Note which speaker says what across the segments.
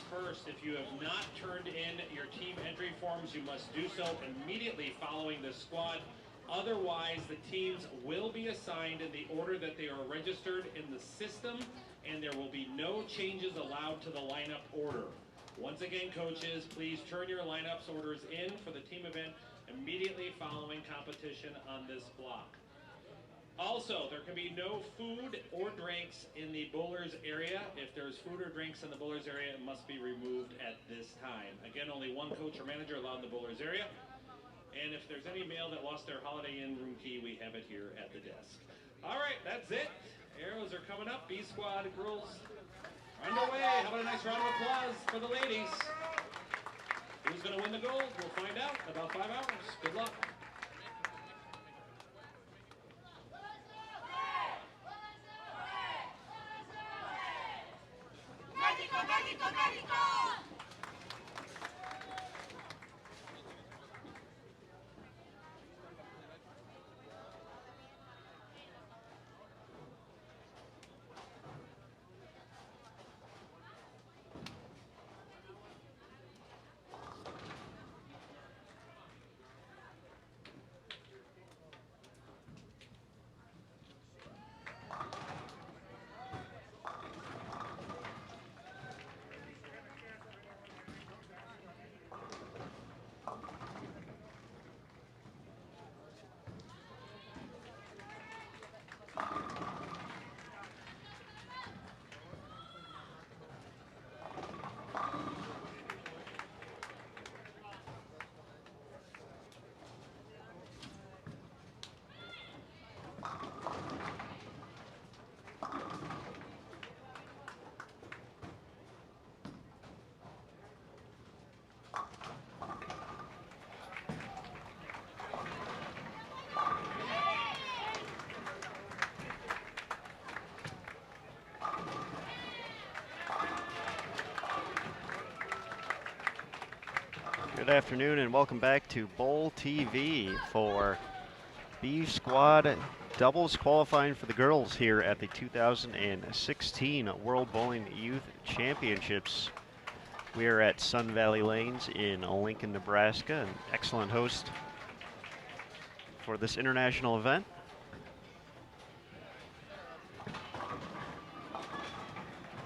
Speaker 1: first. If you have not turned in your team entry forms, you must do so immediately following the squad. Otherwise, the teams will be assigned in the order that they are registered in the system, and there will be no changes allowed to the lineup order. Once again, coaches, please turn your lineups orders in for the team event immediately following competition on this block. Also, there can be no food or drinks in the bowlers area. If there's food or drinks in the bowlers area, it must be removed at this time. Again, only one coach or manager allowed in the bowlers area. And if there's any mail that lost their Holiday Inn room key, we have it here at the desk. All right, that's it. Arrows are coming up. B squad girls underway. How about a nice round of applause for the ladies? Who's going to win the gold? We'll find out in about 5 hours. Good luck.
Speaker 2: Good afternoon and welcome back to Bowl TV for B Squad doubles qualifying for the girls here at the 2016 World Bowling Youth Championships. We are at Sun Valley Lanes in Lincoln, Nebraska, an excellent host for this international event.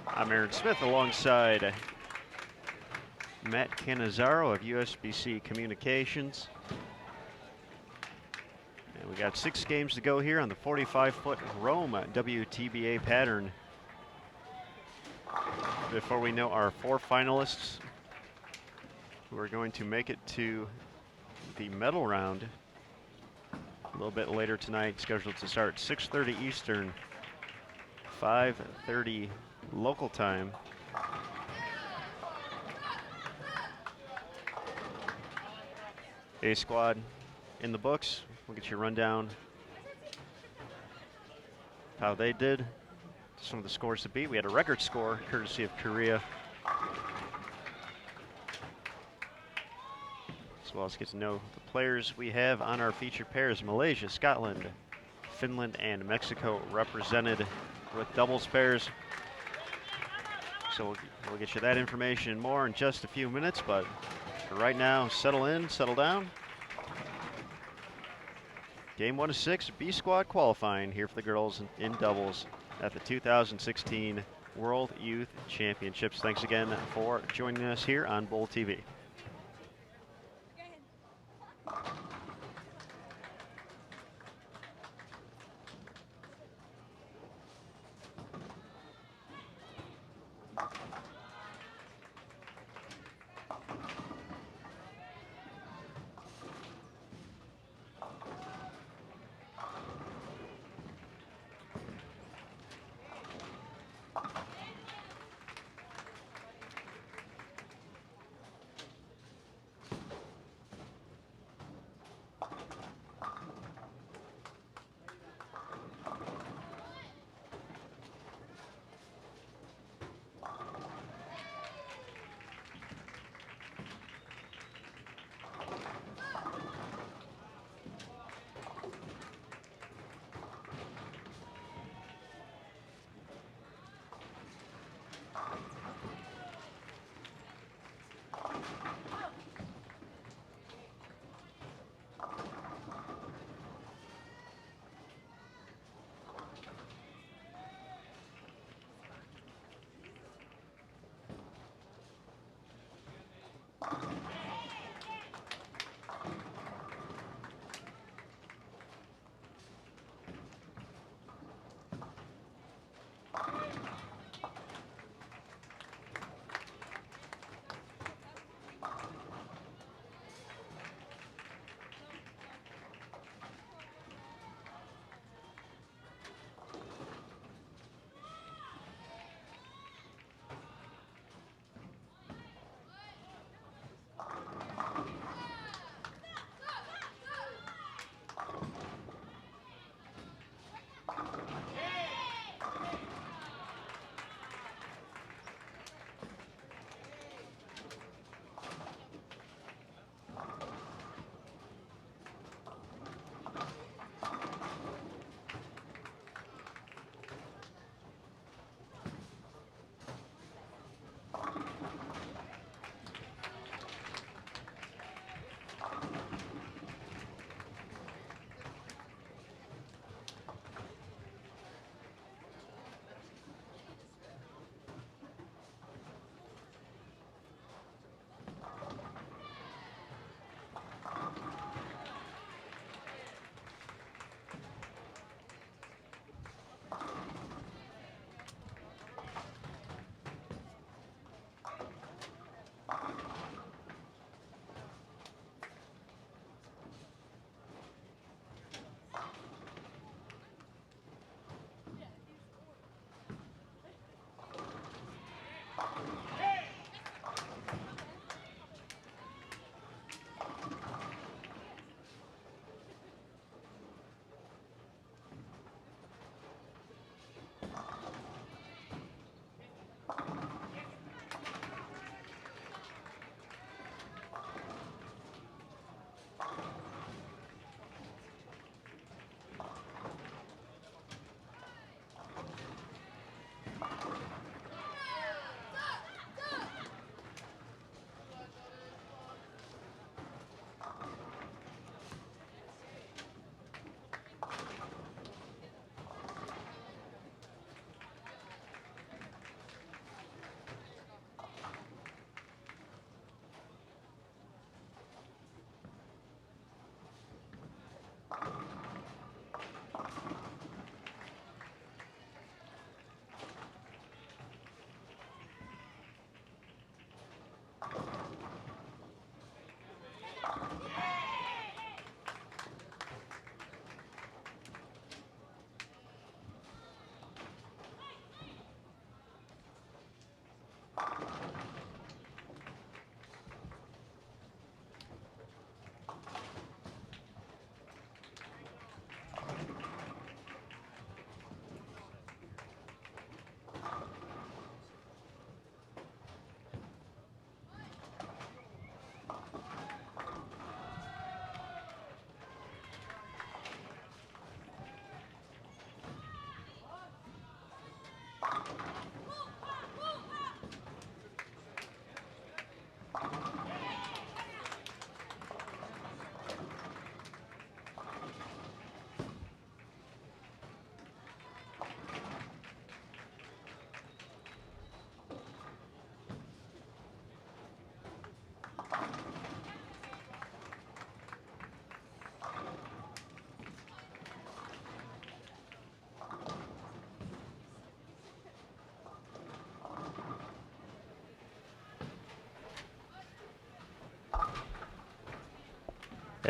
Speaker 2: I'm Aaron Smith alongside Matt Cannizzaro of USBC Communications. And we got 6 games to go here on the 45-foot Rome WTBA pattern before we know our 4 finalists who are going to make it to the medal round a little bit later tonight, scheduled to start 6:30 Eastern, 5:30 local time. A squad in the books. We'll get you a rundown how they did, some of the scores to beat. We had a record score courtesy of Korea, as well as get to know the players we have on our featured pairs. Malaysia, Scotland, Finland, and Mexico represented with doubles pairs. So we'll get you that information and more in just a few minutes, but for right now, settle in, settle down. Game 1 of 6, B squad qualifying here for the girls in doubles at the 2016 World Youth Championships. Thanks again for joining us here on Bowl TV.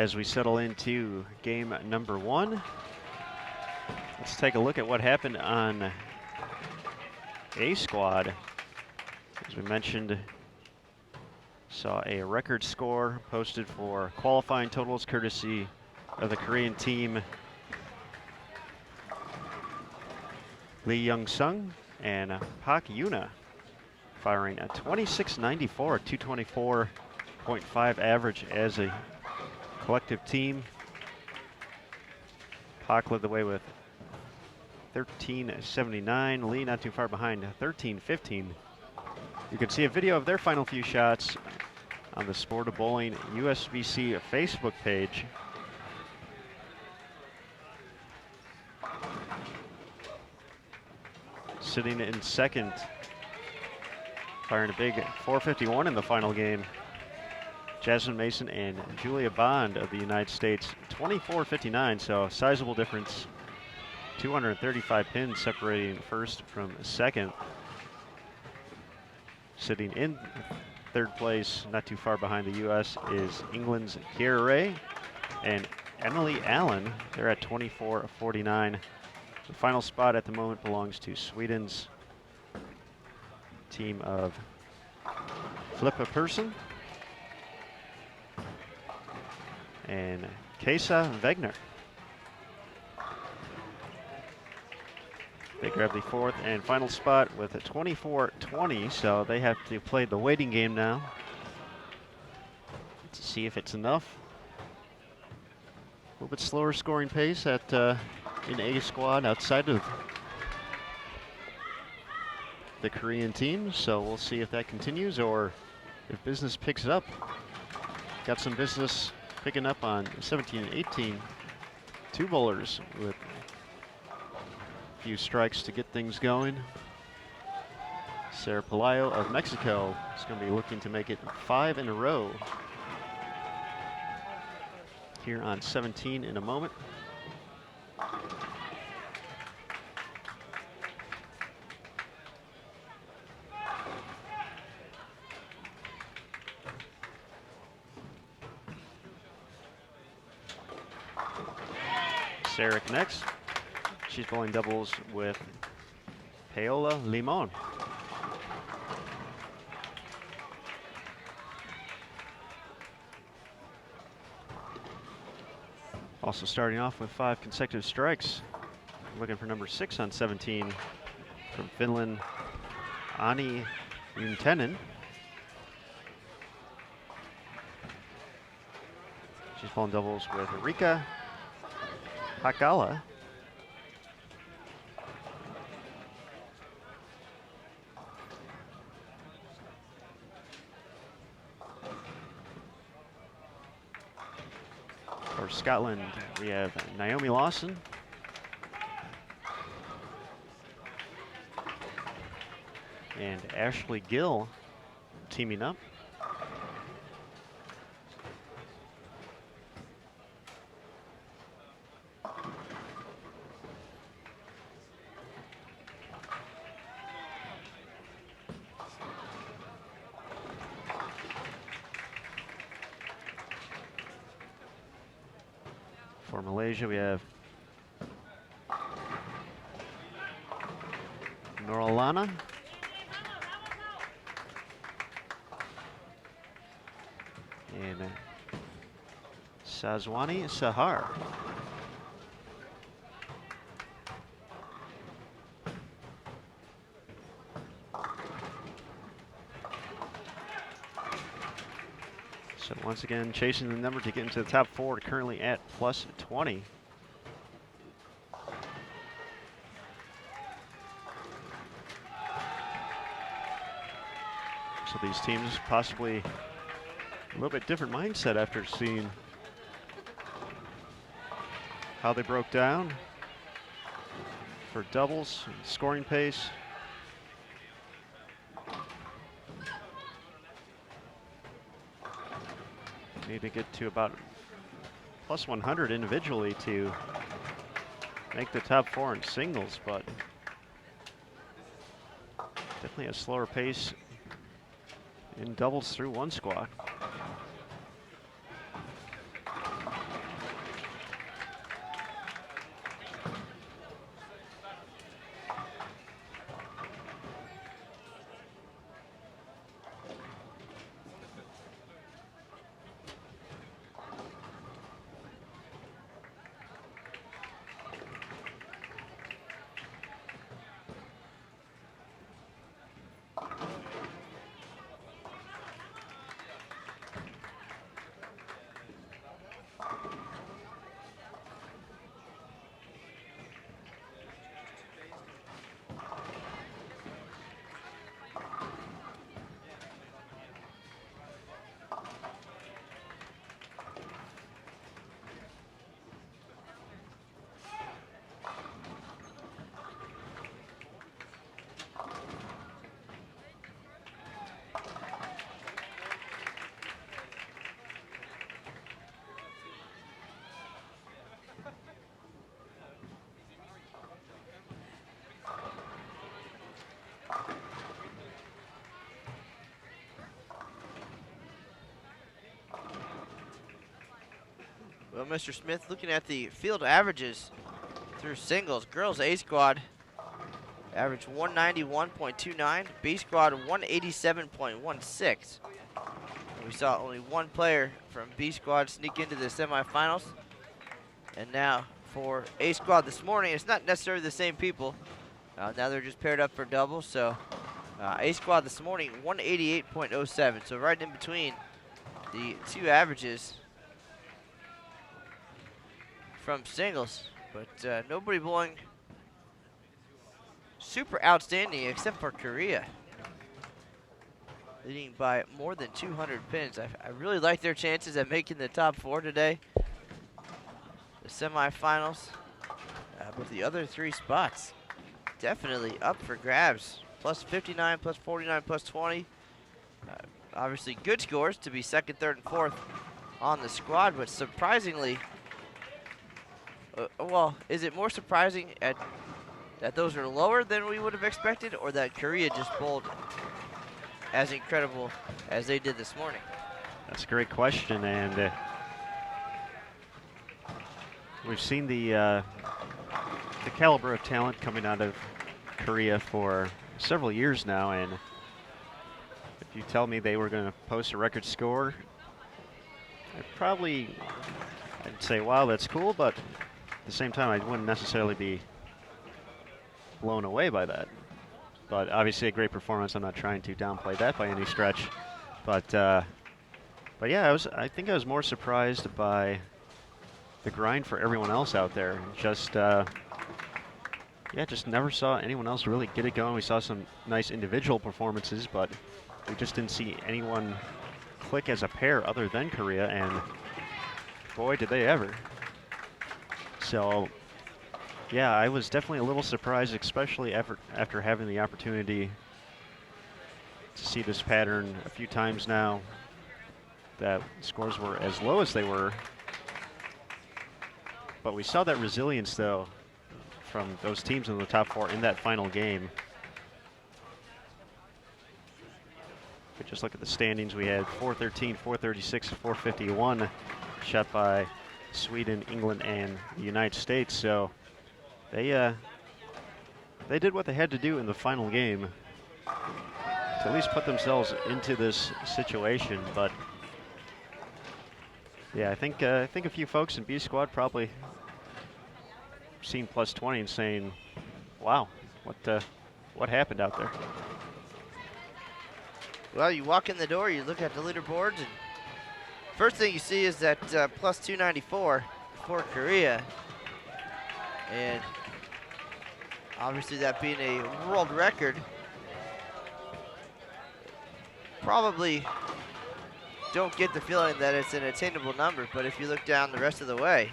Speaker 2: as we settle into game number 1. Let's take a look at what happened on A squad. As we mentioned, saw a record score posted for qualifying totals courtesy of the Korean team Lee Young-sung and Park Yuna, firing a 26.94, 224.5 average as a collective team. Park led the way with 13.79. Lee not too far behind, 13.15. You can see a video of their final few shots on the Sport of Bowling USBC Facebook page. Sitting in second, firing a big 451 in the final game, Jasmine Mason and Julia Bond of the United States, 24.59, so a sizable difference. 235 pins separating first from second. Sitting in third place, not too far behind the U.S., is England's Kiera Ray and Emily Allen. They're at 24.49. The final spot at the moment belongs to Sweden's team of Flippa Persson and Kesa Wegner. They grab the fourth and final spot with a 24-20, so they have to play the waiting game now to see if it's enough. A little bit slower scoring pace at in A squad outside of the Korean team, so we'll see if that continues or if business picks it up. Got some business picking up on 17 and 18. Two bowlers with few strikes to get things going. Sarah Pelayo of Mexico is going to be looking to make it 5 in a row here on 17 in a moment. Sarah next. She's bowling doubles with Paola Limon. Also starting off with 5 consecutive strikes. Looking for number 6 on 17 from Finland, Ani Juntenen. She's bowling doubles with Rika Hakala. For Scotland, we have Naomi Lawson and Ashley Gill teaming up. For Malaysia, we have Noralana and Sazwani Sahar. So once again, chasing the number to get into the top 4, currently at plus 20. So these teams possibly a little bit different mindset after seeing how they broke down for doubles, scoring pace. Need to get to about plus 100 individually to make the top 4 in singles, but definitely a slower pace in doubles through one squad.
Speaker 3: Well, Mr. Smith, looking at the field averages through singles, girls A squad average 191.29, B squad 187.16. We saw only one player from B squad sneak into the semifinals. And now for A squad this morning, it's not necessarily the same people. Now they're just paired up for doubles. So A squad this morning 188.07. So right in between the two averages from singles. But nobody blowing super outstanding except for Korea, leading by more than 200 pins. I really like their chances at making the top 4 today. The semifinals, but the other 3 spots definitely up for grabs. Plus 59, plus 49, plus 20. Obviously good scores to be 2nd, 3rd, and 4th on the squad, but surprisingly, well, is it more surprising that those are lower than we would have expected, or that Korea just bowled as incredible as they did this morning?
Speaker 2: That's a great question, and we've seen the caliber of talent coming out of Korea for several years now, and if you tell me they were going to post a record score, I'd say, wow, that's cool, but at the same time, I wouldn't necessarily be blown away by that. But obviously a great performance. I'm not trying to downplay that by any stretch. But yeah, I think I was more surprised by the grind for everyone else out there. Just never saw anyone else really get it going. We saw some nice individual performances, but we just didn't see anyone click as a pair other than Korea, and boy, did they ever. So yeah, I was definitely a little surprised, especially after having the opportunity to see this pattern a few times now, that scores were as low as they were. But we saw that resilience, though, from those teams in the top 4 in that final game. If we just look at the standings, we had 413, 436, 451 shot by Sweden, England, and the United States. So they did what they had to do in the final game to at least put themselves into this situation. But yeah, I think a few folks in B squad probably seen plus 20 and saying, "Wow, what happened out there?"
Speaker 3: Well, you walk in the door, you look at the leaderboards, and first thing you see is that plus 294 for Korea, and obviously that being a world record, probably don't get the feeling that it's an attainable number, but if you look down the rest of the way,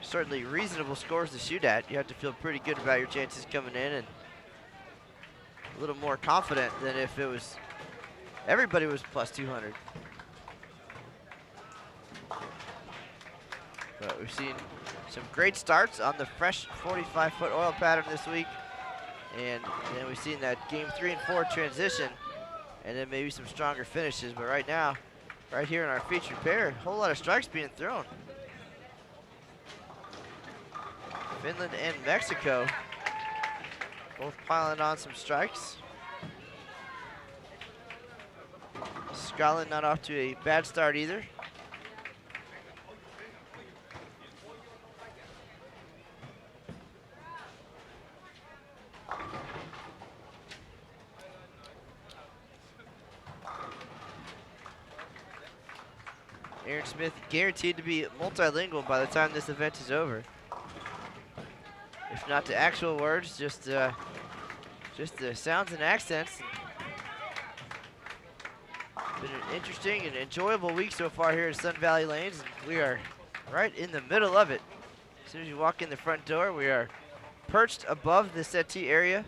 Speaker 3: certainly reasonable scores to shoot at. You have to feel pretty good about your chances coming in, and a little more confident than if it was everybody was plus 200. But we've seen some great starts on the fresh 45-foot oil pattern this week, and then we've seen that game 3 and 4 transition, and then maybe some stronger finishes. But right now, right here in our featured pair, a whole lot of strikes being thrown. Finland and Mexico both piling on some strikes. Scotland not off to a bad start either. Aaron Smith guaranteed to be multilingual by the time this event is over. If not the actual words, just the sounds and accents. Been an interesting and enjoyable week so far here at Sun Valley Lanes. We are right in the middle of it. As soon as you walk in the front door, we are perched above the settee area.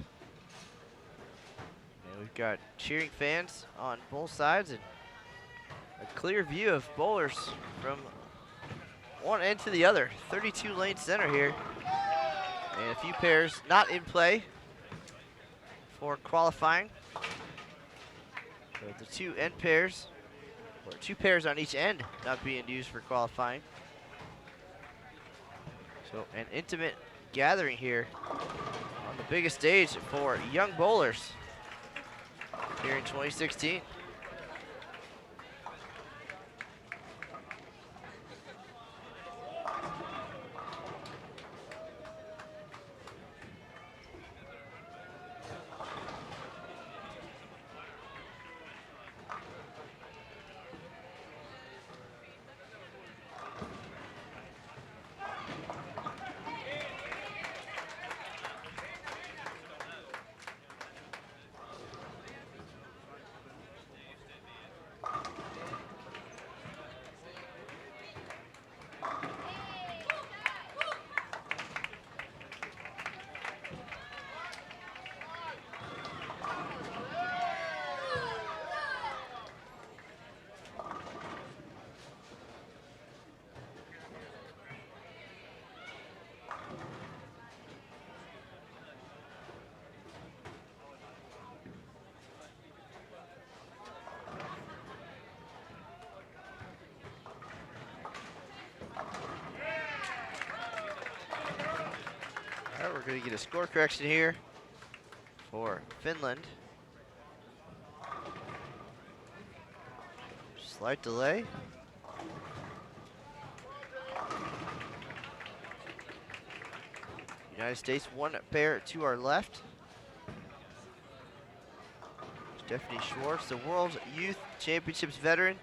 Speaker 3: And we've got cheering fans on both sides and a clear view of bowlers from one end to the other. 32 lane center here. And a few pairs not in play for qualifying. So the 2 end pairs, or 2 pairs on each end, not being used for qualifying. So an intimate gathering here on the biggest stage for young bowlers here in 2016. All right, we're going to get a score correction here for Finland. Slight delay. United States, one pair to our left. Stephanie Schwartz, the World Youth Championships veteran,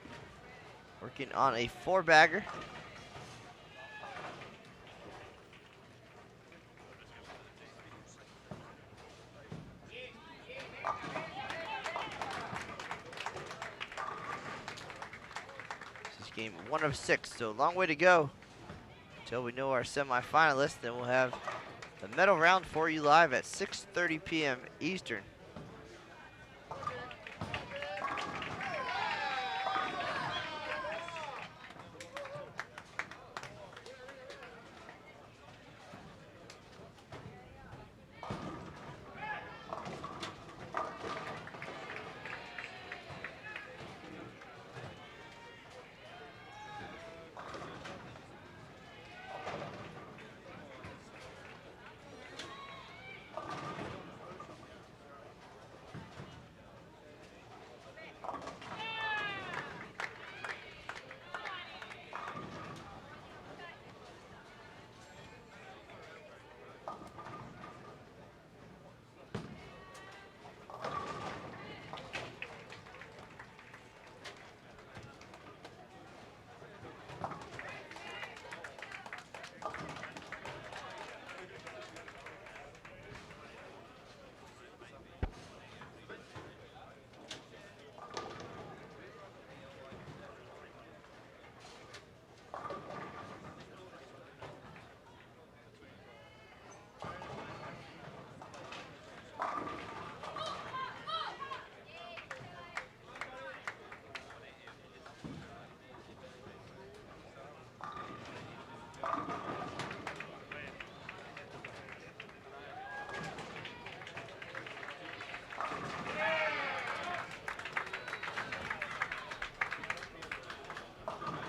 Speaker 3: working on a 4-bagger. This is game 1 of 6, so a long way to go until we know our semifinalists. Then we'll have the medal round for you live at 6:30 p.m. Eastern.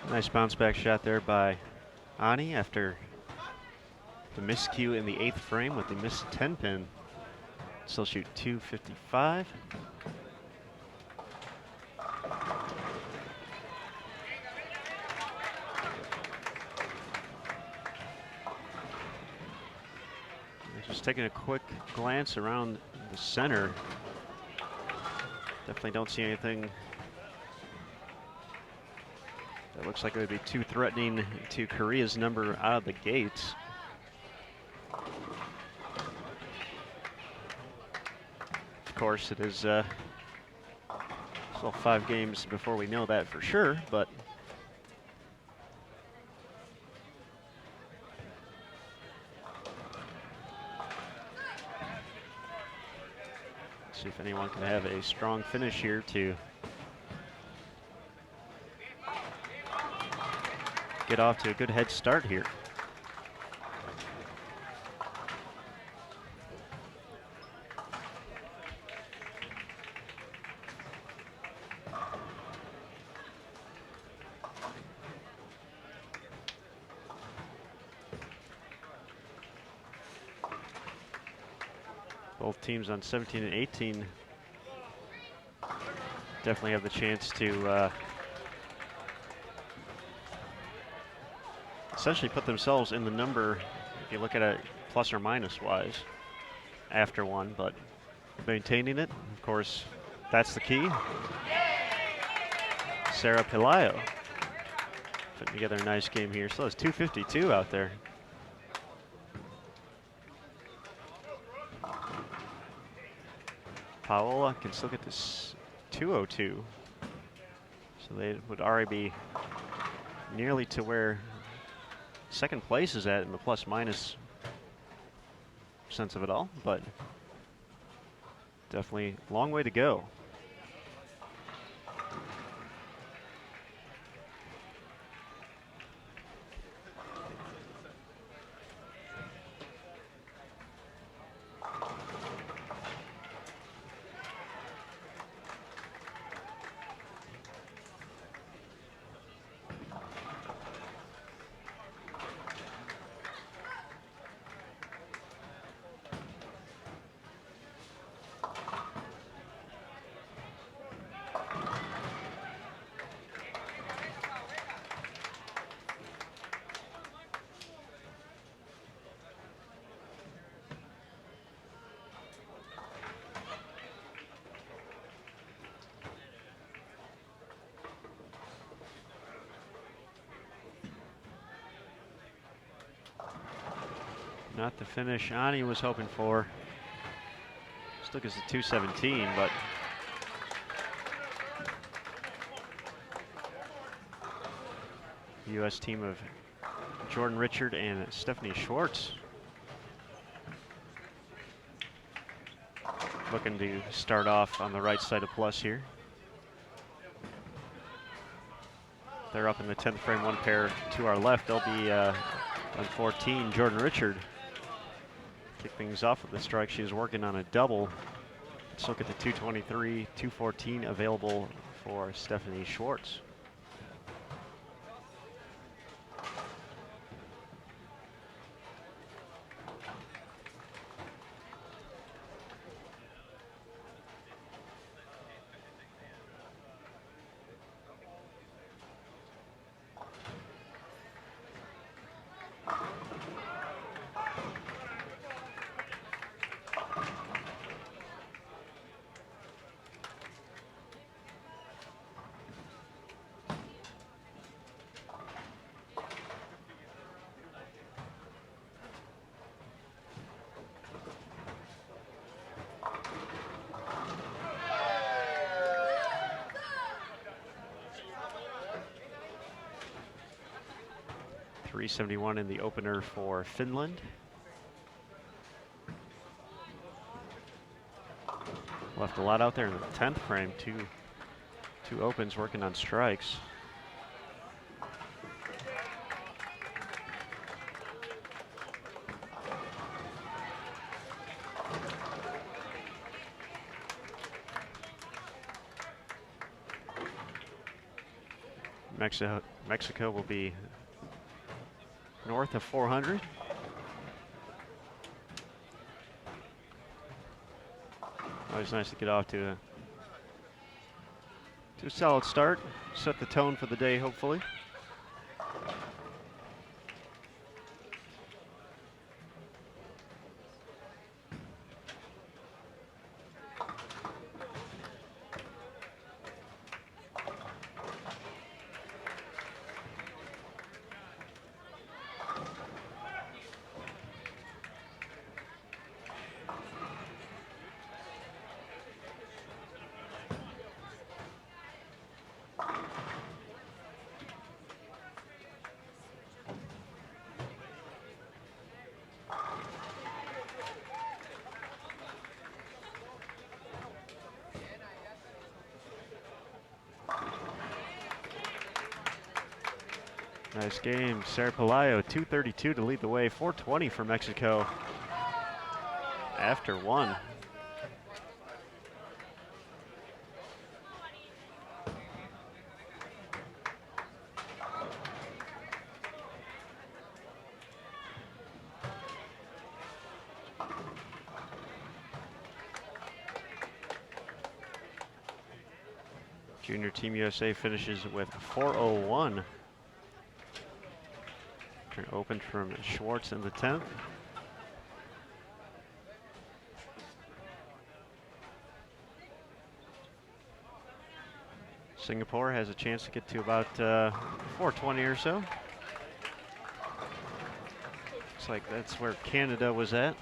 Speaker 2: Nice bounce back shot there by Ani after the miscue in the 8th frame with the missed 10 pin. Still shoot 255. Just taking a quick glance around the center. Definitely don't see anything that looks like it would be too threatening to Korea's number out of the gates. Of course, it is still 5 games before we know that for sure, but see if anyone can have a strong finish here to get off to a good head start here. Both teams on 17 and 18 definitely have the chance to essentially put themselves in the number, if you look at it plus or minus wise, after one, but maintaining it, of course, that's the key. Sarah Pelayo putting together a nice game here. So it's 252 out there. Paola can still get this 202. So they would already be nearly to where second place is at in the plus minus sense of it all, but definitely a long way to go. Not the finish Ani was hoping for. Still gets a 217, but the U.S. team of Jordan Richard and Stephanie Schwartz looking to start off on the right side of plus here. They're up in the 10th frame, one pair to our left. They'll be on 14, Jordan Richard. Kick things off with the strike. She is working on a double. Let's look at the 223, 214 available for Stephanie Schwartz. .371 in the opener for Finland. Left a lot out there in the 10th frame. Two opens working on strikes. Mexico will be north of 400. Always nice to get off to a solid start. Set the tone for the day, hopefully. Nice game. Sarah Pelayo, 232 to lead the way, 420 for Mexico after one. Junior Team USA finishes with 4:01. Turn open from Schwartz in the 10th. Singapore has a chance to get to about 4:20 or so. Looks like that's where Canada was at.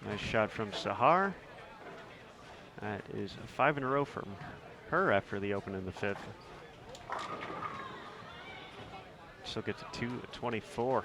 Speaker 2: Nice shot from Sahar. That is 5 in a row from her after the open in the 5th. She'll get to 2:24.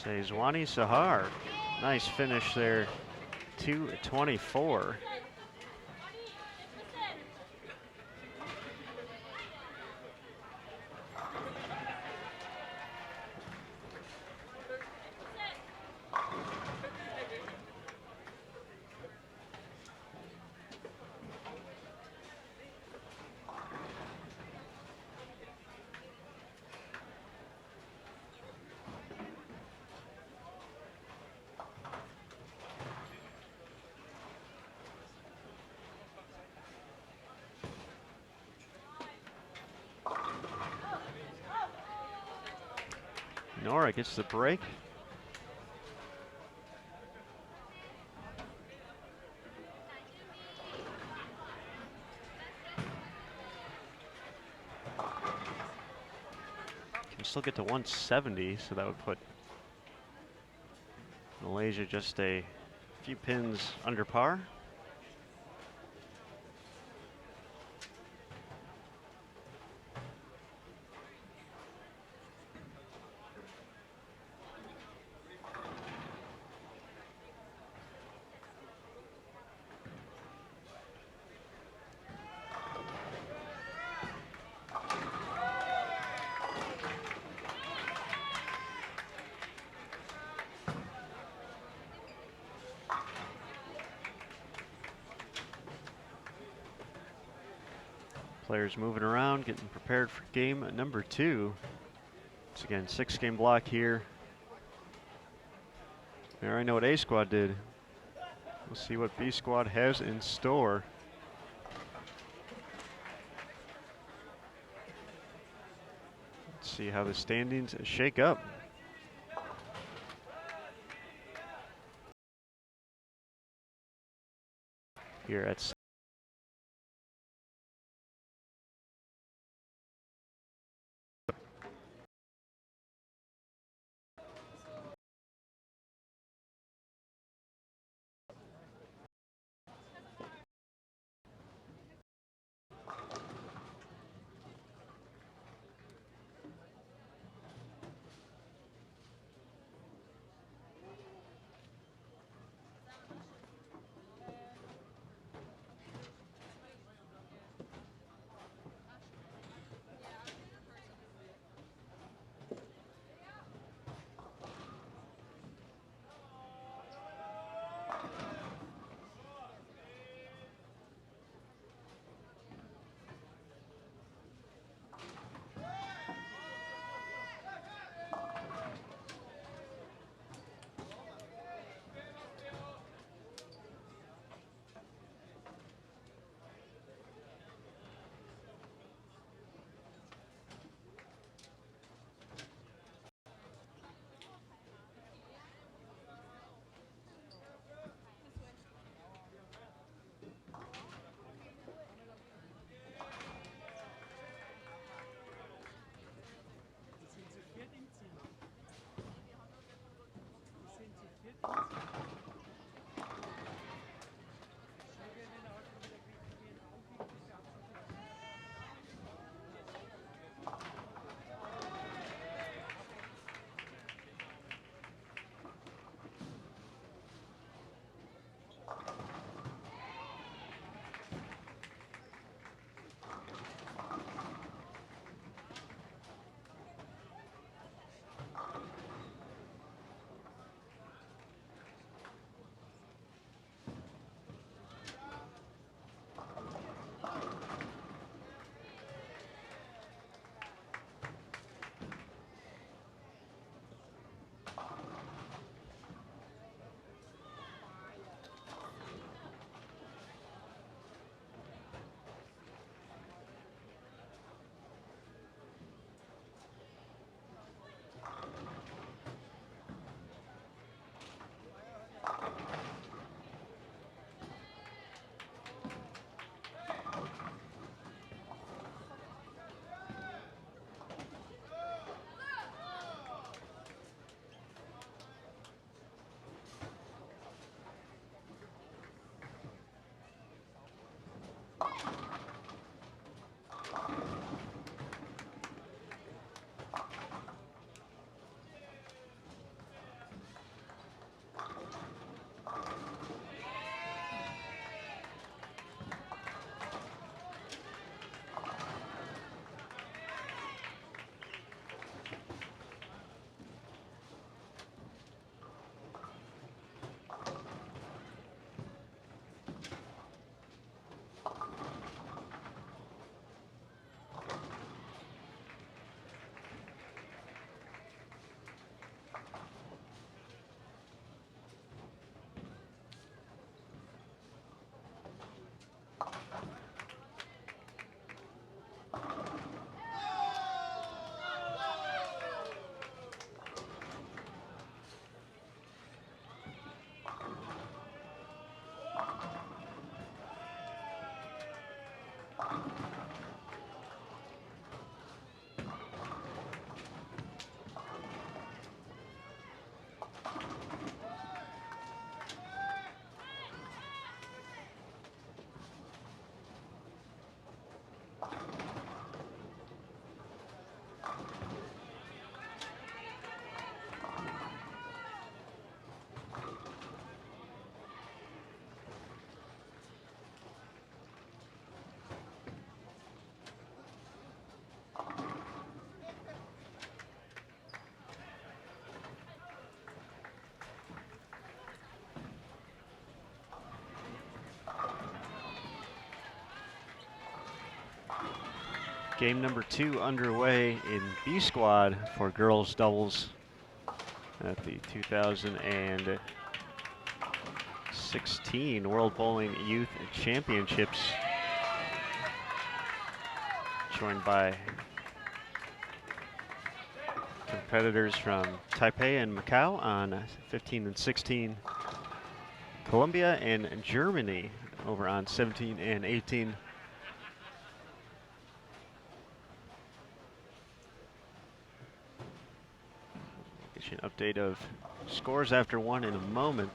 Speaker 2: Sezwani Sahar, nice finish there, 2:24. Nora gets the break. Can still get to 170, so that would put Malaysia just a few pins under par. Players moving around, getting prepared for game number 2. Once again, 6-game block here. We already know what A squad did. We'll see what B squad has in store. Let's see how the standings shake up. Here at Game number 2 underway in B squad for girls doubles at the 2016 World Bowling Youth Championships. Joined by competitors from Taipei and Macau on 15 and 16. Colombia and Germany over on 17 and 18. Get you an update of scores after one in a moment.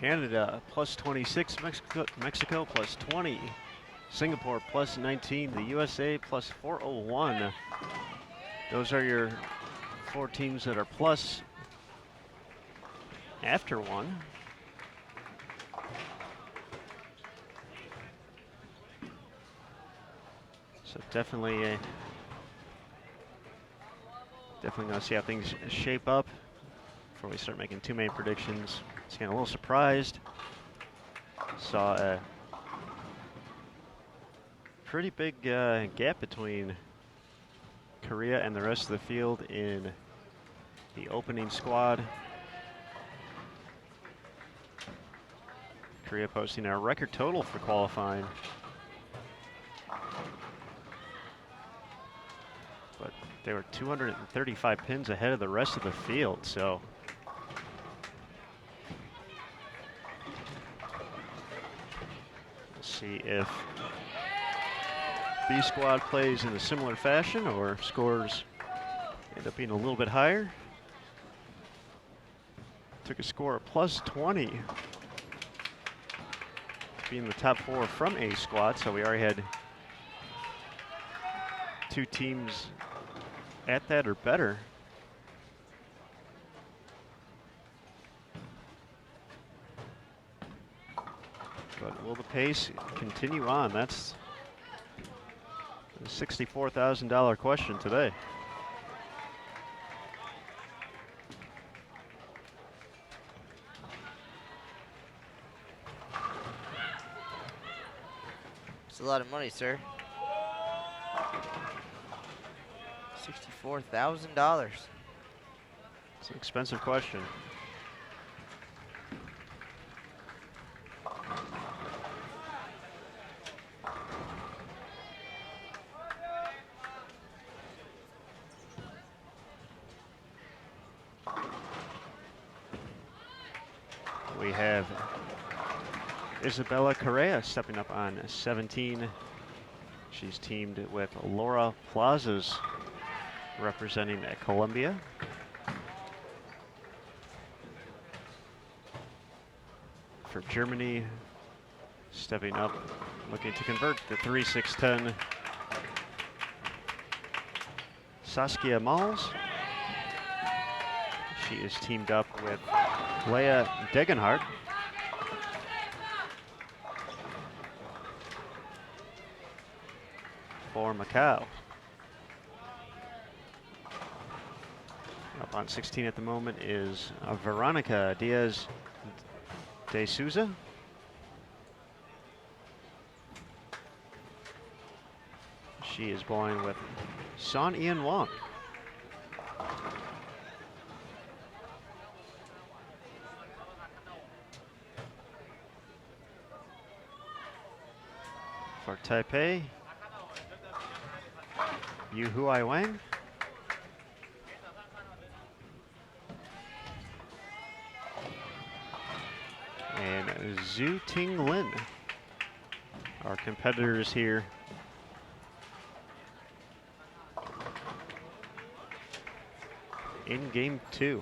Speaker 2: Canada plus 26, Mexico plus 20, Singapore plus 19, the USA plus 401. Those are your 4 teams that are plus after one. So definitely gonna see how things shape up before we start making too many predictions. Just getting a little surprised. Saw a pretty big gap between Korea and the rest of the field in the opening squad. Korea posting a record total for qualifying. But they were 235 pins ahead of the rest of the field, so see if B squad plays in a similar fashion or scores end up being a little bit higher. Took a score of plus 20 to be in the top 4 from A squad, so we already had 2 teams at that or better. But will the pace continue on? That's the $64,000 question today.
Speaker 3: It's a lot of money, sir. $64,000.
Speaker 2: It's an expensive question. We have Isabella Correa stepping up on 17. She's teamed with Laura Plazas representing Colombia. For Germany, Stepping up, looking to convert the 3-6-10. Saskia Malls. She is teamed up with Leah Degenhardt. For Macau. Up on 16 at the moment is Veronica Diaz de Souza. She is bowling with Son Ian Wong. For Taipei, Yu Huai Wang. And Zhu Ting Lin, our competitors here. In game 2.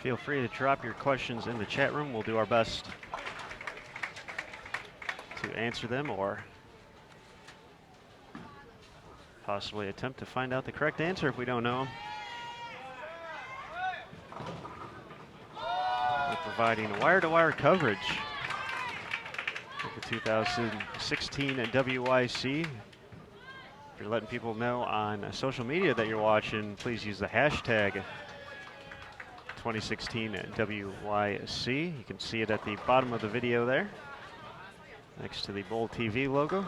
Speaker 2: Feel free to drop your questions in the chat room. We'll do our best to answer them or possibly attempt to find out the correct answer if we don't know. We're providing wire-to-wire coverage of the 2016 WYC. If you're letting people know on social media that you're watching, please use the hashtag 2016 WYC. You can see it at the bottom of the video there, next to the Bowl TV logo.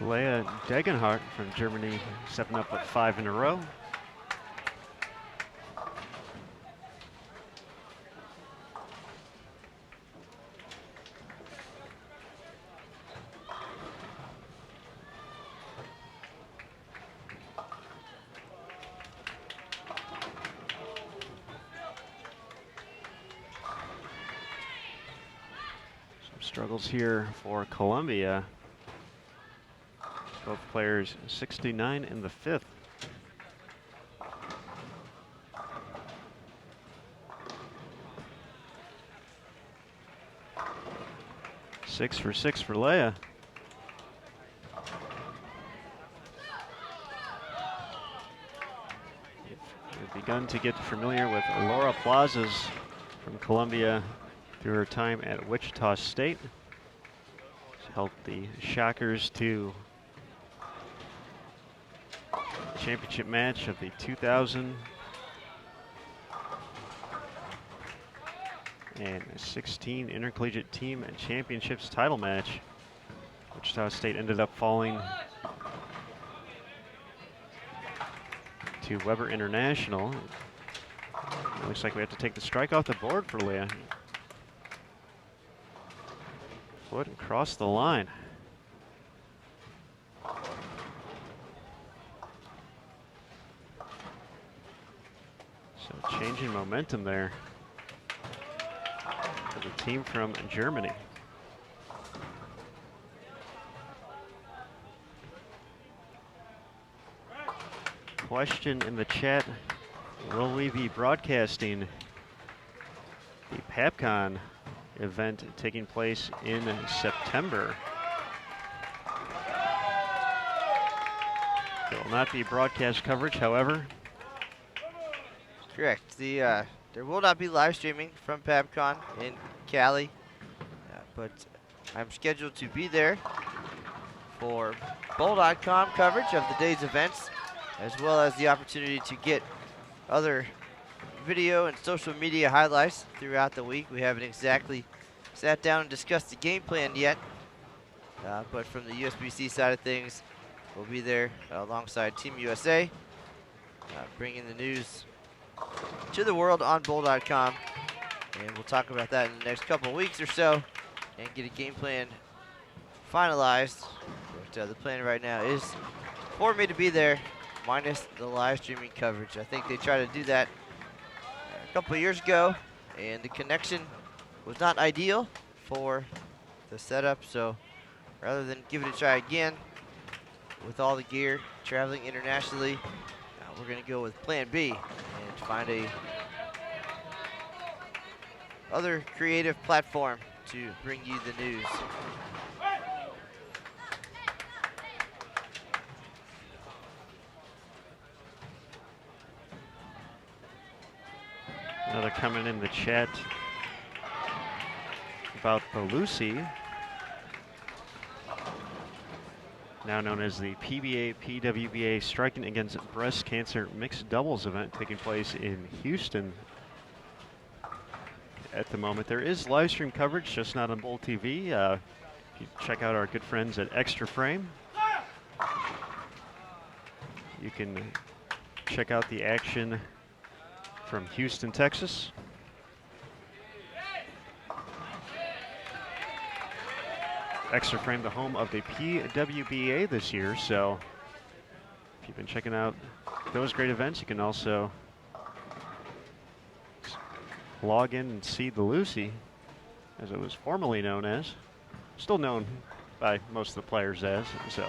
Speaker 2: Leah Degenhardt from Germany stepping up with 5 in a row. Some struggles here for Columbia. Both players 69 in the 5th. Six for Leia. We've begun to get familiar with Laura Plazas from Columbia through her time at Wichita State. She helped the Shockers to championship match of the 2016 Intercollegiate Team and Championships title match. Wichita State ended up falling to Weber International. It looks like we have to take the strike off the board for Leah. Foot and cross the line. So changing momentum there for the team from Germany. Question in the chat, will we be broadcasting the PAPCON event taking place in September? There will not be broadcast coverage, however.
Speaker 3: Correct. There will not be live streaming from PAPCON in Cali, but I'm scheduled to be there for Bowl.com coverage of the day's events, as well as the opportunity to get other video and social media highlights throughout the week. We haven't exactly sat down and discussed the game plan yet, but from the USBC side of things, we'll be there alongside Team USA, bringing the news to the world on Bowl.com, and we'll talk about that in the next couple of weeks or so and get a game plan finalized. But the plan right now is for me to be there, minus the live streaming coverage. I think they tried to do that a couple of years ago, and the connection was not ideal for the setup, so rather than give it a try again with all the gear traveling internationally, we're going to go with plan B and find a other creative platform to bring you the news.
Speaker 2: Another comment in the chat about the Lucy, now known as the PBA-PWBA Striking Against Breast Cancer Mixed Doubles event taking place in Houston at the moment. There is live stream coverage, just not on Bowl TV. If you check out our good friends at Extra Frame, you can check out the action from Houston, Texas. Extra Frame, the home of the PWBA this year, so if you've been checking out those great events, you can also log in and see the Lucy, as it was formerly known as, still known by most of the players as, so.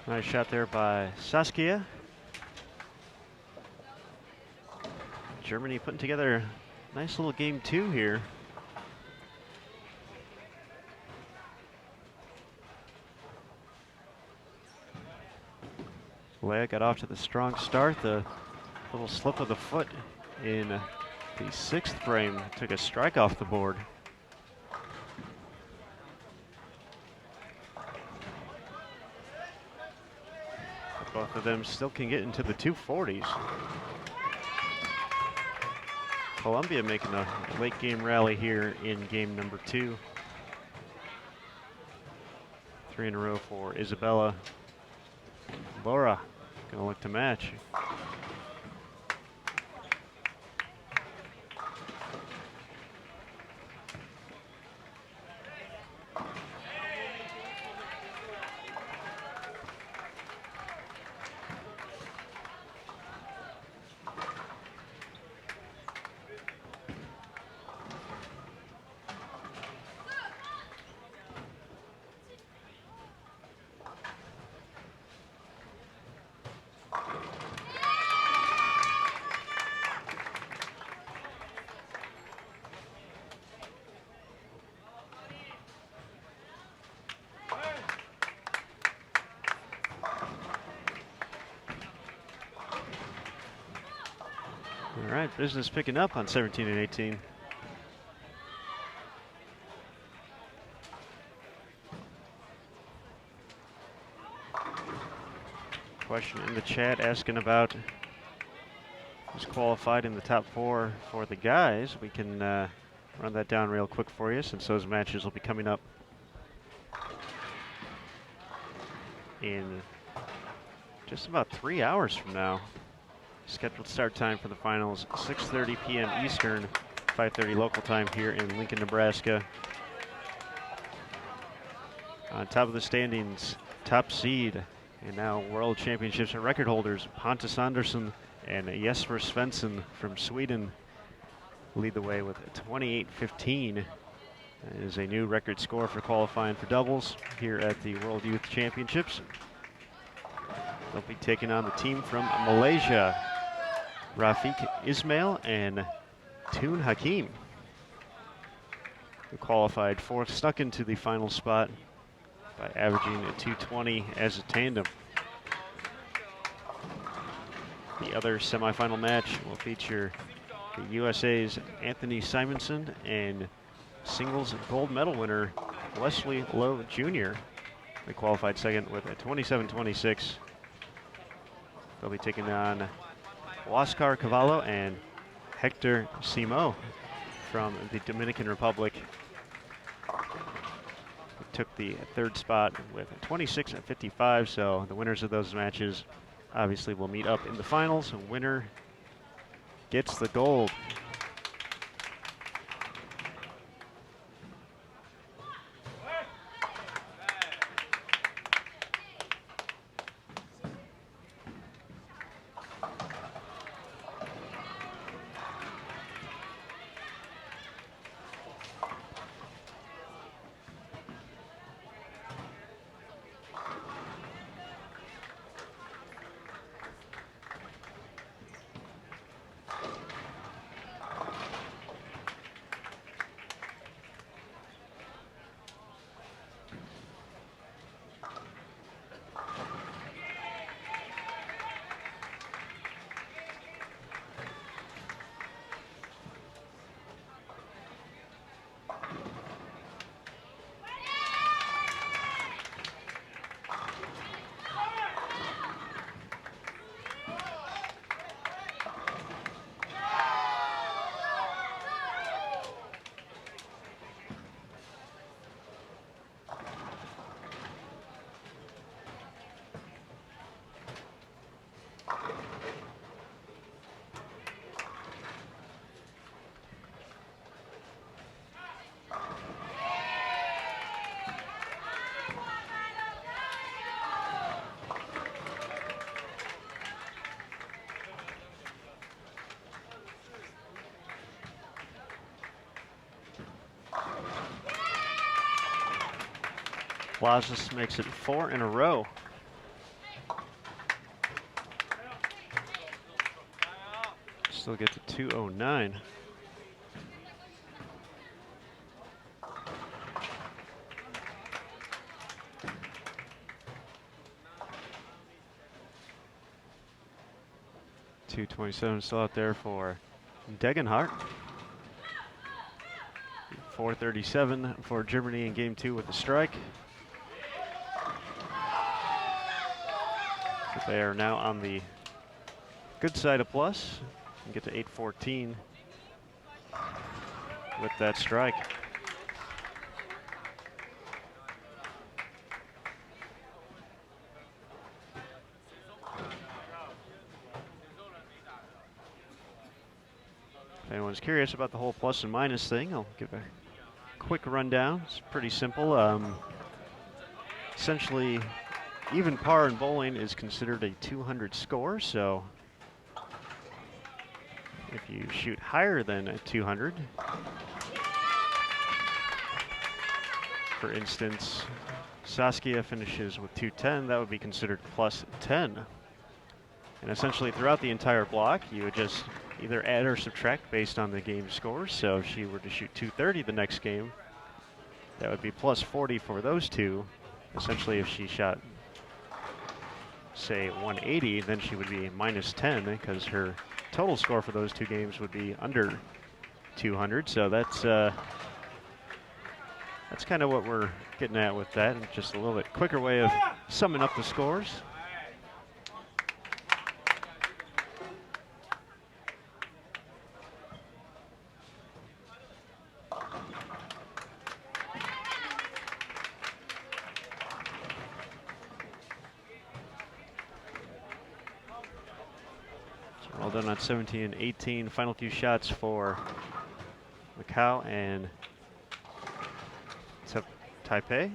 Speaker 2: Nice shot there by Saskia. Germany putting together a nice little game 2 here. Leia got off to the strong start. The little slip of the foot in the 6th frame took a strike off the board. But both of them still can get into the 240s. Columbia making a late game rally here in game number 2. 3 in a row for Isabella. Laura gonna look to match. All right, business picking up on 17 and 18. Question in the chat asking about who's qualified in the top 4 for the guys. We can run that down real quick for you since those matches will be coming up in just about 3 hours from now. Scheduled start time for the finals, 6:30 p.m. Eastern, 5:30 local time here in Lincoln, Nebraska. On top of the standings, top seed, and now World Championships and record holders, Pontus Andersson and Jesper Svensson from Sweden lead the way with 28:15. That is a new record score for qualifying for doubles here at the World Youth Championships. They'll be taking on the team from Malaysia, Rafiq Ismail and Toon Hakim, who qualified 4th, snuck into the final spot by averaging a 220 as a tandem. The other semifinal match will feature the USA's Anthony Simonson and singles gold medal winner Wesley Lowe Jr. They qualified 2nd with a 27-26. They'll be taking on Oscar Cavallo and Hector Simo from the Dominican Republic. They took the 3rd spot with 26-55, so the winners of those matches obviously will meet up in the finals. A winner gets the gold. Plazas makes it 4 in a row. Still get to 209. .227 still out there for Degenhardt. 4:37 for Germany in game 2 with the strike. So they are now on the good side of plus and get to 8:14 with that strike. If anyone's curious about the whole plus and minus thing, I'll give a quick rundown. It's pretty simple. Essentially, even par in bowling is considered a 200 score, so if you shoot higher than a 200, for instance, Saskia finishes with 210, that would be considered plus 10. And essentially throughout the entire block, you would just either add or subtract based on the game scores. So if she were to shoot 230 the next game, that would be plus 40 for those two. Essentially, if she shot, say, 180, then she would be minus 10 because her total score for those two games would be under 200. So that's kind of what we're getting at with that, and just a little bit quicker way of summing up the scores. All done on 17 and 18. Final few shots for Macau and Taipei.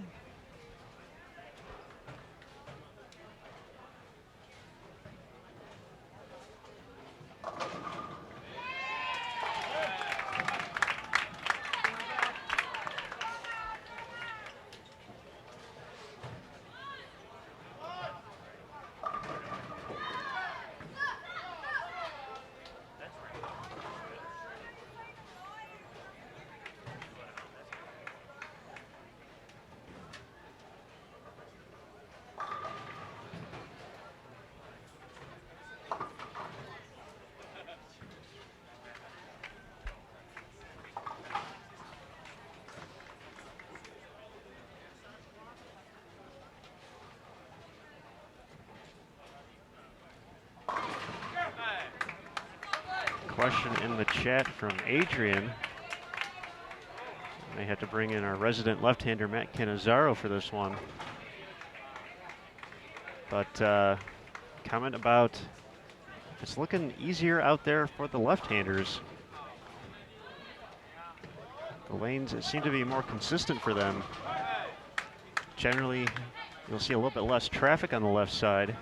Speaker 2: Question in the chat from Adrian. May have to bring in our resident left-hander Matt Cannizzaro for this one. But comment about it's looking easier out there for the left-handers. The lanes seem to be more consistent for them. Generally, you'll see a little bit less traffic on the left side,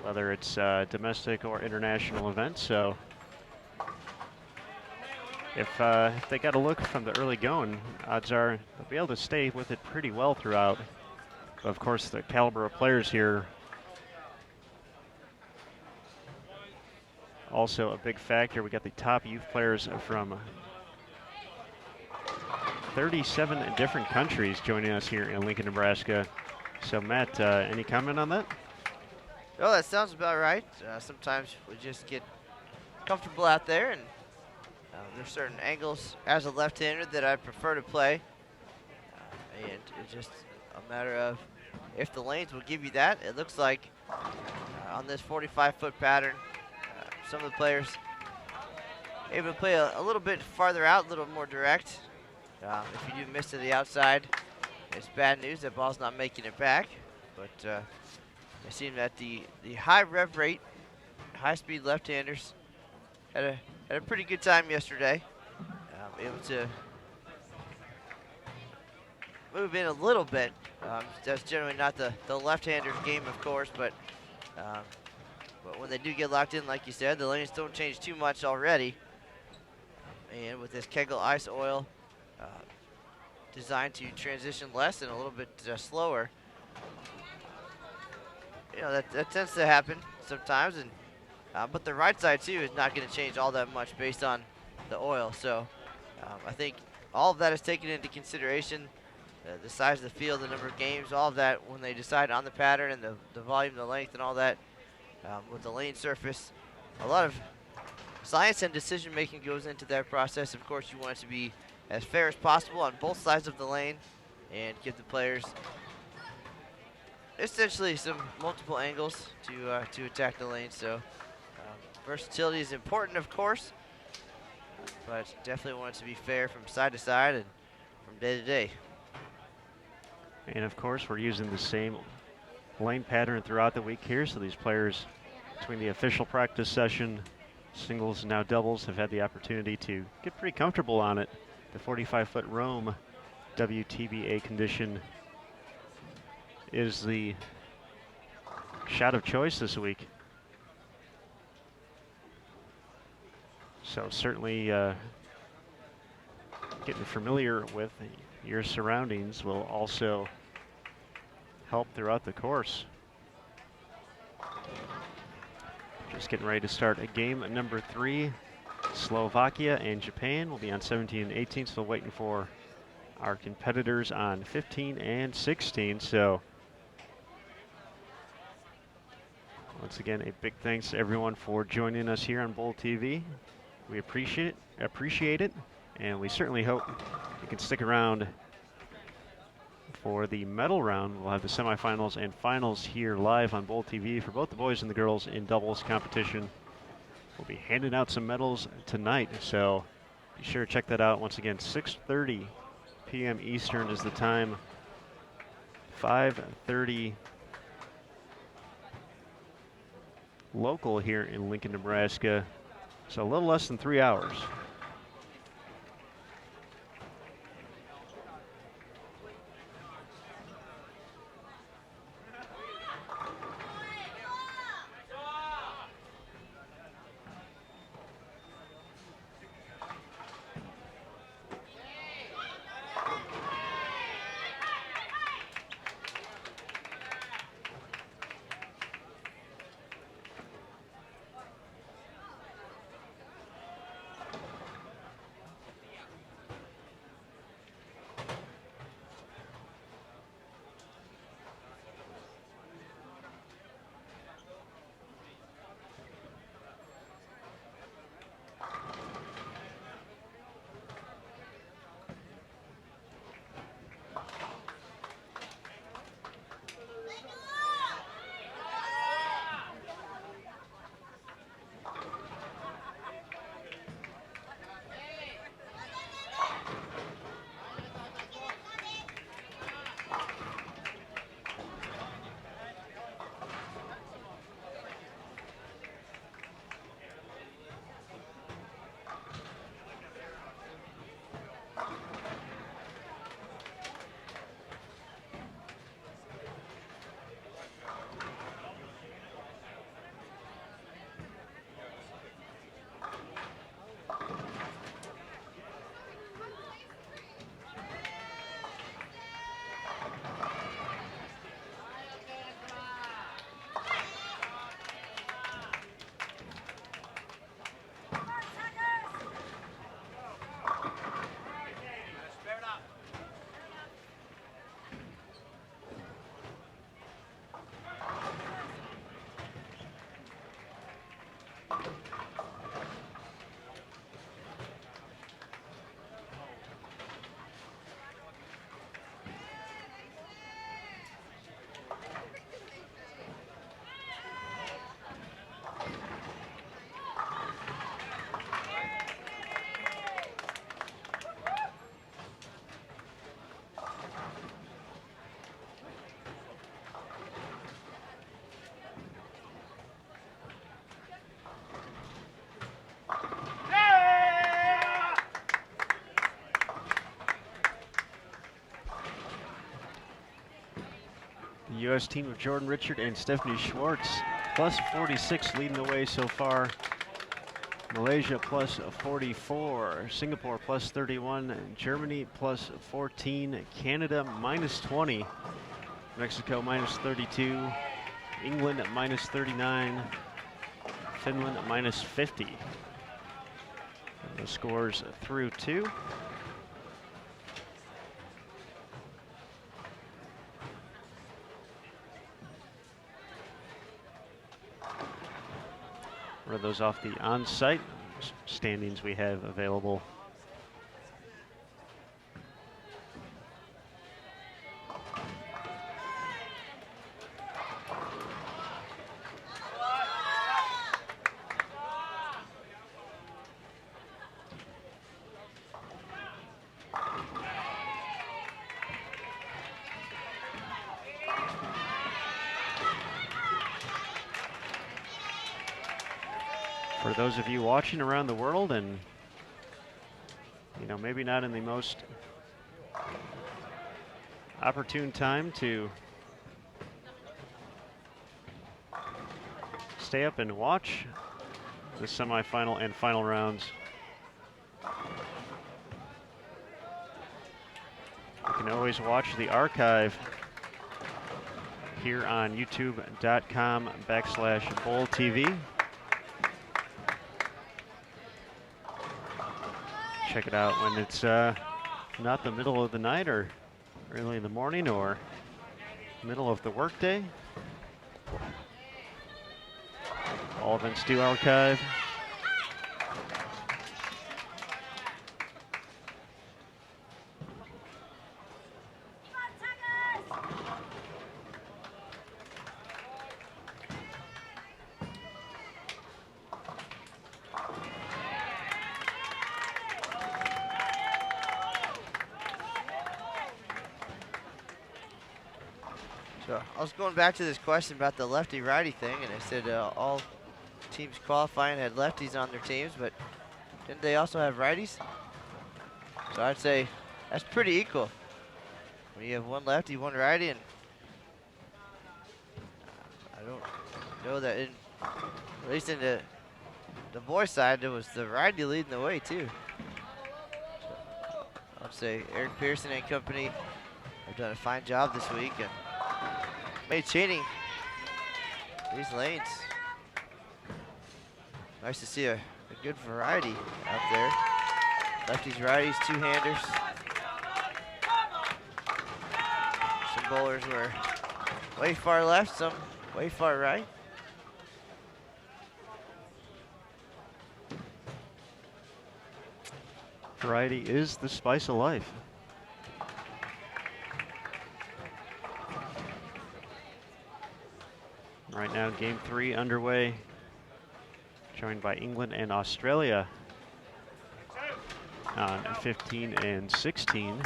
Speaker 2: whether it's domestic or international events. So if they got a look from the early going, odds are they'll be able to stay with it pretty well throughout. But of course, the caliber of players here also a big factor. We got the top youth players from 37 different countries joining us here in Lincoln, Nebraska. So Matt, any comment on that?
Speaker 3: Oh, that sounds about right. Sometimes we just get comfortable out there, and there's certain angles as a left-hander that I prefer to play. And it's just a matter of if the lanes will give you that. It looks like on this 45-foot pattern, some of the players able to play a little bit farther out, a little more direct. If you do miss to the outside, it's bad news. That ball's not making it back. But it seemed that the high rev rate, high-speed left-handers had a pretty good time yesterday. Able to move in a little bit. That's generally not the left-hander's game, of course, but when they do get locked in, like you said, the lanes don't change too much already. And with this Kegel ice oil designed to transition less and a little bit slower, you know, that tends to happen sometimes, and But the right side too is not going to change all that much based on the oil. So I think all of that is taken into consideration. The size of the field, the number of games, all of that when they decide on the pattern and the volume, the length, and all that with the lane surface. A lot of science and decision making goes into that process. Of course, you want it to be as fair as possible on both sides of the lane and give the players essentially some multiple angles to attack the lane. So versatility is important, of course, but definitely want it to be fair from side to side and from day to day.
Speaker 2: And of course, we're using the same lane pattern throughout the week here, so these players, between the official practice session, singles and now doubles, have had the opportunity to get pretty comfortable on it. The 45-foot Rome WTBA condition is the shot of choice this week. So certainly getting familiar with your surroundings will also help throughout the course. Just getting ready to start a game number 3. Slovakia and Japan will be on 17 and 18, still waiting for our competitors on 15 and 16. So once again, a big thanks to everyone for joining us here on Bowl TV. We appreciate it, and we certainly hope you can stick around for the medal round. We'll have the semifinals and finals here live on Bowl TV for both the boys and the girls in doubles competition. We'll be handing out some medals tonight, so be sure to check that out. Once again, 6:30 p.m. Eastern is the time. 5:30 local here in Lincoln, Nebraska. So a little less than 3 hours. The U.S. team of Jordan Richard and Stephanie Schwartz, plus 46 leading the way so far. Malaysia plus 44, Singapore plus 31, Germany plus 14, Canada minus 20, Mexico minus 32, England minus 39, Finland -50. And the scores through 2. Read those off the on-site standings we have available. For those of you watching around the world and, you know, maybe not in the most opportune time to stay up and watch the semifinal and final rounds, you can always watch the archive here on youtube.com/BowlTV. Check it out when it's not the middle of the night or early in the morning or middle of the workday. All events do archive.
Speaker 3: So I was going back to this question about the lefty-righty thing, and I said all teams qualifying had lefties on their teams, but didn't they also have righties? So I'd say that's pretty equal. When you have one lefty, one righty, and I don't know that at least in the boys' side, it was the righty leading the way too. So I'd say Eric Pearson and company have done a fine job this week and made chaining these lanes. Nice to see a good variety out there. Lefties, righties, two-handers. Some bowlers were way far left, some way far right.
Speaker 2: Variety is the spice of life. Right now, game 3 underway, joined by England and Australia on 15 and 16.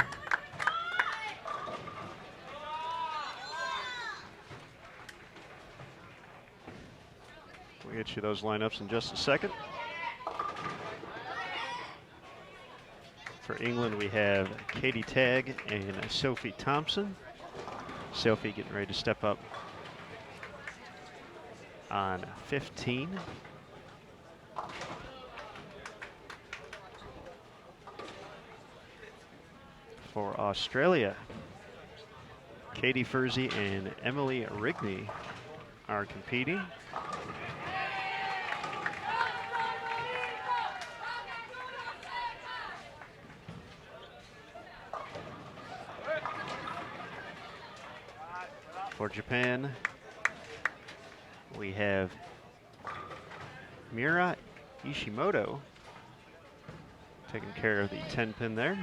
Speaker 2: We'll get you those lineups in just a second. For England, we have Katie Tagg and Sophie Thompson. Sophie getting ready to step up on 15. For Australia, Katie Furzy and Emily Rigney are competing. For Japan, we have Mira Ishimoto taking care of the 10 pin there.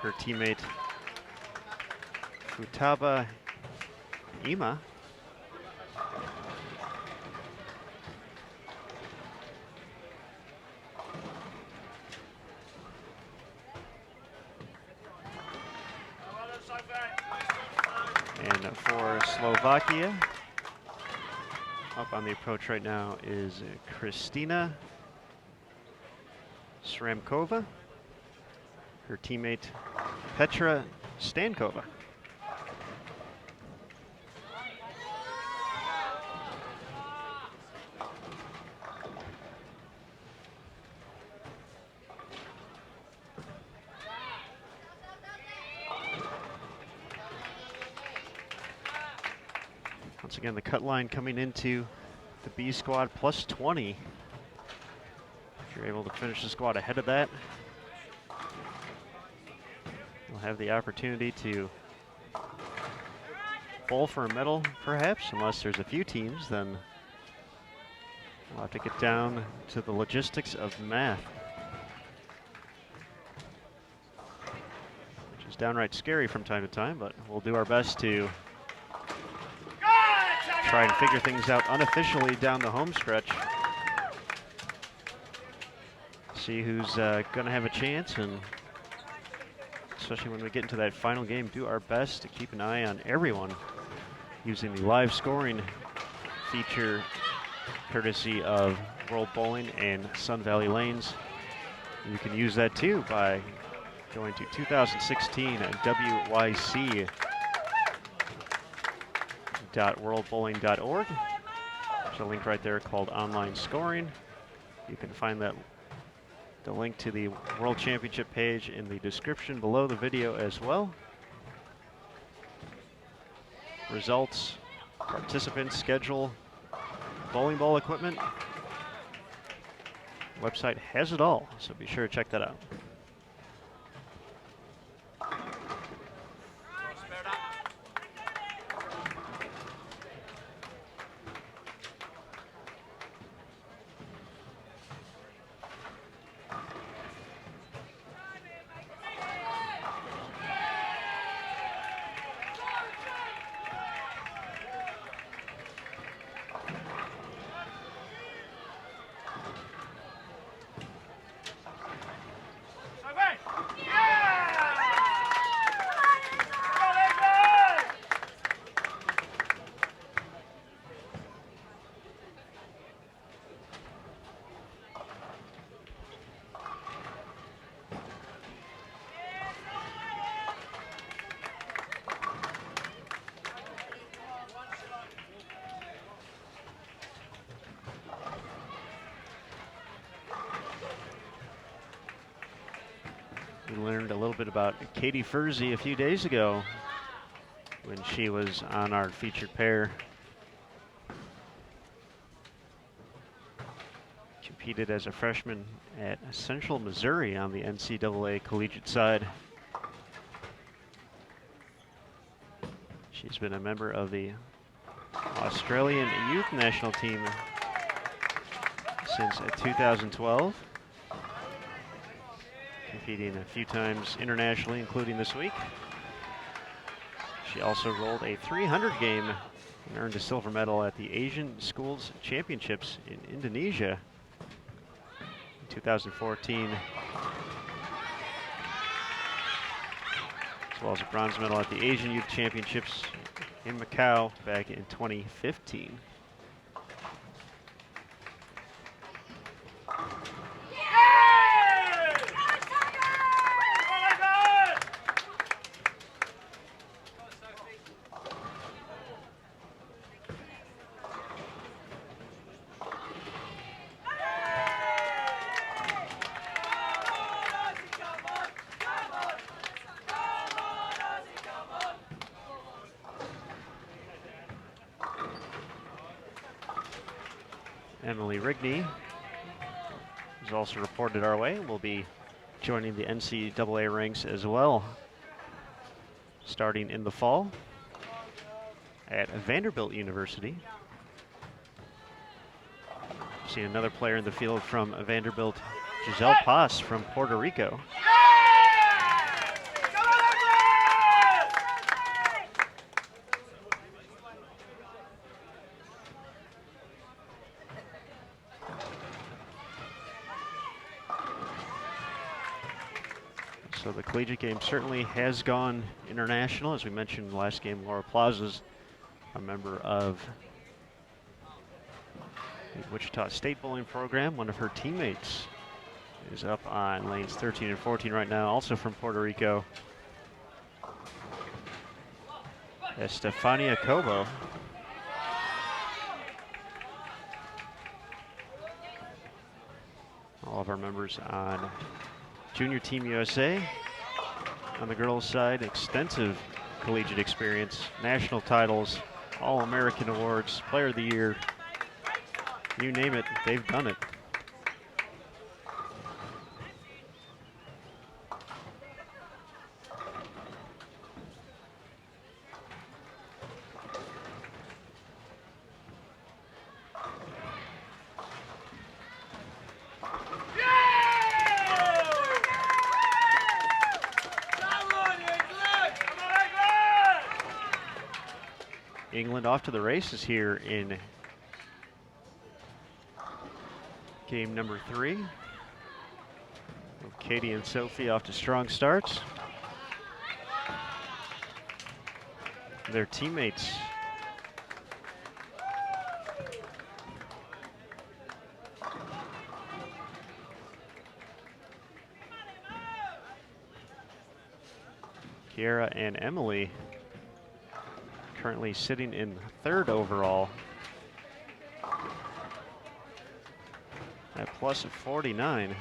Speaker 2: Her teammate Futaba Ima and for Slovakia, up on the approach right now is Kristina Sramkova, her teammate Petra Stankova. Once again, the cut line coming into the B squad plus 20. If you're able to finish the squad ahead of that, you'll have the opportunity to bowl for a medal, perhaps, unless there's a few teams, then we'll have to get down to the logistics of math, which is downright scary from time to time, but we'll do our best to try and figure things out unofficially down the home stretch. See who's going to have a chance, and especially when we get into that final game, do our best to keep an eye on everyone using the live scoring feature courtesy of World Bowling and Sun Valley Lanes. You can use that too by going to 2016 WYC.worldbowling.org. There's a link right there called Online Scoring. You can find the link to the World Championship page in the description below the video as well. Results, participants, schedule, bowling ball equipment. Website has it all, so be sure to check that out. We learned a little bit about Katie Furzy a few days ago when she was on our featured pair. Competed as a freshman at Central Missouri on the NCAA collegiate side. She's been a member of the Australian youth national team since 2012. Competing a few times internationally, including this week. She also rolled a 300 game and earned a silver medal at the Asian Schools Championships in Indonesia in 2014, as well as a bronze medal at the Asian Youth Championships in Macau back in 2015. Emily Rigney is also reported our way. Will be joining the NCAA ranks as well, starting in the fall at Vanderbilt University. See another player in the field from Vanderbilt, Giselle Paz from Puerto Rico. So the collegiate game certainly has gone international. As we mentioned in the last game, Laura Plaza's a member of the Wichita State bowling program. One of her teammates is up on lanes 13 and 14 right now, also from Puerto Rico. Estefania Cobo. All of our members on Junior Team USA. On the girls' side, extensive collegiate experience, national titles, All-American awards, Player of the Year, You name it, they've done it. England off to the races here in game number 3. With Katie and Sophie off to strong starts. Their teammates Kiara and Emily currently sitting in 3rd overall at plus of 49.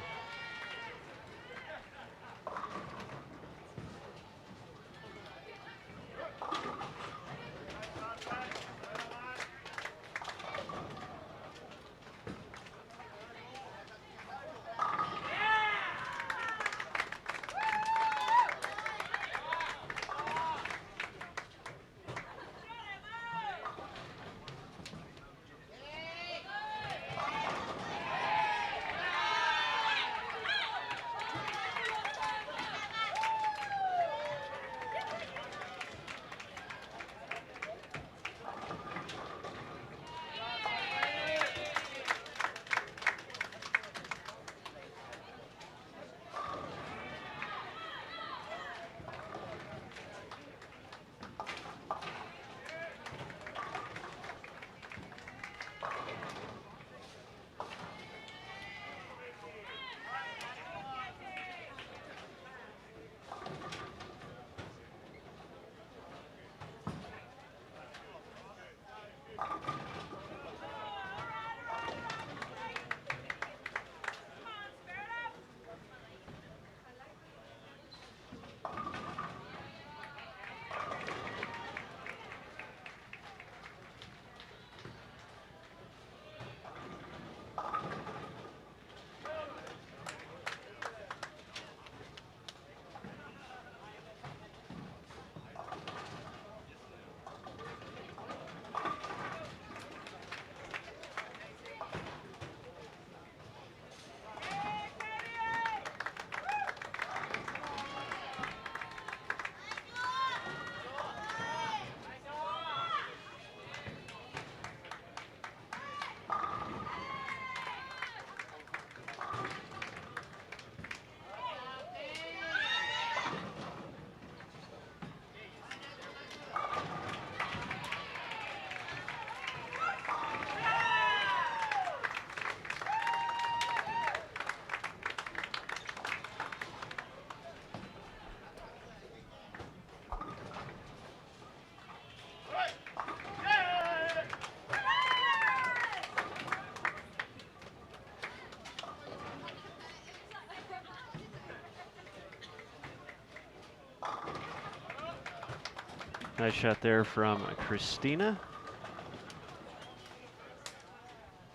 Speaker 2: Nice shot there from Christina.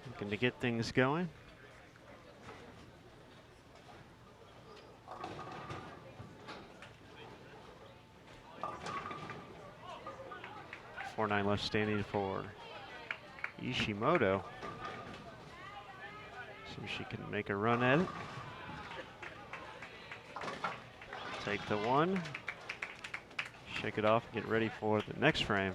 Speaker 2: Looking to get things going. .49 left standing for Ishimoto. So she can make a run at it. Take the one. Shake it off and get ready for the next frame.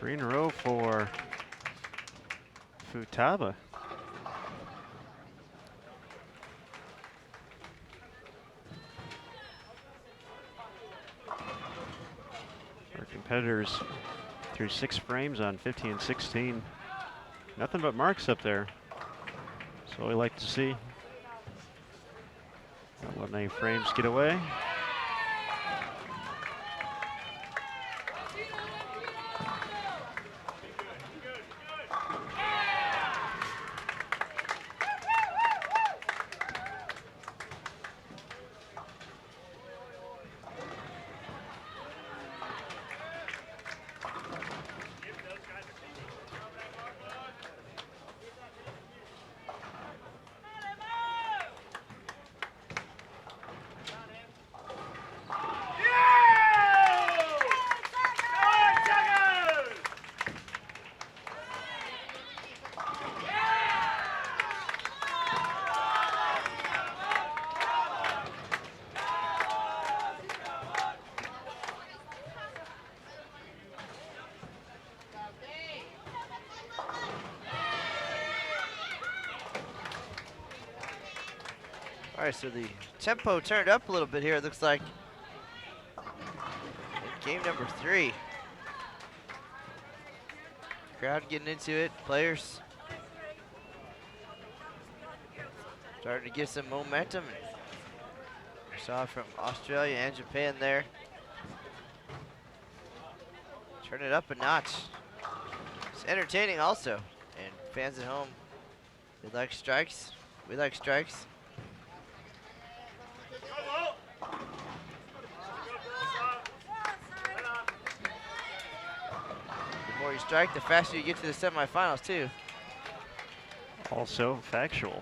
Speaker 2: 3 in a row for Futaba. Our competitors through 6 frames on 15 and 16. Nothing but marks up there. That's what we like to see. Not letting any frames get away.
Speaker 3: All right, so the tempo turned up a little bit here, it looks like. In game number 3. Crowd getting into it, players starting to get some momentum. We saw it from Australia and Japan there. Turn it up a notch. It's entertaining also. And fans at home, they like strikes. We like strikes. The more you strike, the faster you get to the semifinals too.
Speaker 2: Also factual.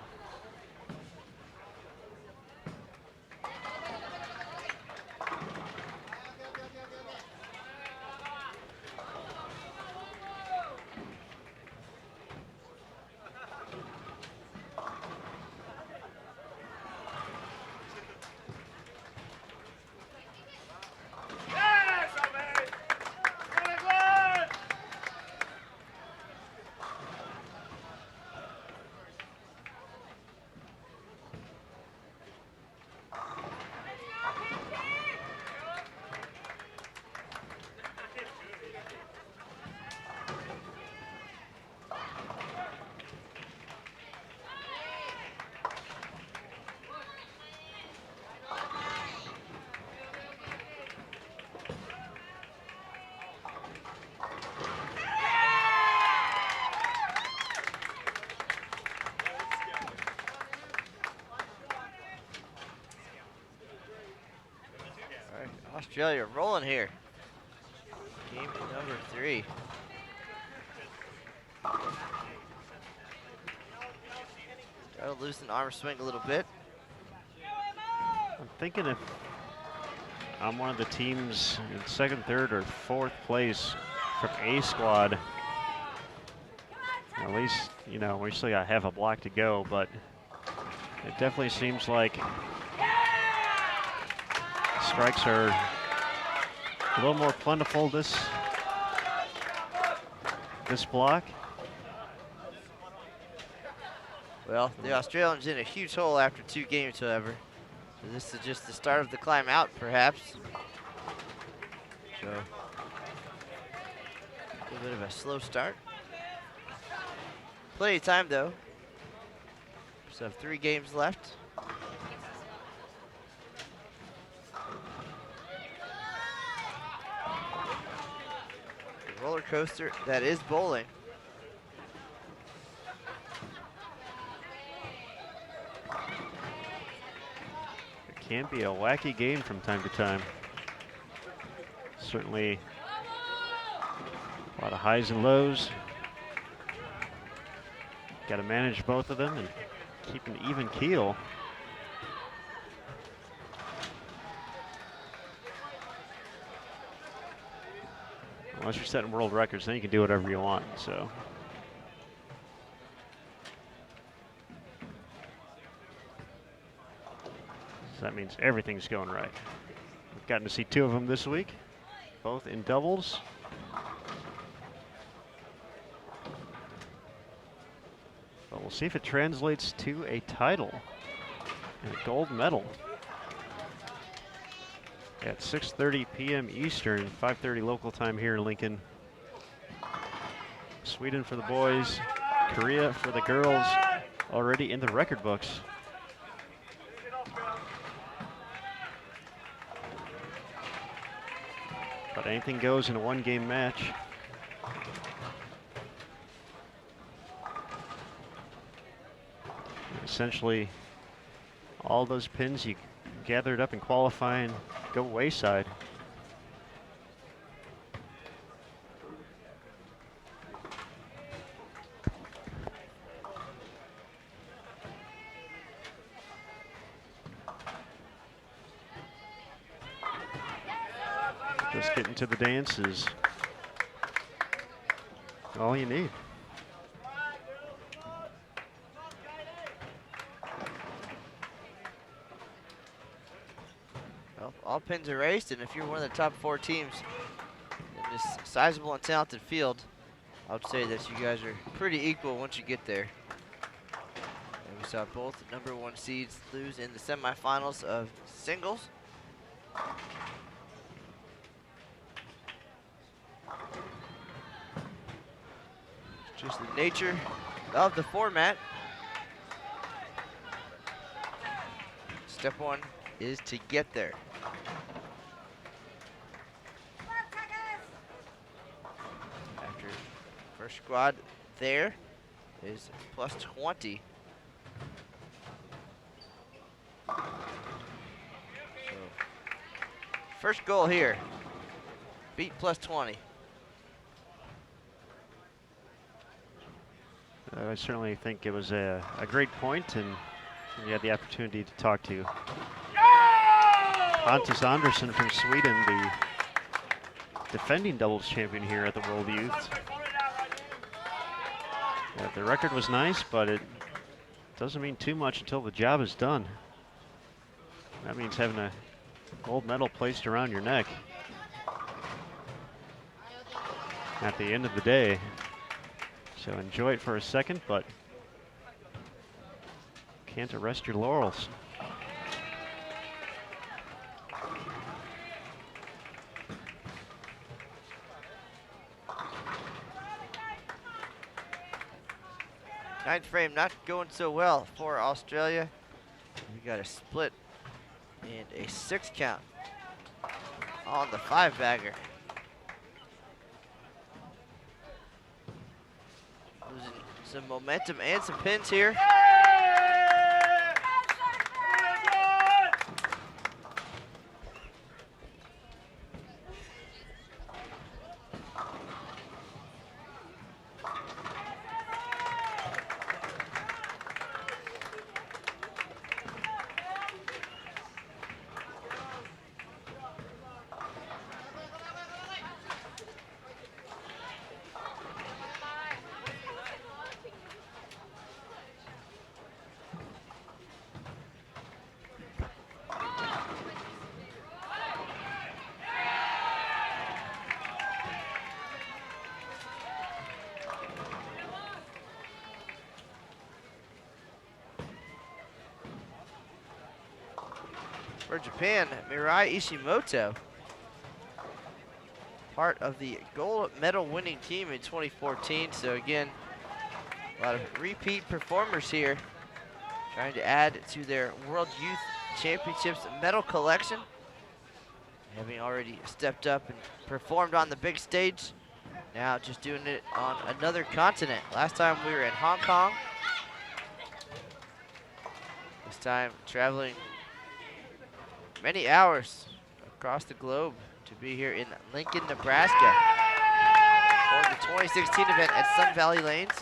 Speaker 3: Australia rolling here. Game number 3. Try to loosen arm swing a little bit.
Speaker 2: I'm thinking if I'm one of the teams in 2nd, 3rd, or 4th place from A squad, at least, you know, we still got half a block to go, but it definitely seems like strikes are a little more plentiful this block.
Speaker 3: Well, the Australians in a huge hole after 2 games, however. So this is just the start of the climb out, perhaps. So, a little bit of a slow start. Plenty of time, though. So, 3 games left. The roller coaster that is bowling.
Speaker 2: Can be a wacky game from time to time. Certainly a lot of highs and lows. Got to manage both of them and keep an even keel. Unless you're setting world records, then you can do whatever you want. So. That means everything's going right. We've gotten to see 2 of them this week, both in doubles. But we'll see if it translates to a title and a gold medal. At 6:30 p.m. Eastern, 5:30 local time here in Lincoln. Sweden for the boys, Korea for the girls, already in the record books. But anything goes in a one-game match. Essentially, all those pins you gathered up in qualifying go wayside. Just getting to the dance is all you need.
Speaker 3: Well, all pins are raced, and if you're one of the top 4 teams in this sizable and talented field, I would say that you guys are pretty equal once you get there. And we saw both #1 seeds lose in the semifinals of singles. Just the nature of the format. Step 1 is to get there. After first squad there is plus 20. So first goal here, beat plus 20.
Speaker 2: I certainly think it was a great point, and we had the opportunity to talk to Pontus Andersson from Sweden, the defending doubles champion here at the World Youth. The record was nice, but it doesn't mean too much until the job is done. That means having a gold medal placed around your neck at the end of the day. So enjoy it for a second, but can't arrest your laurels.
Speaker 3: Ninth frame not going so well for Australia. We got a split and a 6 count on the 5-bagger. Losing some momentum and some pins here. For Japan, Mirai Ishimoto, part of the gold medal winning team in 2014. So again, a lot of repeat performers here, trying to add to their World Youth Championships medal collection. Having already stepped up and performed on the big stage, now just doing it on another continent. Last time we were in Hong Kong. This time traveling many hours across the globe to be here in Lincoln, Nebraska for the 2016 event at Sun Valley Lanes.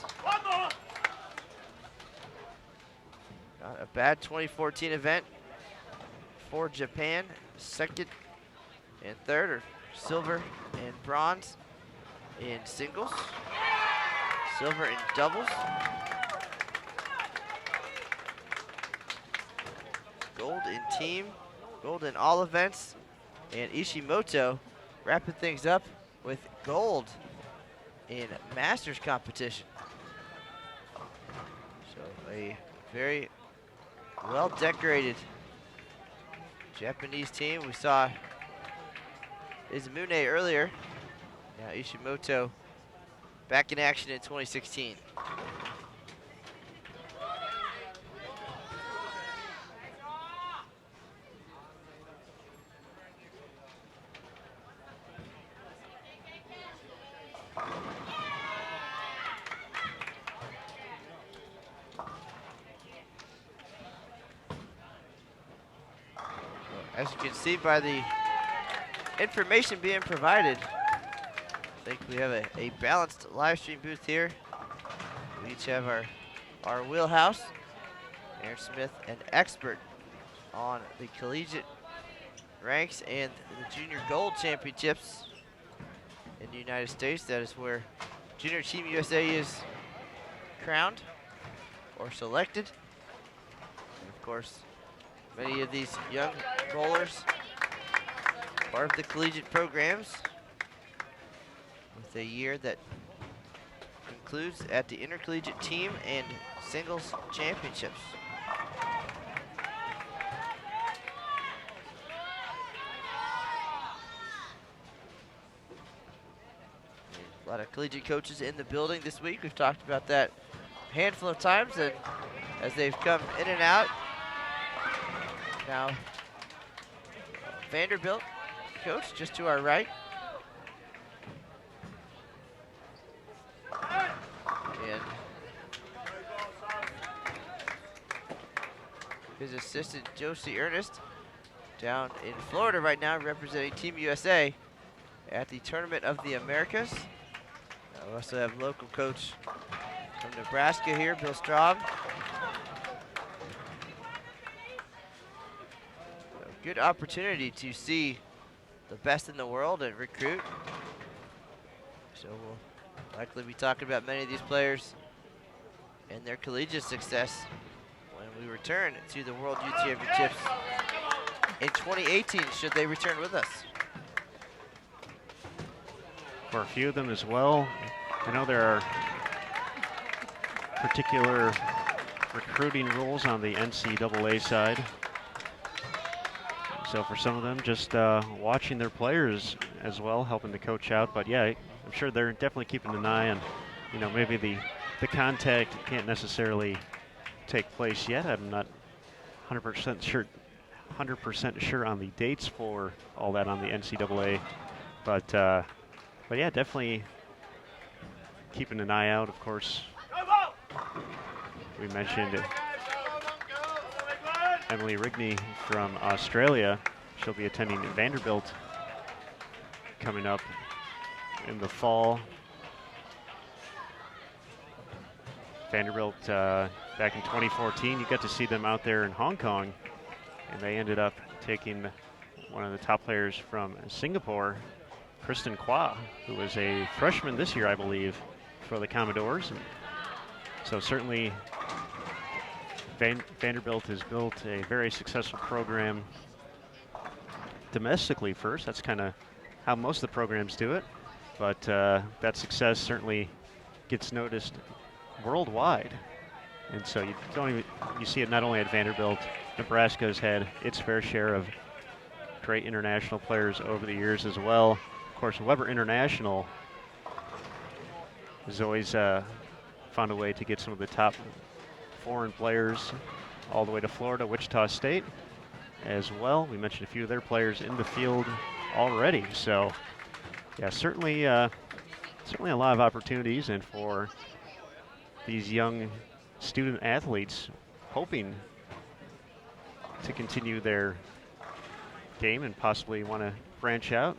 Speaker 3: Not a bad 2014 event for Japan. Second and third are silver and bronze in singles, silver in doubles, gold in team, gold in all events, and Ishimoto wrapping things up with gold in Masters competition. So a very well-decorated Japanese team. We saw Izumune earlier. Now Ishimoto back in action in 2016. As you can see by the information being provided, I think we have a balanced live stream booth here. We each have our wheelhouse. Aaron Smith, an expert on the collegiate ranks and the junior gold championships in the United States. That is where Junior Team USA is crowned or selected. And of course, many of these young bowlers part of the collegiate programs with a year that concludes at the intercollegiate team and singles championships. A lot of collegiate coaches in the building this week. We've talked about that a handful of times, and as they've come in and out. Now, Vanderbilt coach just to our right. And his assistant, Josie Ernest, down in Florida right now, representing Team USA at the Tournament of the Americas. We also have local coach from Nebraska here, Bill Straub. A good opportunity to see the best in the world and recruit. So we'll likely be talking about many of these players and their collegiate success when we return to the World Youth Championships in 2018, should they return with us.
Speaker 2: For a few of them as well. I know there are particular recruiting rules on the NCAA side. So for some of them, just watching their players as well, helping to coach out. But yeah, I'm sure they're definitely keeping an eye on, maybe the contact can't necessarily take place yet. I'm not 100% sure on the dates for all that on the NCAA. But yeah, definitely keeping an eye out, of course. We mentioned Emily Rigney from Australia. She'll be attending Vanderbilt coming up in the fall. Vanderbilt back in 2014, you got to see them out there in Hong Kong, and they ended up taking one of the top players from Singapore, Kristen Kwa, who was a freshman this year, I believe, for the Commodores. And so certainly Vanderbilt has built a very successful program domestically first. That's kind of how most of the programs do it. But that success certainly gets noticed worldwide. And so you see it not only at Vanderbilt. Nebraska has had its fair share of great international players over the years as well. Of course, Weber International has always found a way to get some of the top foreign players all the way to Florida, Wichita State as well. We mentioned a few of their players in the field already. So yeah, certainly a lot of opportunities, and for these young student athletes hoping to continue their game and possibly want to branch out,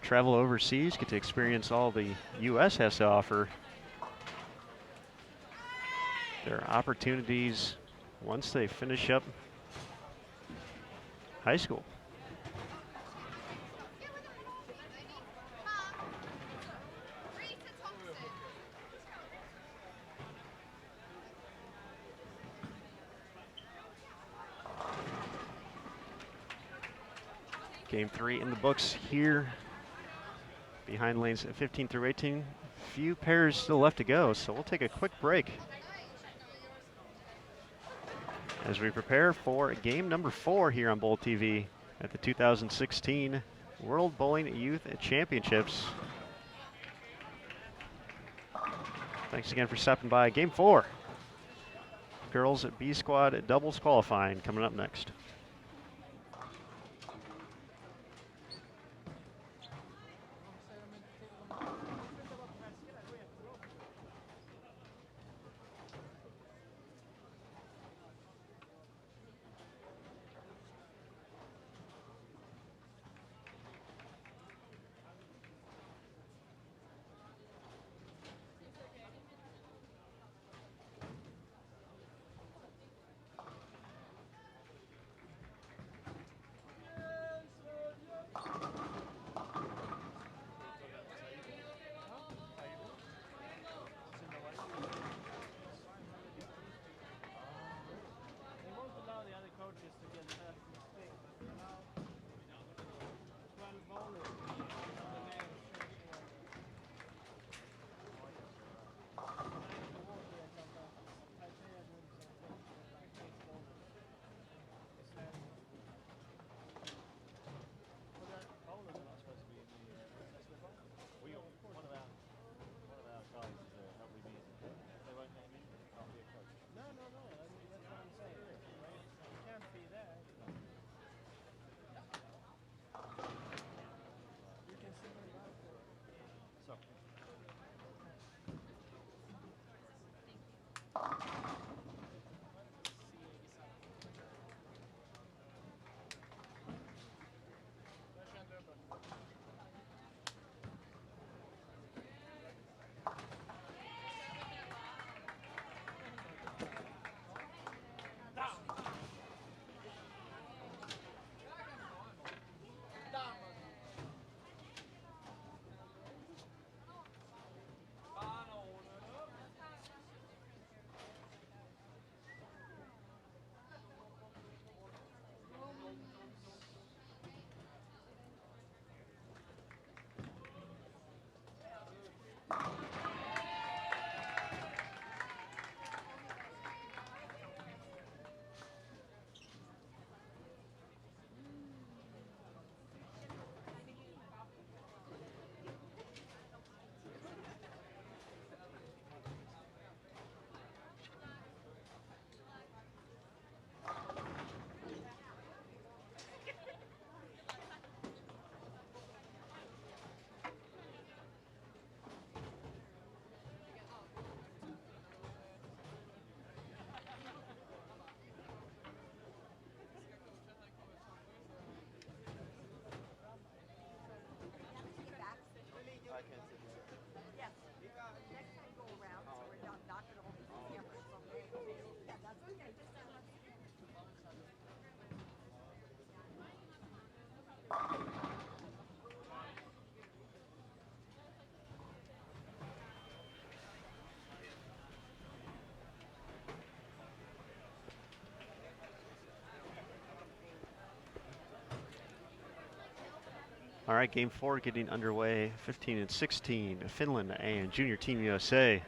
Speaker 2: travel overseas, get to experience all the U.S. has to offer. There are opportunities once they finish up high school. Game 3 in the books here. Behind lanes 15 through 18. Few pairs still left to go, so we'll take a quick break. as we prepare for game number 4 here on Bowl TV at the 2016 World Bowling Youth Championships. Thanks again for stopping by. Game 4. Girls B Squad doubles qualifying coming up next. All right, game 4 getting underway. 15 and 16, Finland and Junior Team USA.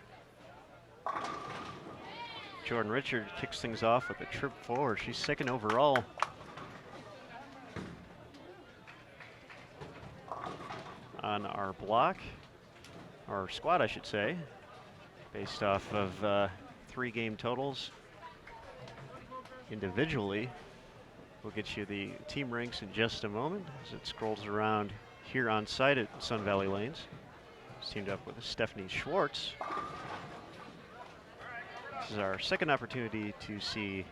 Speaker 2: Jordan Richard kicks things off with a trip forward. She's second overall. On our block, or squad I should say, based off of 3 game totals. Individually, we'll get you the team ranks in just a moment as it scrolls around here on site at Sun Valley Lanes. It's teamed up with Stephanie Schwartz. This is our second opportunity to see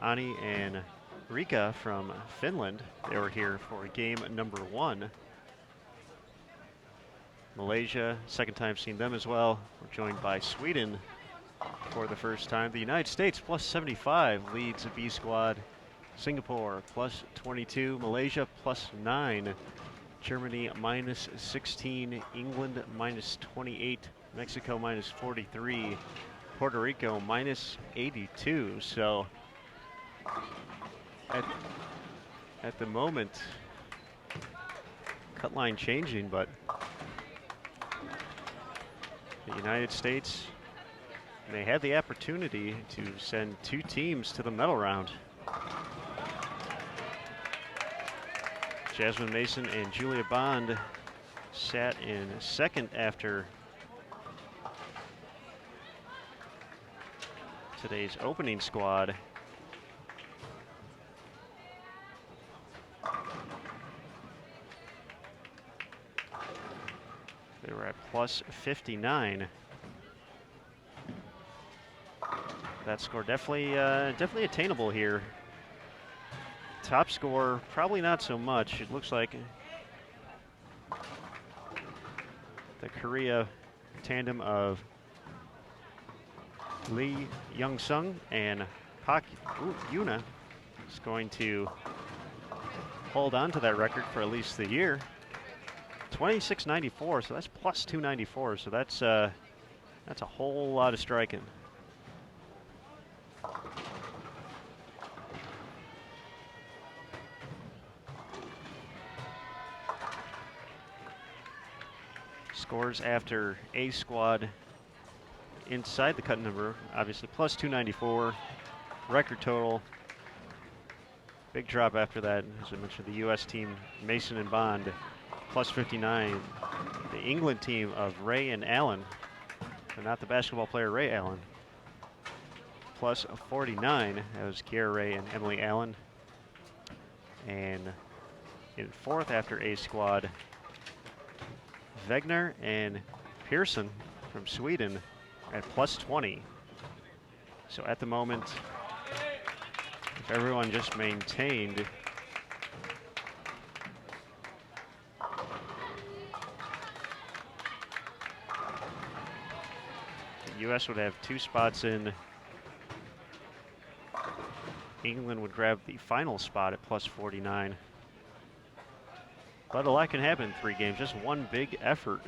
Speaker 2: Ani and Rika from Finland. They were here for game number 1. Malaysia, second time seeing them as well. We're joined by Sweden for the first time. The United States plus 75 leads the B squad. Singapore plus 22, Malaysia plus 9, Germany minus 16, England minus 28, Mexico minus 43, Puerto Rico minus 82. So at the moment, cut line changing, but the United States They had the opportunity to send 2 teams to the medal round. Jasmine Mason and Julia Bond sat in second after today's opening squad. They were at plus 59. That score definitely attainable here. Top score, probably not so much. It looks like the Korea tandem of Lee Young-sung and Park Yuna is going to hold on to that record for at least the year. 26.94, so that's plus 294. So that's a whole lot of striking. Scores after A squad inside the cut number, obviously plus 294. Record total. Big drop after that, as I mentioned, the U.S. team, Mason and Bond, plus 59. The England team of Ray and Allen, but not the basketball player Ray Allen, plus 49. That was Kiara Ray and Emily Allen. And in fourth after A squad, Wegner and Pearson from Sweden at plus 20. So at the moment, if everyone just maintained, the U.S. would have 2 spots in. England would grab the final spot at plus 49. But a lot can happen in 3 games. Just one big effort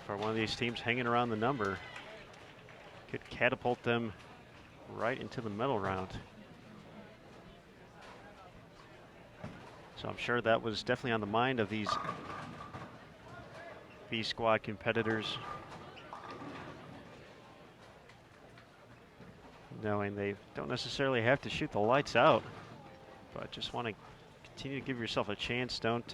Speaker 2: for one of these teams hanging around the number could catapult them right into the medal round. So I'm sure that was definitely on the mind of these B squad competitors, knowing they don't necessarily have to shoot the lights out, but just want to continue to give yourself a chance. Don't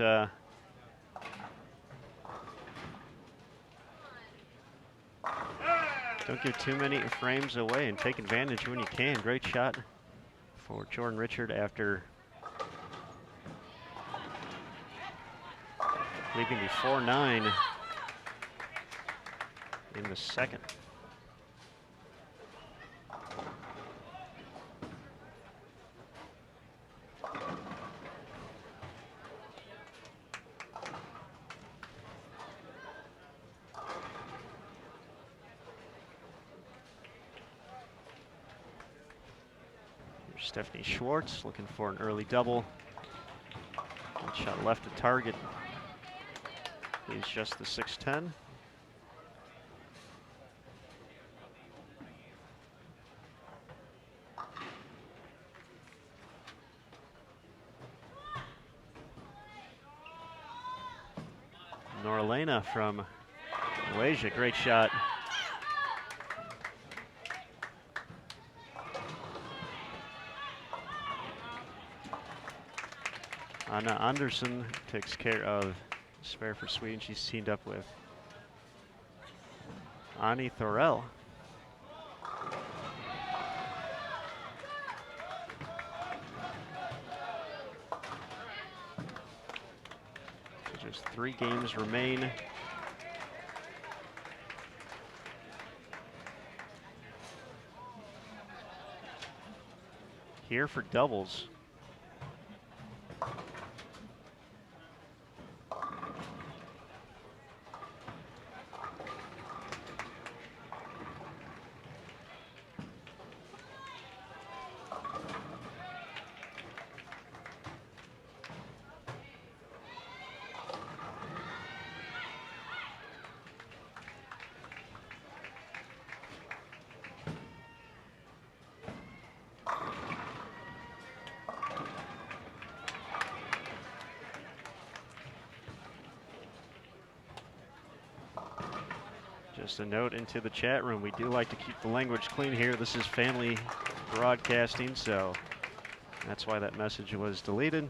Speaker 2: give too many frames away and take advantage when you can. Great shot for Jordan Richard after leaving the 4-9 in the second. Stephanie Schwartz looking for an early double. Good shot left to target. He's just the 6'10". Norlena from Malaysia, great shot. Anna Andersson takes care of spare for Sweden. She's teamed up with Ani Thorell. So just 3 games remain. Here for doubles. Just a note into the chat room. We do like to keep the language clean here. This is family broadcasting, so that's why that message was deleted.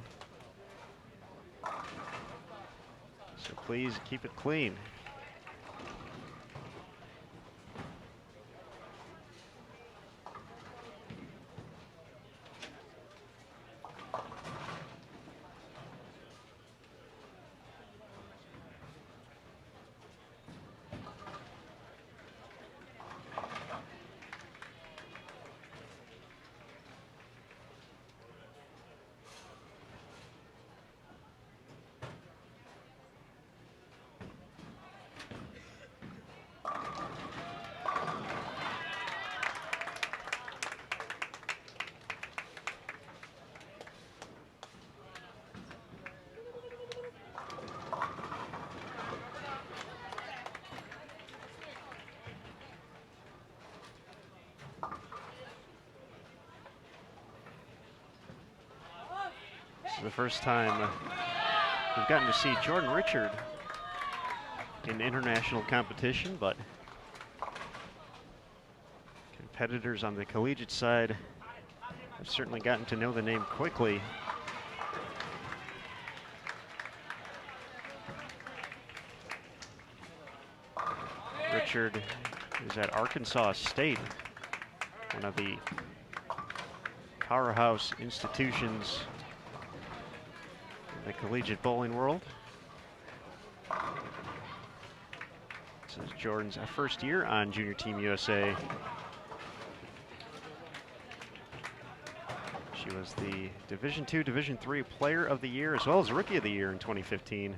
Speaker 2: So please keep it clean. This is the first time we've gotten to see Jordan Richard in international competition, but competitors on the collegiate side have certainly gotten to know the name quickly. Richard is at Arkansas State, one of the powerhouse institutions in the collegiate bowling world. This is Jordan's first year on Junior Team USA. She was the Division II, Division III Player of the Year, as well as Rookie of the Year in 2015.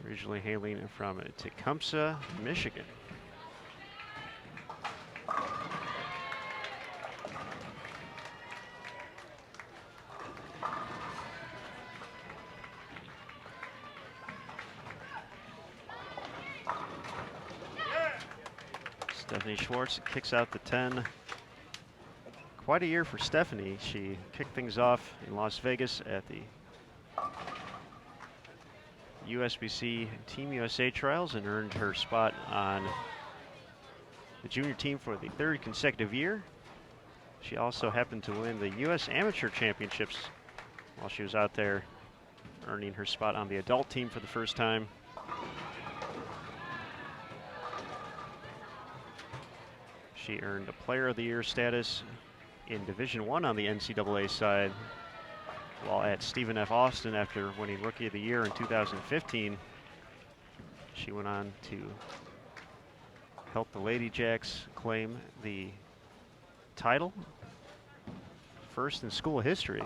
Speaker 2: Originally hailing from Tecumseh, Michigan. Stephanie Schwartz kicks out the 10. Quite a year for Stephanie. She kicked things off in Las Vegas at the USBC Team USA trials and earned her spot on the junior team for the third consecutive year. She also happened to win the US Amateur Championships while she was out there, earning her spot on the adult team for the first time. She earned a Player of the Year status in Division I on the NCAA side, while at Stephen F. Austin after winning Rookie of the Year in 2015. She went on to help the Lady Jacks claim the title, first in school history.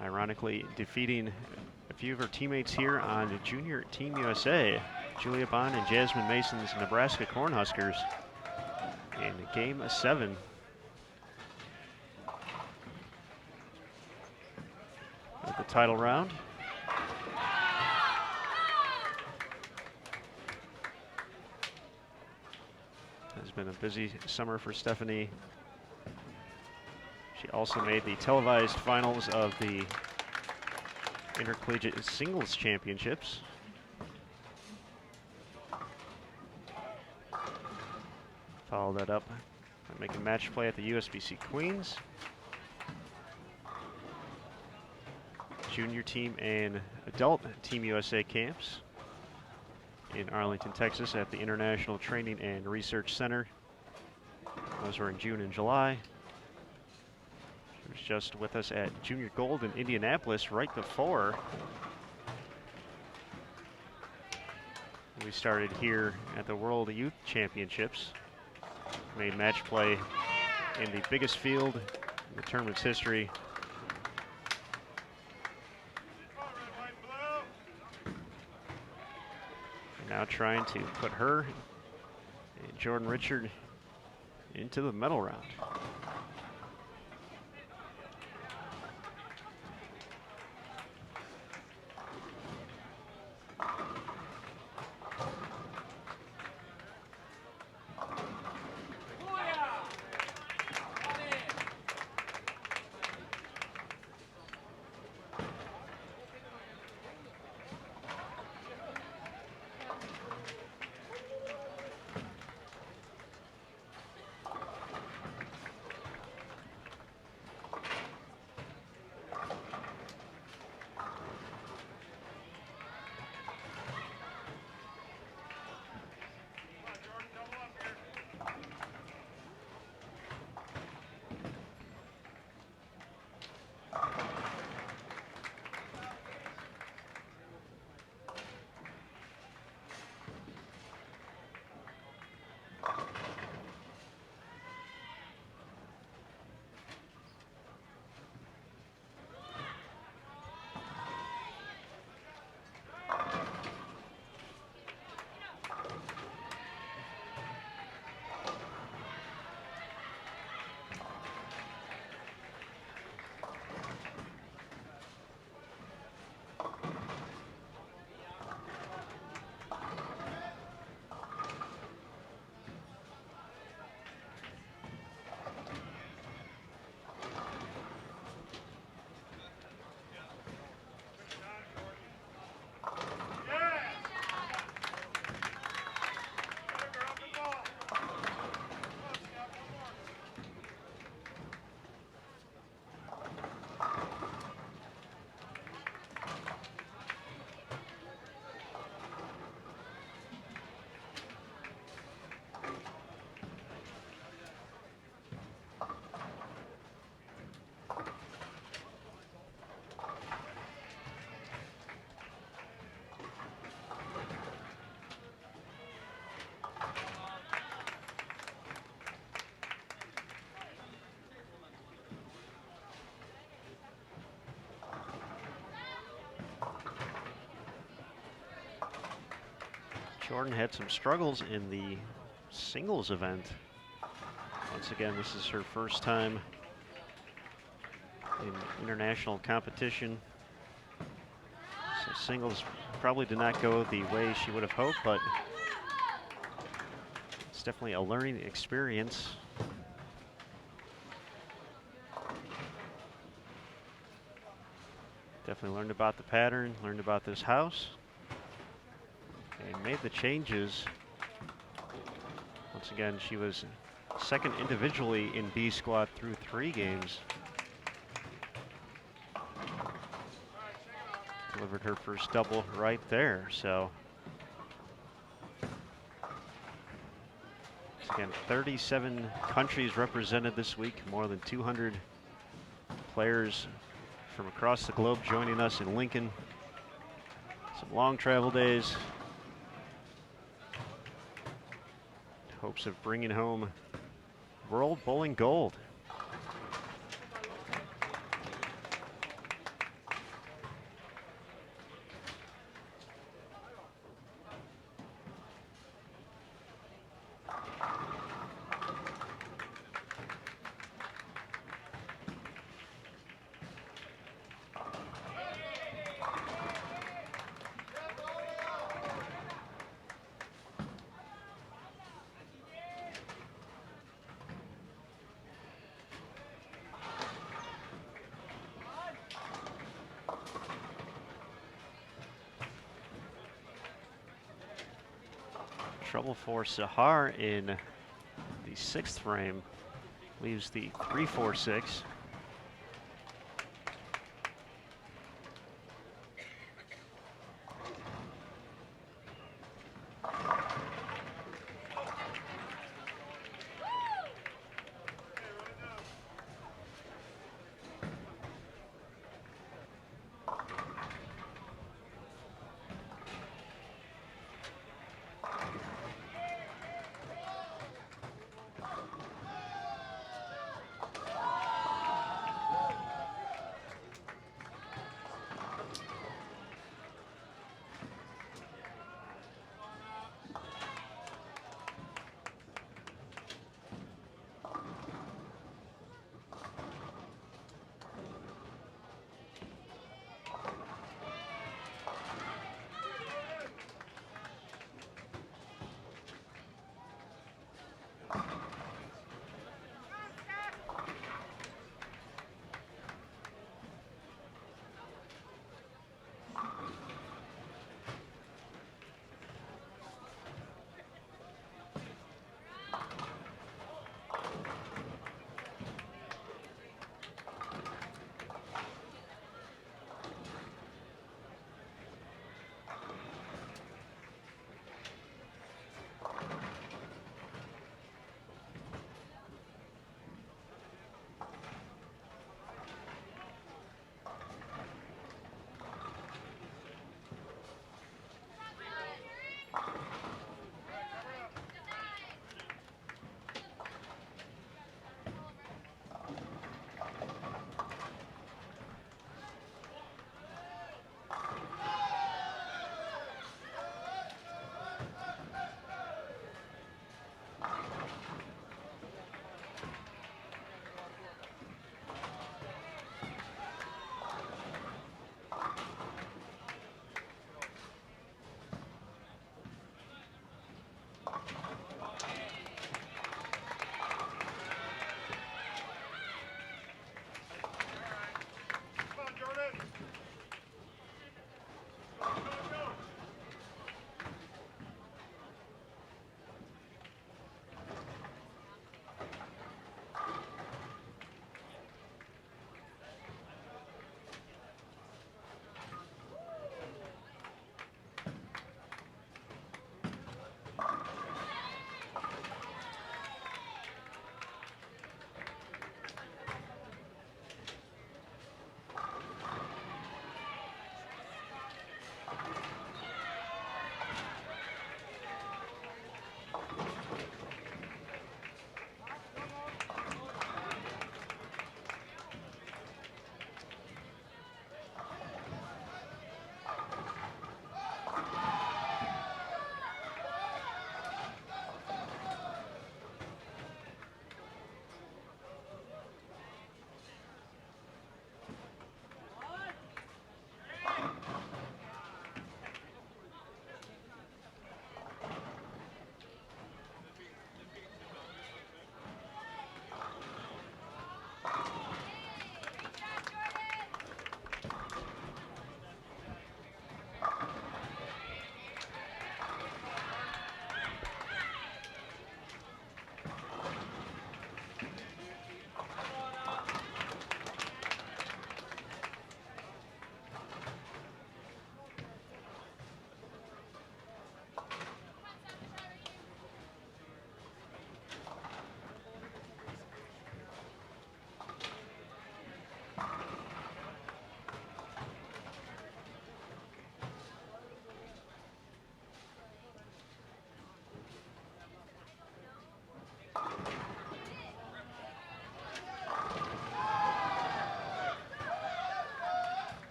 Speaker 2: Ironically, defeating a few of her teammates here on Junior Team USA, Julia Bond and Jasmine Mason's Nebraska Cornhuskers in Game 7. At the title round. Has been a busy summer for Stephanie. She also made the televised finals of the Intercollegiate Singles Championships. Followed that up by making match play at the USBC Queens. Junior team and adult Team USA camps in Arlington, Texas at the International Training and Research Center. Those were in June and July. She was just with us at Junior Gold in Indianapolis right before we started here at the World Youth Championships. Made match play in the biggest field in the tournament's history. And now trying to put her and Jordan Richard into the medal round. Jordan had some struggles in the singles event. Once again, this is her first time in international competition. So singles probably did not go the way she would have hoped, but it's definitely a learning experience. Definitely learned about the pattern, learned about this house, and made the changes. Once again, she was second individually in B squad through 3 games. Delivered her first double right there, so. Once again, 37 countries represented this week, more than 200 players from across the globe joining us in Lincoln. Some long travel days. Hopes of bringing home World Bowling Gold. Trouble for Sahar in the 6th frame. Leaves the 3-4-6.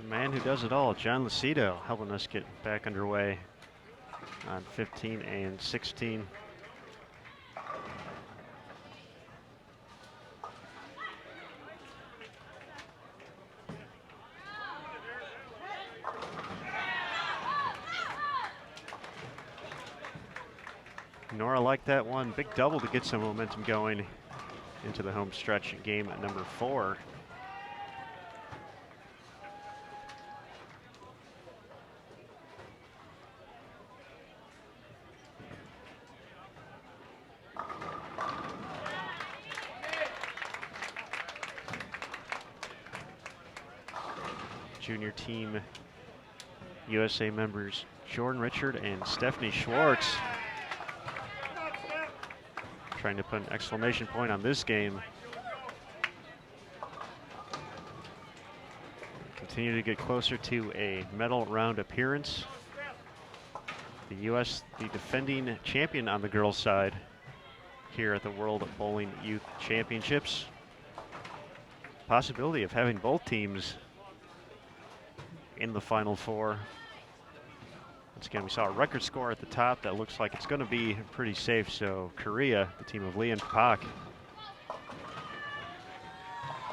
Speaker 2: man who does it all, John Lucido, helping us get back underway on 15 and 16. Nora liked that one. Big double to get some momentum going into the home stretch in game number 4. Junior team USA members Jordan Richard and Stephanie Schwartz trying to put an exclamation point on this game. Continue to get closer to a medal round appearance. The defending champion on the girls' side here at the World Bowling Youth Championships. Possibility of having both teams in the Final Four. Once again, we saw a record score at the top that looks like it's going to be pretty safe. So Korea, the team of Lee and Pak,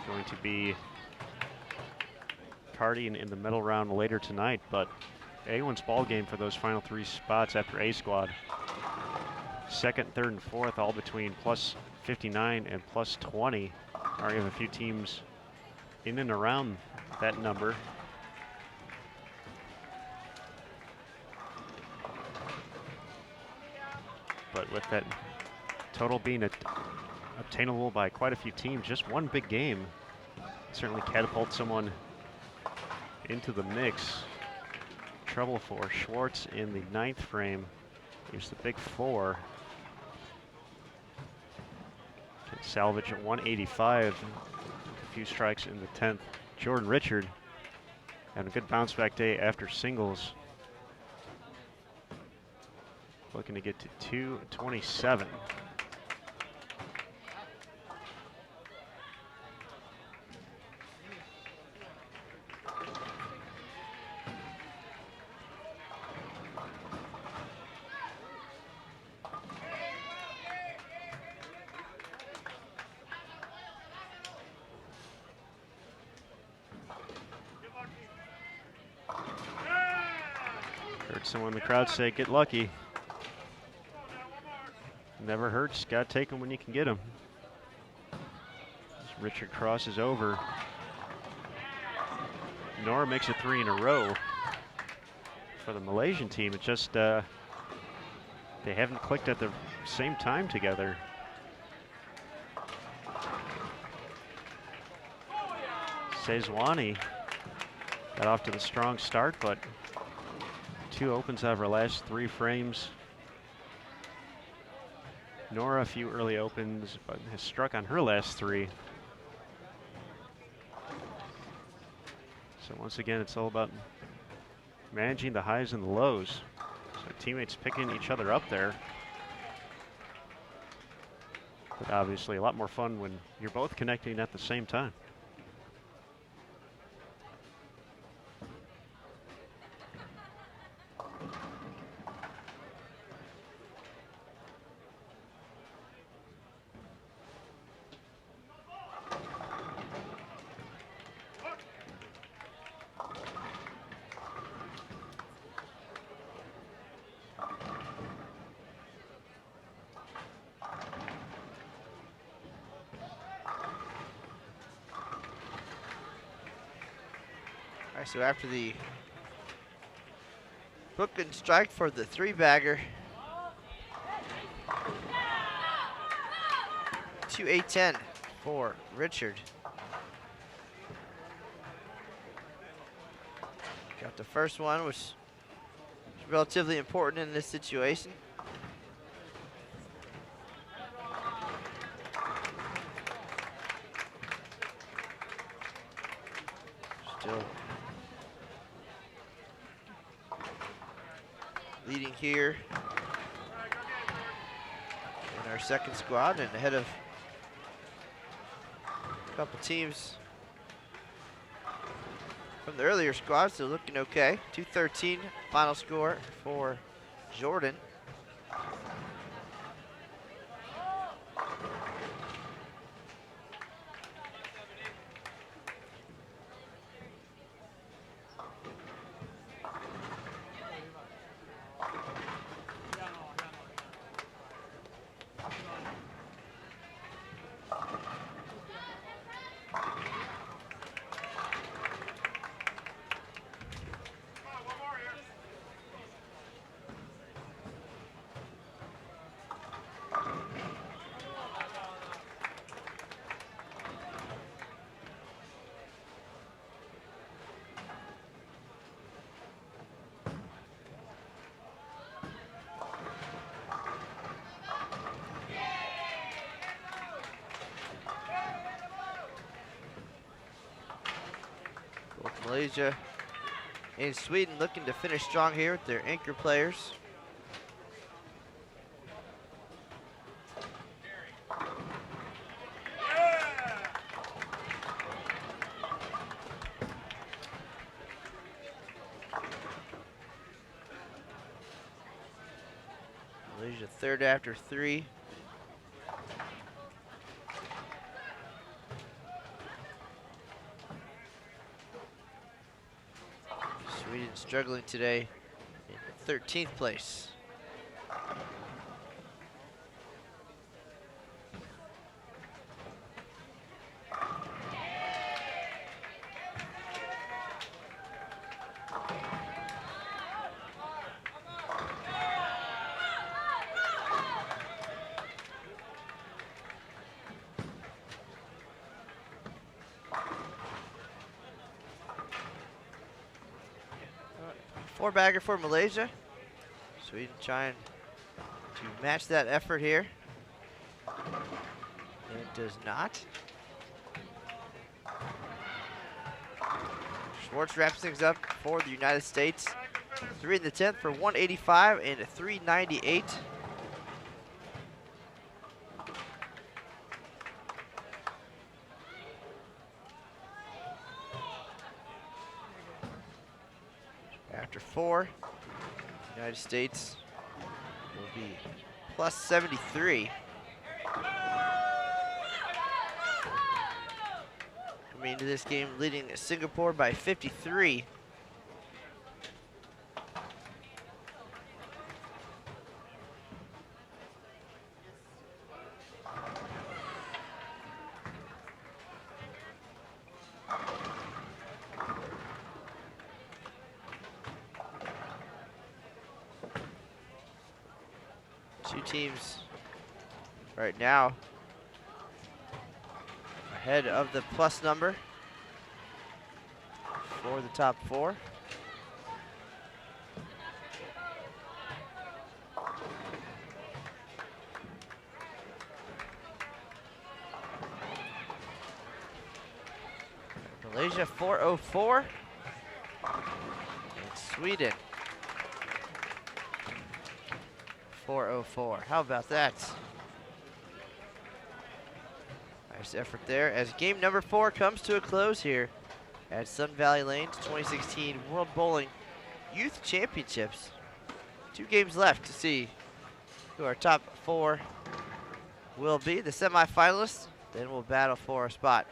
Speaker 2: going to be partying in the medal round later tonight. But A1's ball game for those final 3 spots after A squad. Second, third, and fourth, all between plus 59 and plus 20. Already have a few teams in and around that number. But with that total being obtainable by quite a few teams, just one big game certainly catapults someone into the mix. Trouble for Schwartz in the 9th frame. Here's the big 4. Can salvage at 185. A few strikes in the 10th. Jordan Richard having a good bounce back day after singles. Looking to get to 227. Heard someone in the crowd say, "Get lucky." Never hurts. Got to take them when you can get them. As Richard crosses over. Nora makes it 3 in a row for the Malaysian team. It just they haven't clicked at the same time together. Sezwani got off to the strong start, but 2 opens out of her last 3 frames. Nora a few early opens, but has struck on her last 3. So once again, it's all about managing the highs and the lows. So teammates picking each other up there. But obviously a lot more fun when you're both connecting at the same time.
Speaker 3: So after the book and strike for the 3-bagger, 2-8-10 for Richard. Got the first one, which is relatively important in this situation. Still leading here in our second squad and ahead of a couple teams from the earlier squad, so looking okay. 213 final score for Jordan. Both Malaysia and Sweden looking to finish strong here with their anchor players. Malaysia third after 3. Sweden struggling today in 13th place. Four-bagger for Malaysia. Sweden trying to match that effort here. And it does not. Schwartz wraps things up for the United States. 3 in the 10th for 185 and a 398. After 4, United States will be plus 73. Coming into this game leading Singapore by 53. Two teams right now ahead of the plus number for the top 4. Malaysia 404 and Sweden 404. How about that? Nice effort there as game number 4 comes to a close here at Sun Valley Lanes 2016 World Bowling Youth Championships. 2 games left to see who our top 4 will be. The semifinalists then will battle for a spot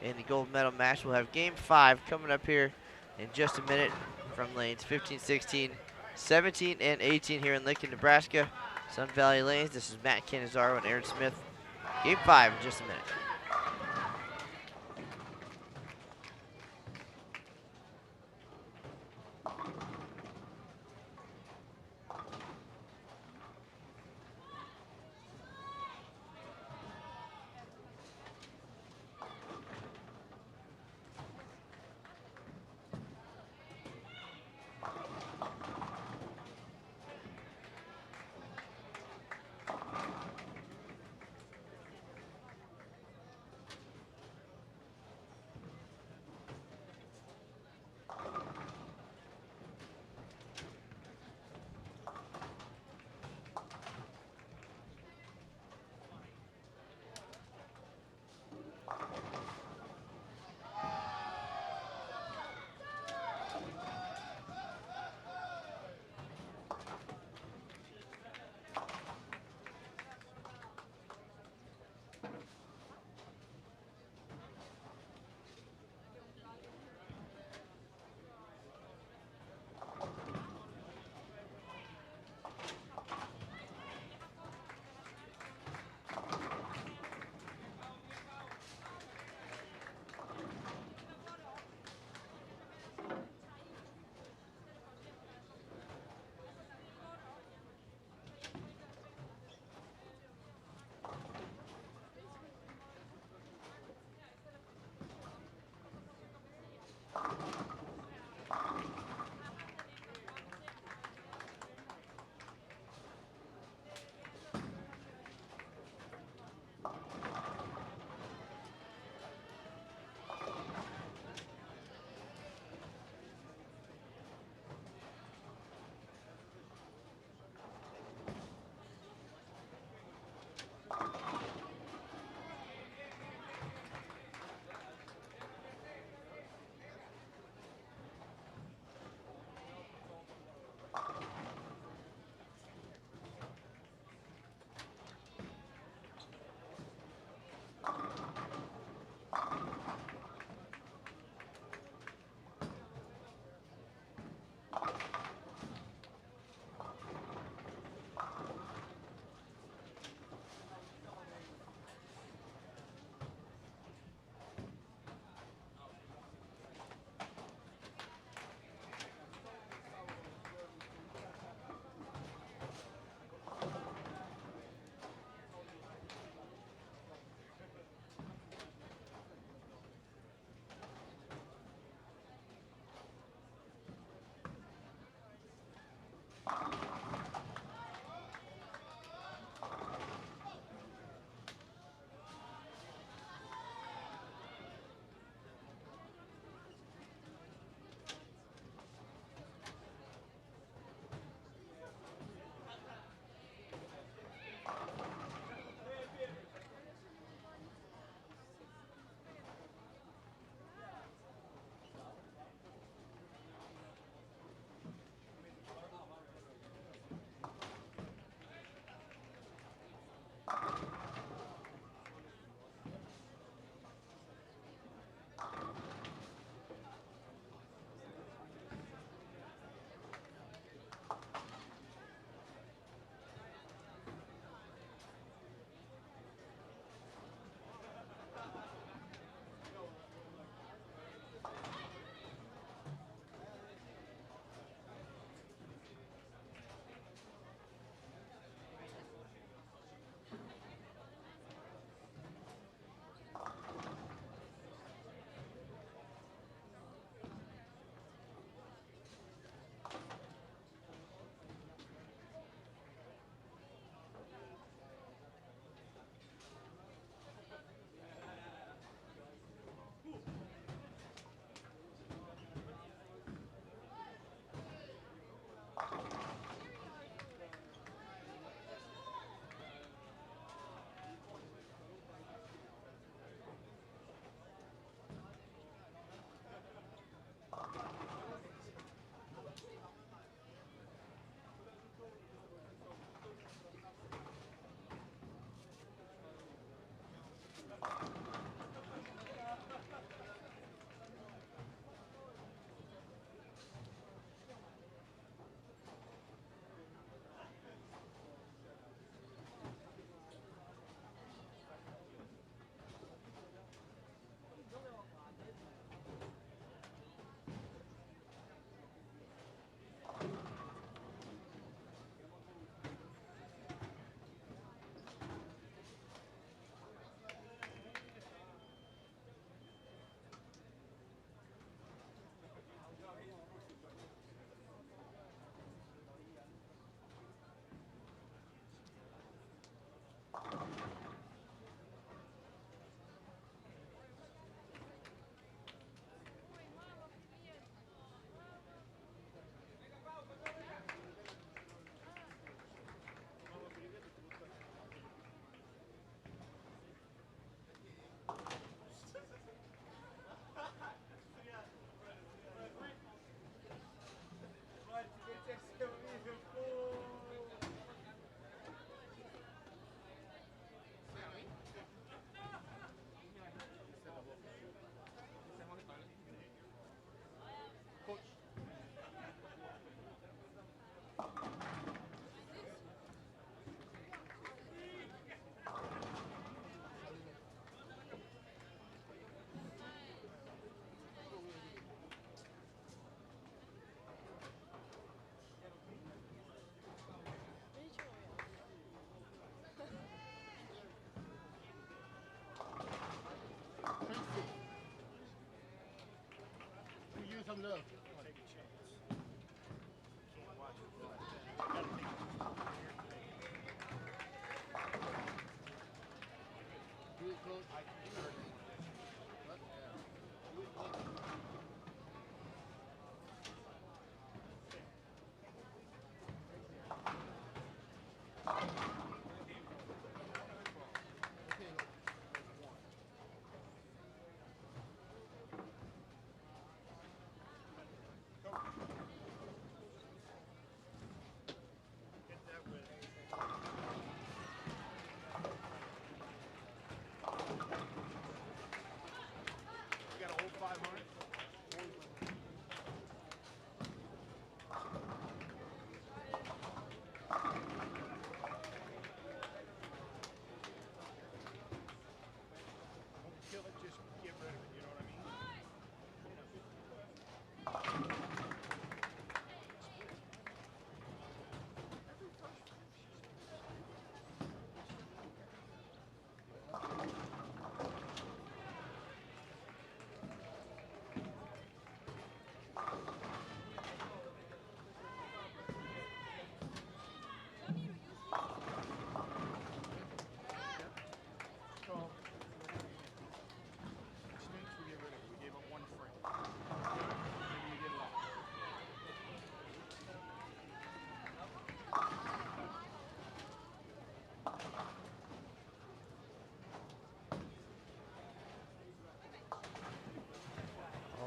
Speaker 3: in the gold medal match. We'll have game 5 coming up here in just a minute from lanes 15, 16, 17, and 18 here in Lincoln, Nebraska. Sun Valley Lanes. This is Matt Canizaro and Aaron Smith. Game 5 in just a minute.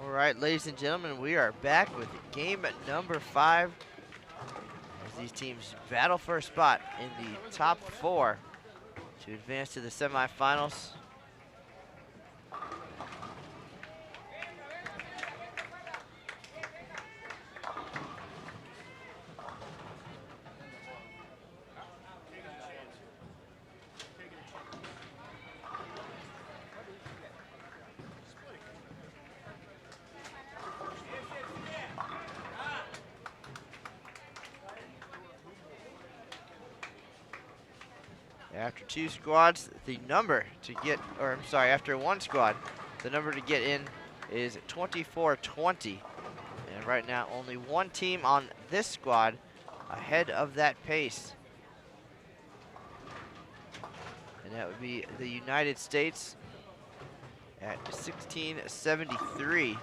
Speaker 3: All right, ladies and gentlemen, we are back with game number 5 as these teams battle for a spot in the top 4 to advance to the semifinals. After 2 squads, the number to get, or I'm sorry, after 1 squad, the number to get in is 24-20. And right now, only 1 team on this squad ahead of that pace. And that would be the United States at 1673.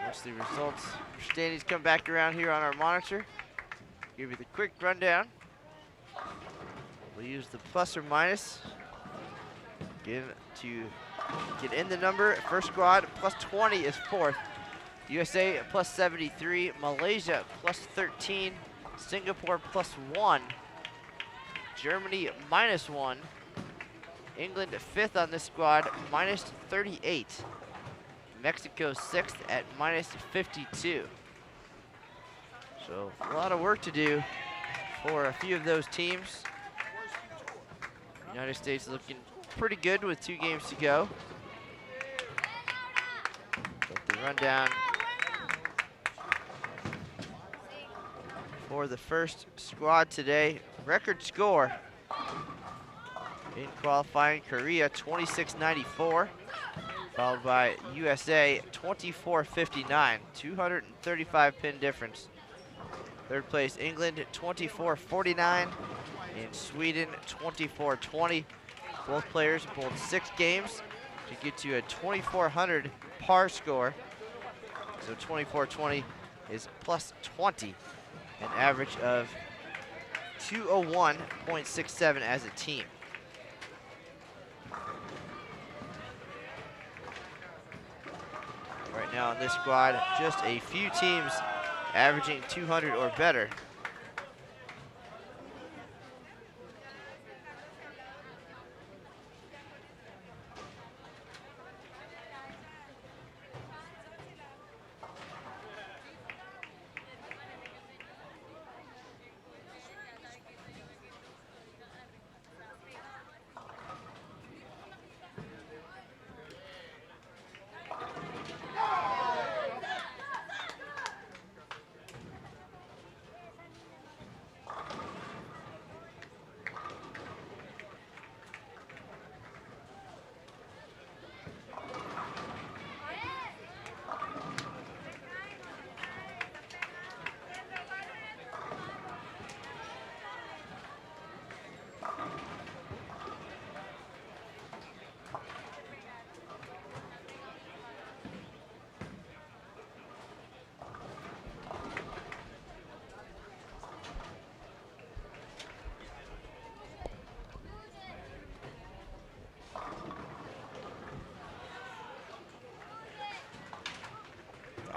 Speaker 3: Once the results standings come back around here on our monitor, give you the quick rundown. We'll use the plus or minus again to get in the number. First squad plus 20 is 4th. USA plus 73, Malaysia plus 13, Singapore plus 1, Germany minus 1, England 5th on this squad minus 38. Mexico 6th at minus 52. So a lot of work to do for a few of those teams. United States looking pretty good with 2 games to go. But the rundown for the first squad today. Record score in qualifying, Korea 26-94. Followed by USA 24-59, 235 pin difference. 3rd place England 24-49, and Sweden 24-20. Both players bowled 6 games to get to a 2400 par score. So 24-20 is plus 20, an average of 201.67 as a team. Right now in this squad, just a few teams averaging 200 or better.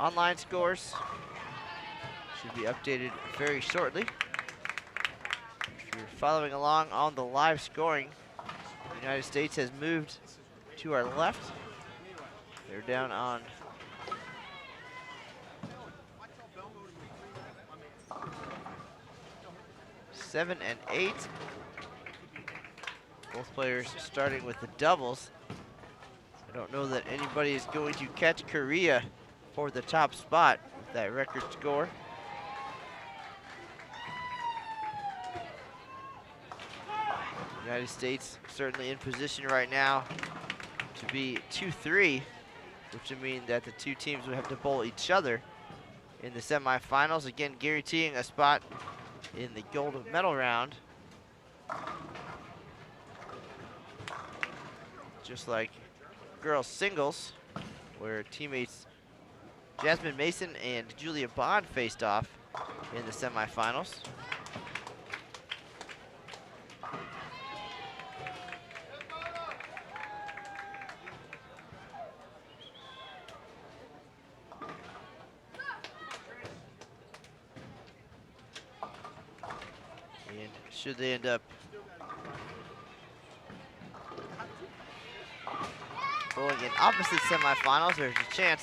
Speaker 3: online scores should be updated very shortly. If you're following along on the live scoring, the United States has moved to our left. They're down on seven and 8. Both players starting with the doubles. I don't know that anybody is going to catch Korea for the top spot with that record score. United States certainly in position right now to be 2-3, which would mean that the two teams would have to bowl each other in the semifinals, again guaranteeing a spot in the gold medal round. Just like girls singles, where teammates Jasmine Mason and Julia Bond faced off in the semifinals. And should they end up bowling in opposite semifinals, there's a chance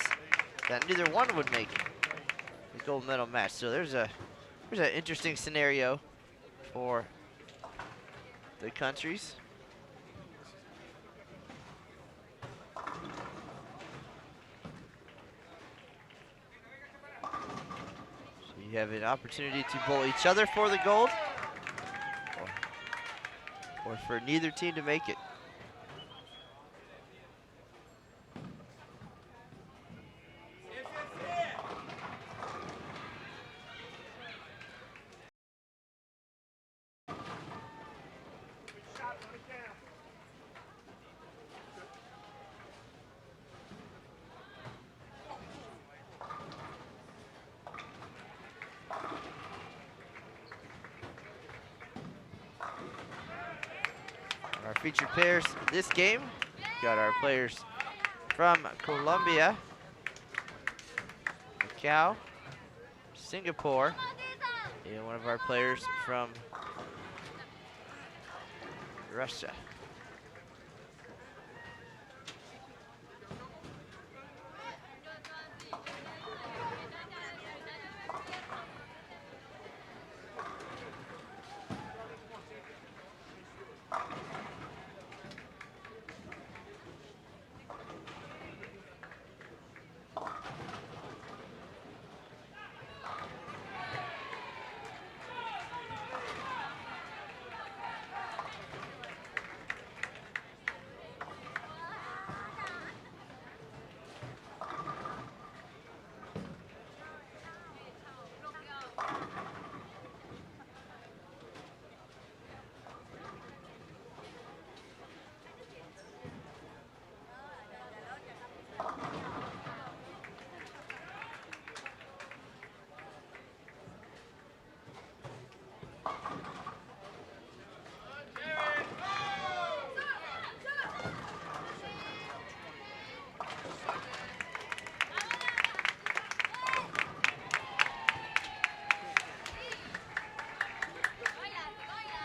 Speaker 3: that neither one would make the gold medal match. So there's an interesting scenario for the countries. So you have an opportunity to bowl each other for the gold, or for neither team to make it. Our featured pairs this game, got our players from Colombia, Macau, Singapore, and one of our players from Russia.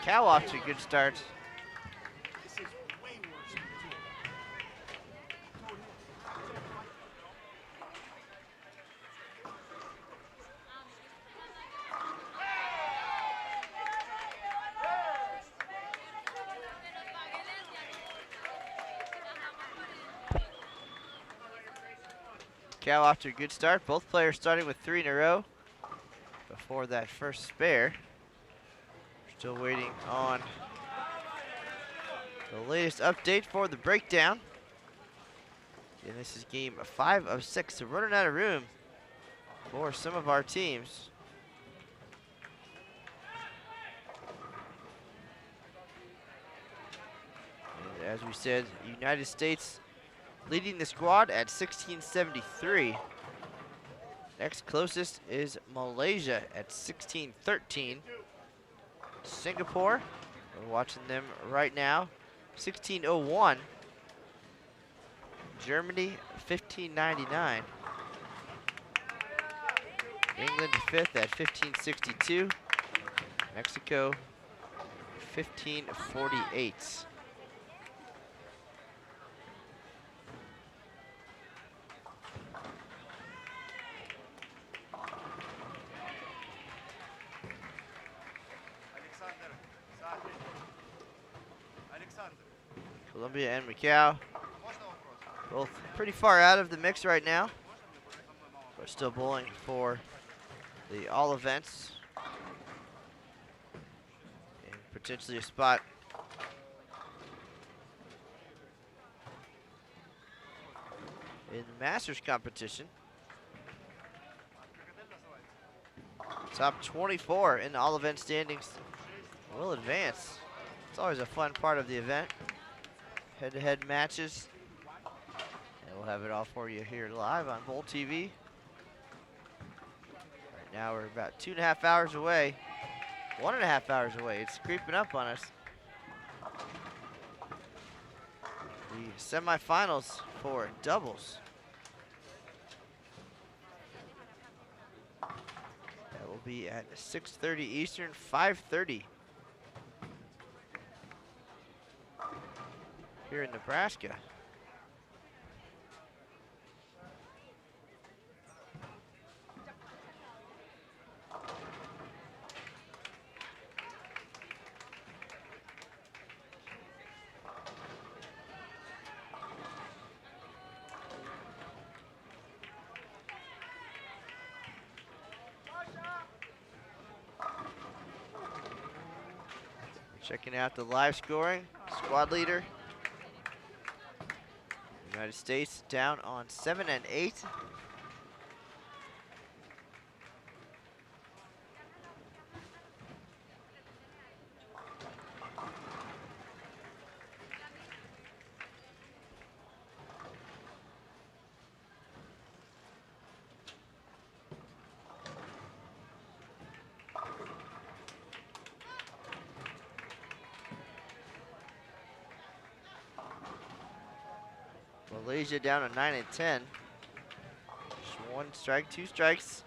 Speaker 3: Cal off to a good start. Cal off to a good start. Both players starting with 3 in a row before that first spare. Still waiting on the latest update for the breakdown. And this is game 5 of 6, so running out of room for some of our teams. And as we said, United States leading the squad at 1673. Next closest is Malaysia at 1613. Singapore, we're watching them right now, 1601. Germany, 1599. England 5th at 1562. Mexico 1548. Colombia and Macau, both pretty far out of the mix right now, but still bowling for the all events and potentially a spot in the Masters competition. Top 24 in the all event standings will advance. It's always a fun part of the event. Head-to-head matches. And we'll have it all for you here live on Bowl TV. Right now we're about 2.5 hours away. 1.5 hours away. It's creeping up on us. The semifinals for doubles. That will be at 6:30 Eastern, 5:30 here in Nebraska. Checking out the live scoring. Squad leader, United States, down on 7 and 8. Malaysia down to 9 and 10. Just 1 strike, 2 strikes,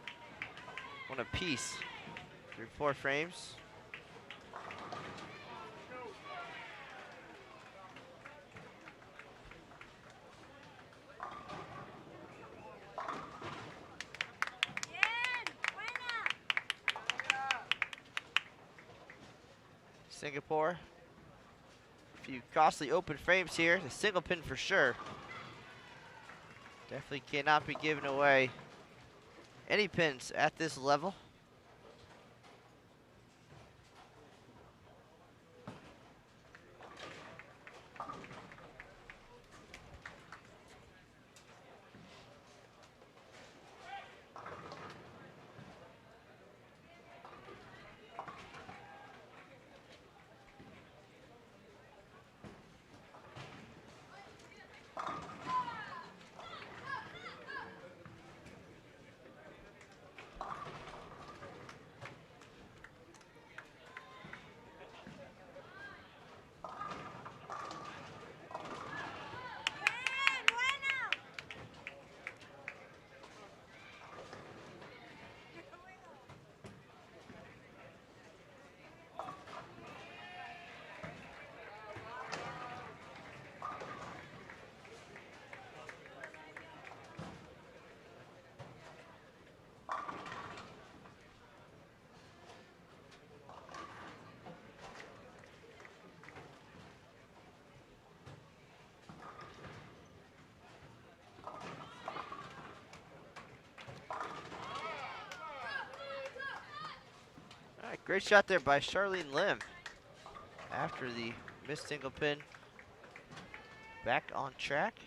Speaker 3: 1 apiece through 4 frames. Singapore, a few costly open frames here. The single pin for sure. Definitely cannot be given away any pins at this level. All right, great shot there by Charlene Lim. After the missed single pin, back on track.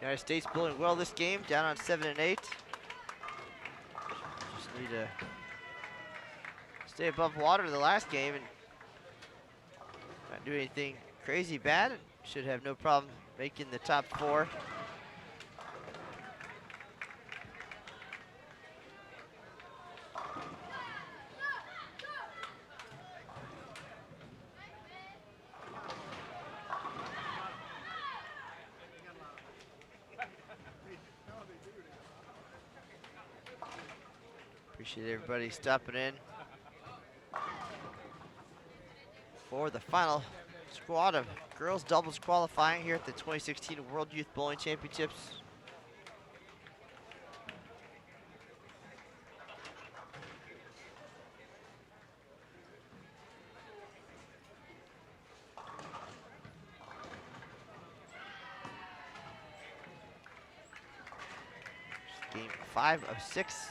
Speaker 3: United States bowling well this game, down on 7 and 8. Just need to stay above water the last game and not do anything crazy bad. And should have no problem making the top 4. Appreciate everybody stopping in for the final squad of girls doubles qualifying here at the 2016 World Youth Bowling Championships. Game 5 of 6.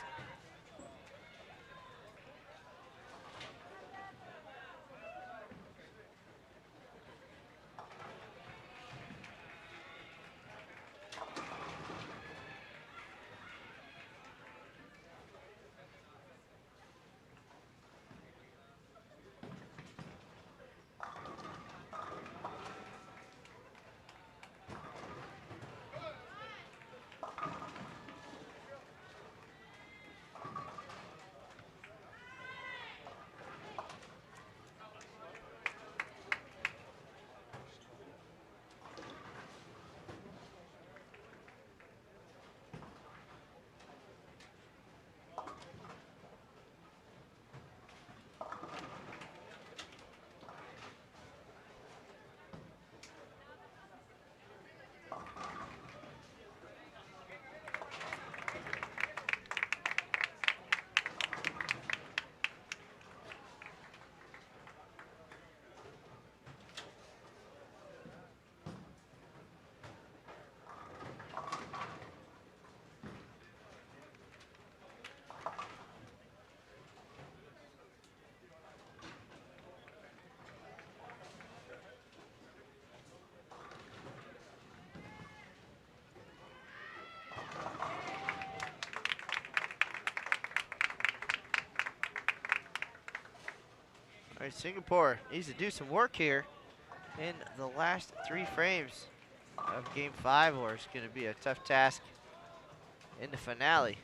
Speaker 3: All right, Singapore needs to do some work here in the last 3 frames of Game 5, or it's going to be a tough task in the finale.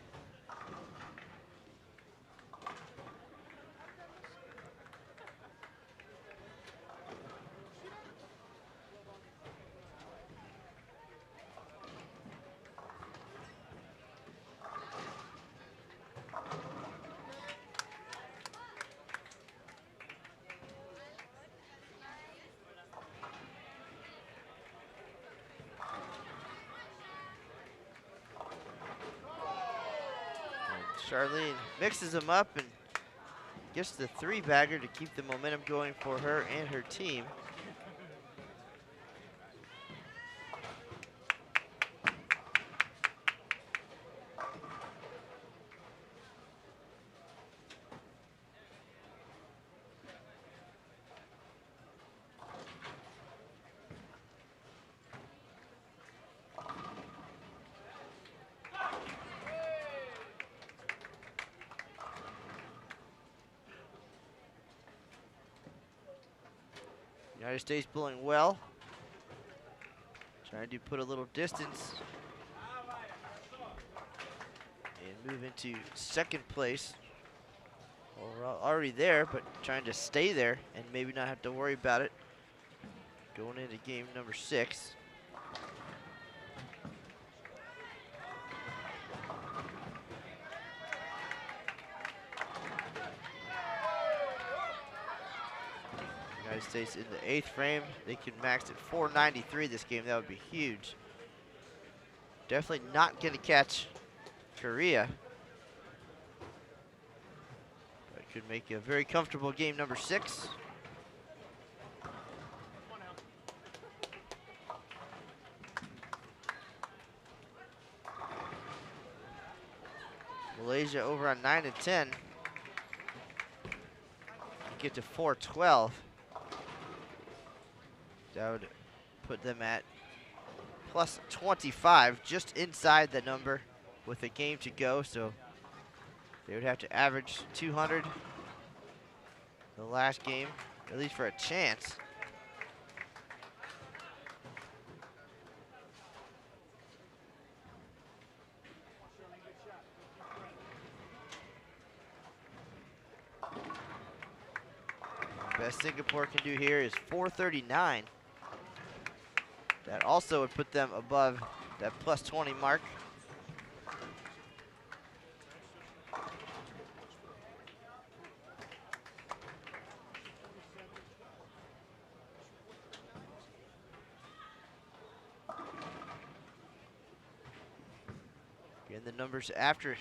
Speaker 3: Charlene mixes them up and gets the 3-bagger to keep the momentum going for her and her team. United States bowling well. Trying to put a little distance and move into 2nd place. Well, we're already there, but trying to stay there and maybe not have to worry about it going into game number 6. United States in the 8th frame. They can max at 493 this game. That would be huge. Definitely not going to catch Korea. That could make a very comfortable game number 6. Malaysia over on 9 and 10. Get to 412. That would put them at plus 25, just inside the number with a game to go. So they would have to average 200 the last game, at least for a chance. Best Singapore can do here is 439. That also would put them above that plus 20 mark. Again, the numbers after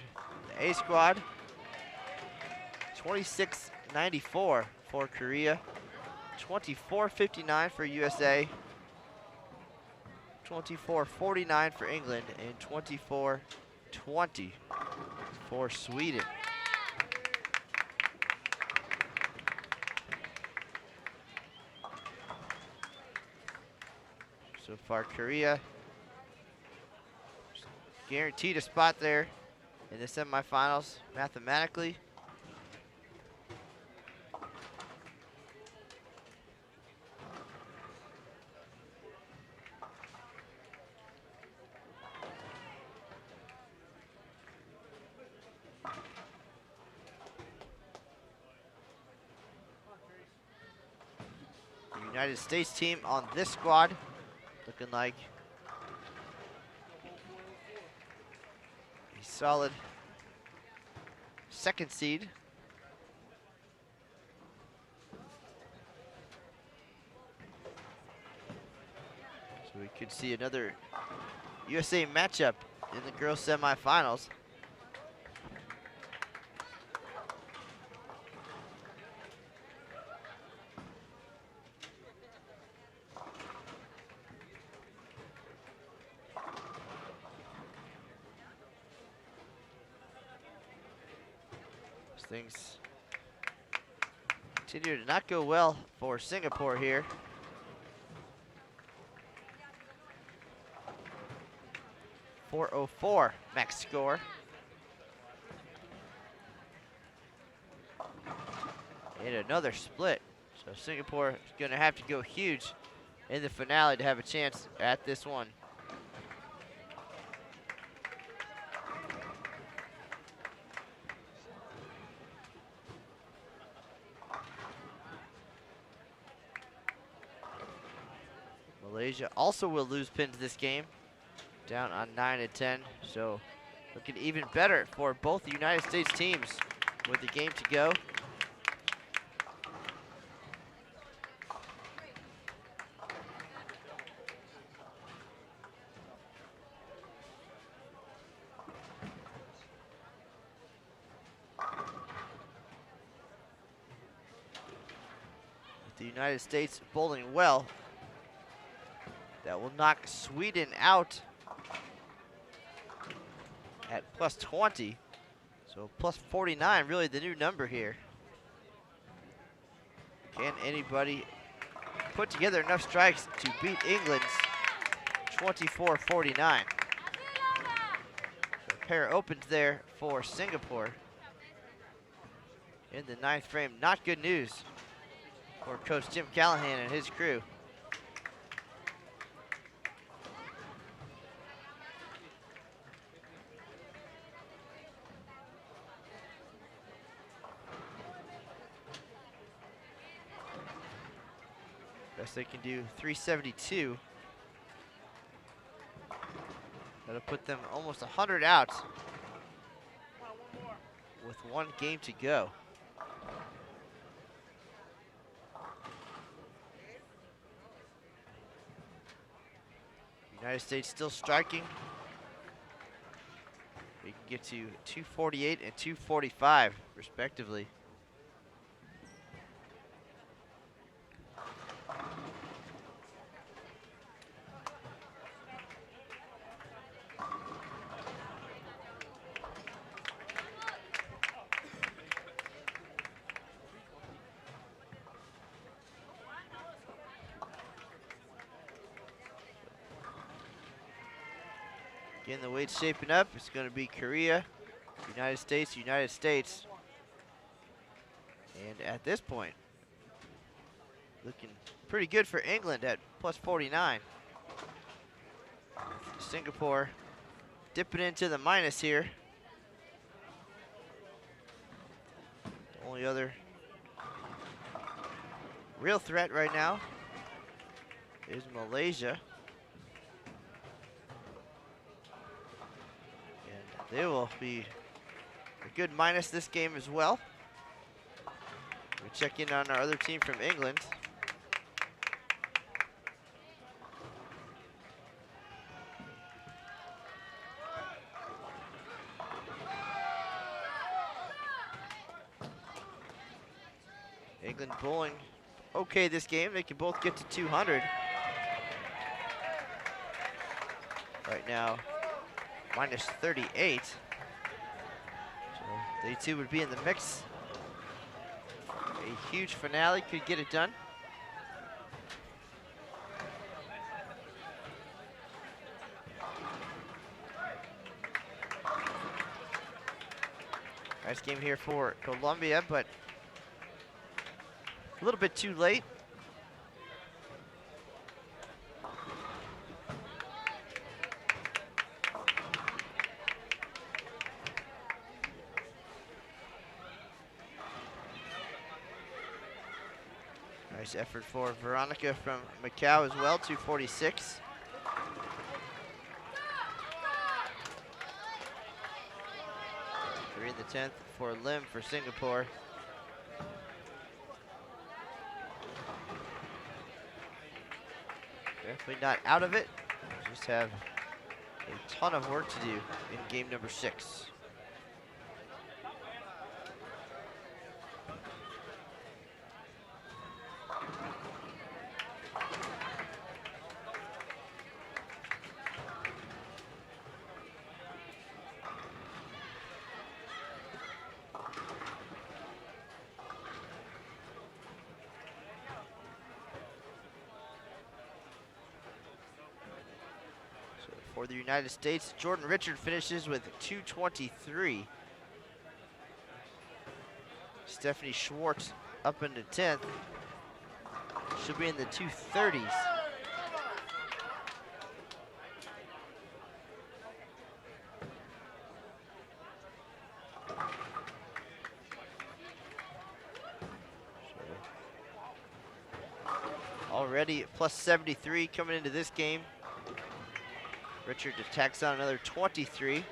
Speaker 3: the A squad. 26.94 for Korea, 24.59 for USA, 24.49 for England, and 24.20 for Sweden. So far, Korea guaranteed a spot there in the semifinals mathematically. The United States team on this squad looking like a solid second seed. So we could see another USA matchup in the girls semifinals. Things continue to not go well for Singapore here. .404 max score. And another split. So Singapore is going to have to go huge in the finale to have a chance at this one. Malaysia also will lose pins this game, down on 9-10. So looking even better for both the United States teams with the game to go. With the United States bowling well, that will knock Sweden out at plus 20. So plus 49, really the new number here. Can anybody put together enough strikes to beat England's 24-49? So a pair opens there for Singapore in the 9th frame. Not good news for Coach Jim Callahan and his crew. Best they can do, 372. That'll put them almost 100 out with one game to go. United States still striking. We can get to 248 and 245 respectively. Again, the weight's shaping up. It's going to be Korea, United States, United States. And at this point, looking pretty good for England at plus 49. Singapore dipping into the minus here. The only other real threat right now is Malaysia. And they will be a good minus this game as well. We check in on our other team from England. England bowling okay this game. They can both get to 200. Right now, minus 38. So they too would be in the mix. A huge finale could get it done. Nice game here for Colombia, but a little bit too late. Nice effort for Veronica from Macau as well, 246. Three in the 10th for Lim for Singapore. Definitely not out of it. Just have a ton of work to do in game number 6. For the United States, Jordan Richard finishes with 223. Stephanie Schwartz up into 10th. She'll be in the 230s. Already plus 73 coming into this game. Richard attacks on another 23.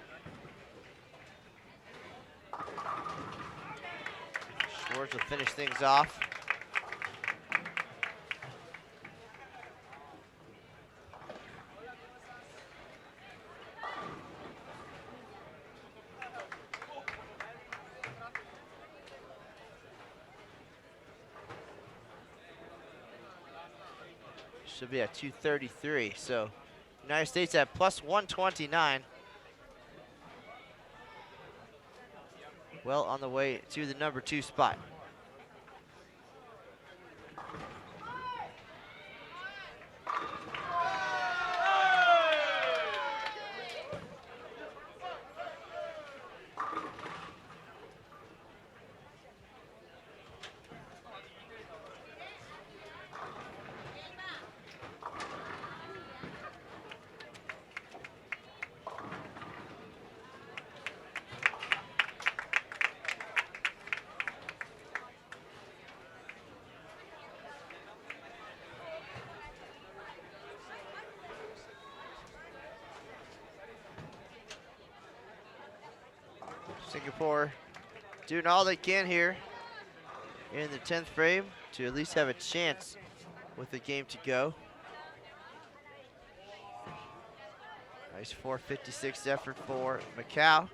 Speaker 3: Schwartz will finish things off. Should be at 233, so United States at plus 129. Well on the way to the number 2 spot. Singapore doing all they can here in the 10th frame to at least have a chance with the game to go. Nice 456 effort for Macau.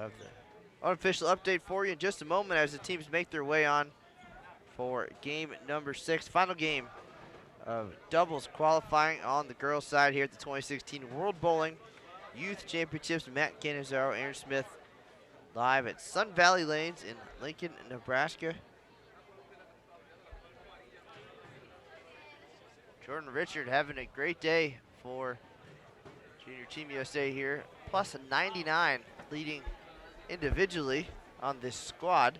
Speaker 3: have the unofficial update for you in just a moment as the teams make their way on for game number 6, final game of doubles qualifying on the girls' side here at the 2016 World Bowling Youth Championships. Matt Canizaro, Aaron Smith, live at Sun Valley Lanes in Lincoln, Nebraska. Jordan Richard having a great day for Junior Team USA here. Plus a 99 leading individually on this squad.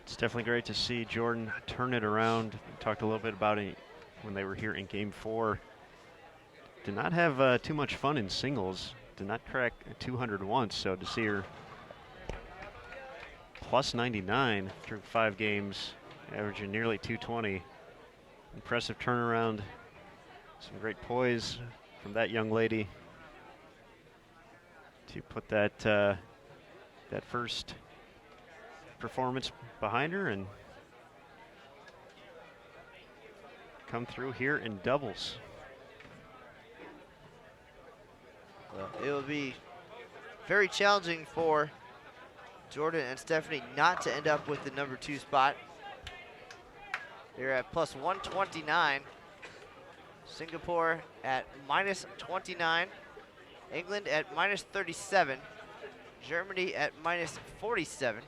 Speaker 2: It's definitely great to see Jordan turn it around. We talked a little bit about it when they were here in game 4. Did not have too much fun in singles. Did not crack 200 once, so to see her plus 99 through 5 games, averaging nearly 220. Impressive turnaround. Some great poise from that young lady to put that that first performance behind her and come through here in doubles.
Speaker 3: Well, it will be very challenging for Jordan and Stephanie not to end up with the number 2 spot. They're at plus 129. Singapore at minus 29. England at minus 37. Germany at minus 47.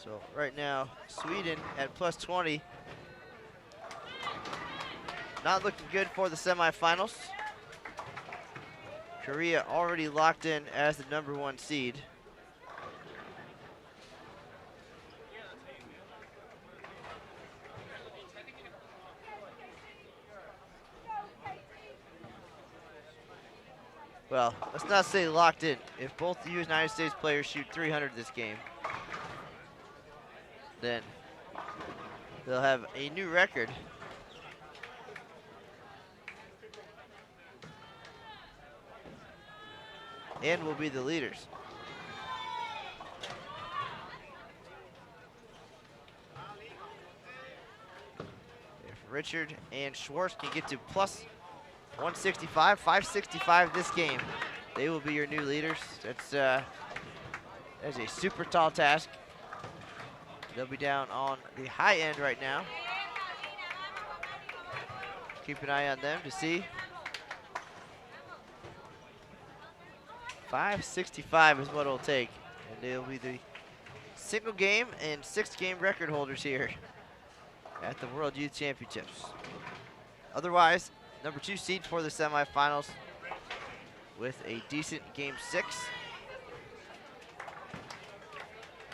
Speaker 3: So right now, Sweden at plus 20. Not looking good for the semifinals. Korea already locked in as the number 1 seed. Well, let's not say locked in. If both the United States players shoot 300 this game, then they'll have a new record. And will be the leaders. If Richard and Schwartz can get to plus 165, 565 this game, they will be your new leaders. That's a super tall task. They'll be down on the high end right now. Keep an eye on them to see. 565 is what it'll take, and they'll be the single game and 6 game record holders here at the World Youth Championships. Otherwise, number 2 seed for the semifinals with a decent game 6.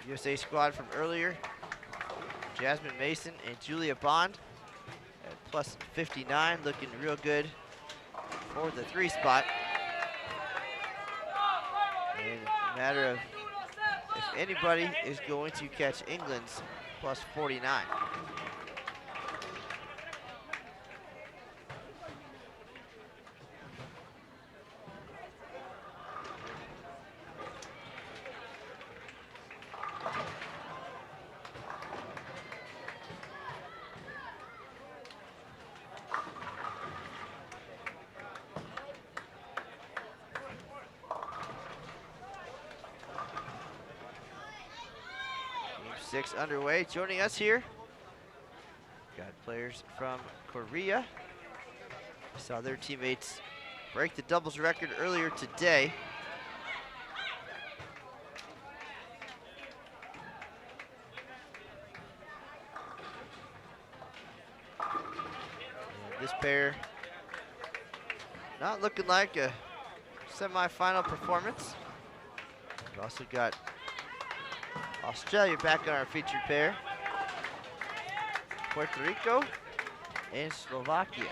Speaker 3: USA squad from earlier, Jasmine Mason and Julia Bond at plus 59, looking real good for the 3 spot. And a matter of if anybody is going to catch England's plus 49. Game 6 underway. Joining us here, got players from Korea. Saw their teammates break the doubles record earlier today. And this pair not looking like a semifinal performance. We've also got Australia back on our featured pair. Puerto Rico and Slovakia.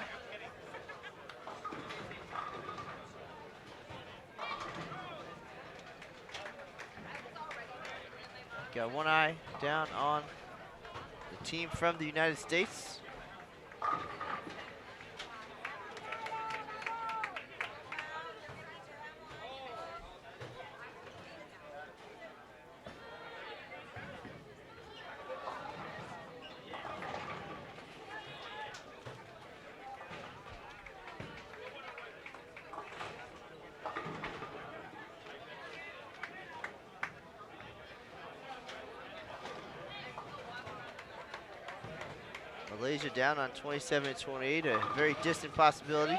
Speaker 3: Got one eye down on the team from the United States. Malaysia down on 27-28, a very distant possibility.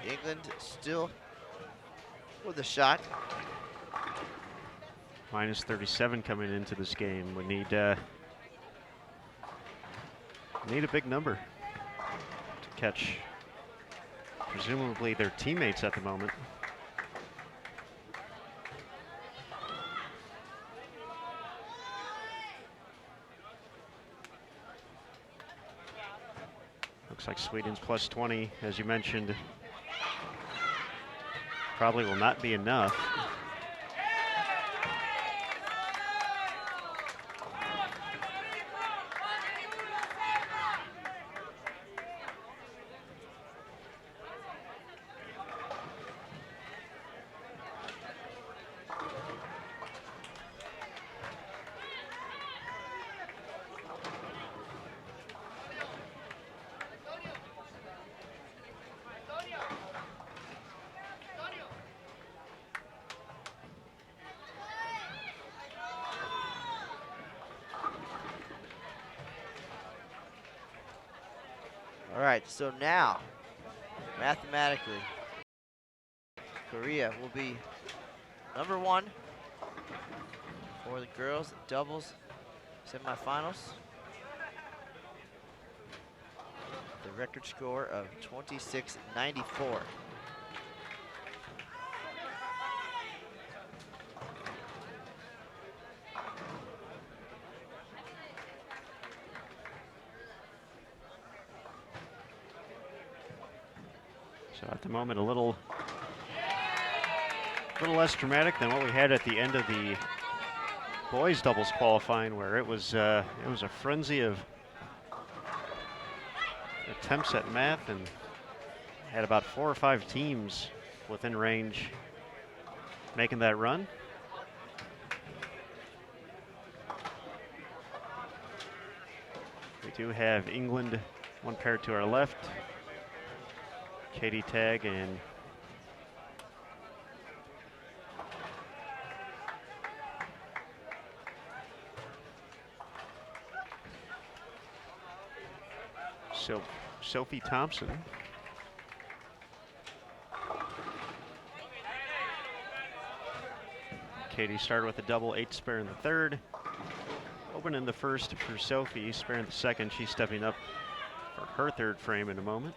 Speaker 3: England still with a shot.
Speaker 2: Minus 37 coming into this game. We need a big number to catch presumably their teammates at the moment. Looks like Sweden's plus 20, as you mentioned, probably will not be enough.
Speaker 3: All right, so now, mathematically, Korea will be number 1 for the girls doubles semifinals. The record score of 26-94.
Speaker 2: So at the moment, a little less dramatic than what we had at the end of the boys doubles qualifying, where it was a frenzy of attempts at math and had about 4 or 5 teams within range making that run. We do have England one pair to our left. Katie Tagg and Sophie Thompson. Katie started with a double, 8 spare in the third. Open in the first for Sophie, spare in the second. She's stepping up for her third frame in a moment.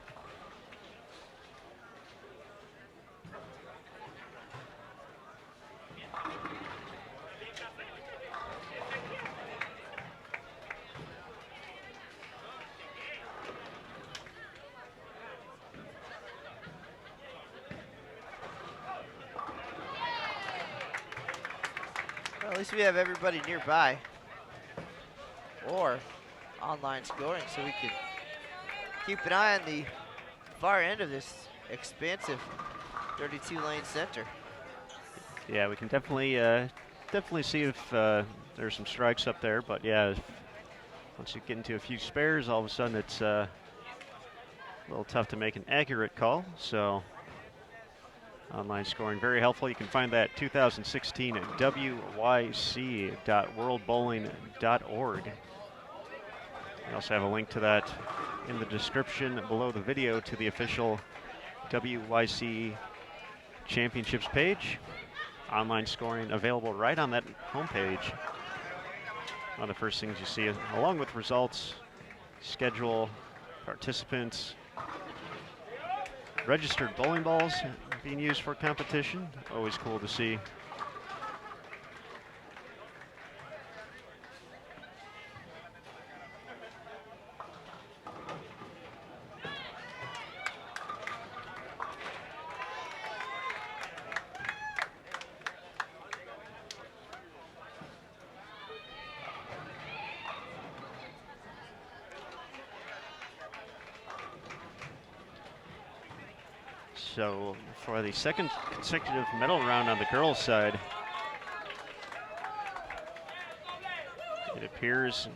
Speaker 3: Well, at least we have everybody nearby or online scoring, so we can keep an eye on the far end of this expansive 32-lane center.
Speaker 2: Yeah, we can definitely see if there's some strikes up there, but yeah, once you get into a few spares, all of a sudden it's a little tough to make an accurate call. So online scoring very helpful. You can find that 2016 at wyc.worldbowling.org. We also have a link to that in the description below the video to the official WYC Championships page. Online scoring available right on that homepage. One of the first things you see, along with results, schedule, participants, registered bowling balls being used for competition. Always cool to see. So for the second consecutive medal round on the girls' side, it appears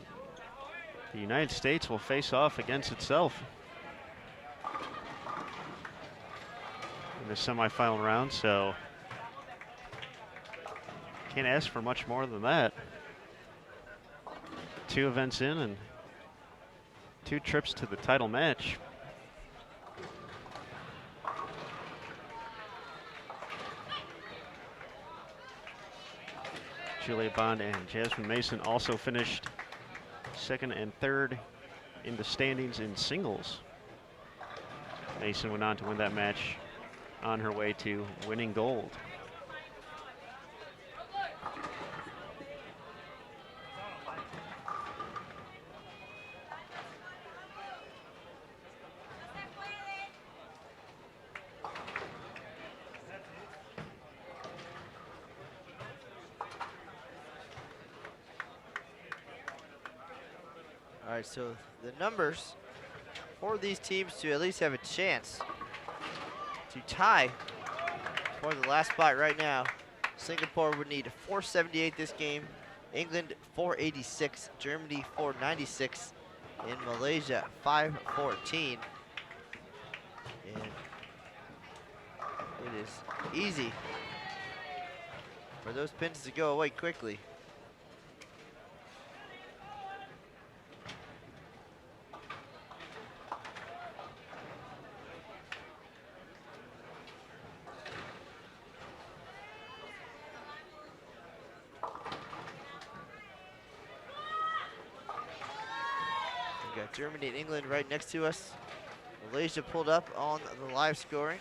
Speaker 2: the United States will face off against itself. in the semifinal round, so can't ask for much more than that. 2 events in and 2 trips to the title match. Julia Bond and Jasmine Mason also finished 2nd and 3rd in the standings in singles. Mason went on to win that match on her way to winning gold.
Speaker 3: All right, so the numbers for these teams to at least have a chance to tie for the last spot right now. Singapore would need 478 this game, England 486, Germany 496, and Malaysia 514. And it is easy for those pins to go away quickly. We got Germany and England right next to us. Malaysia pulled up on the live scoring.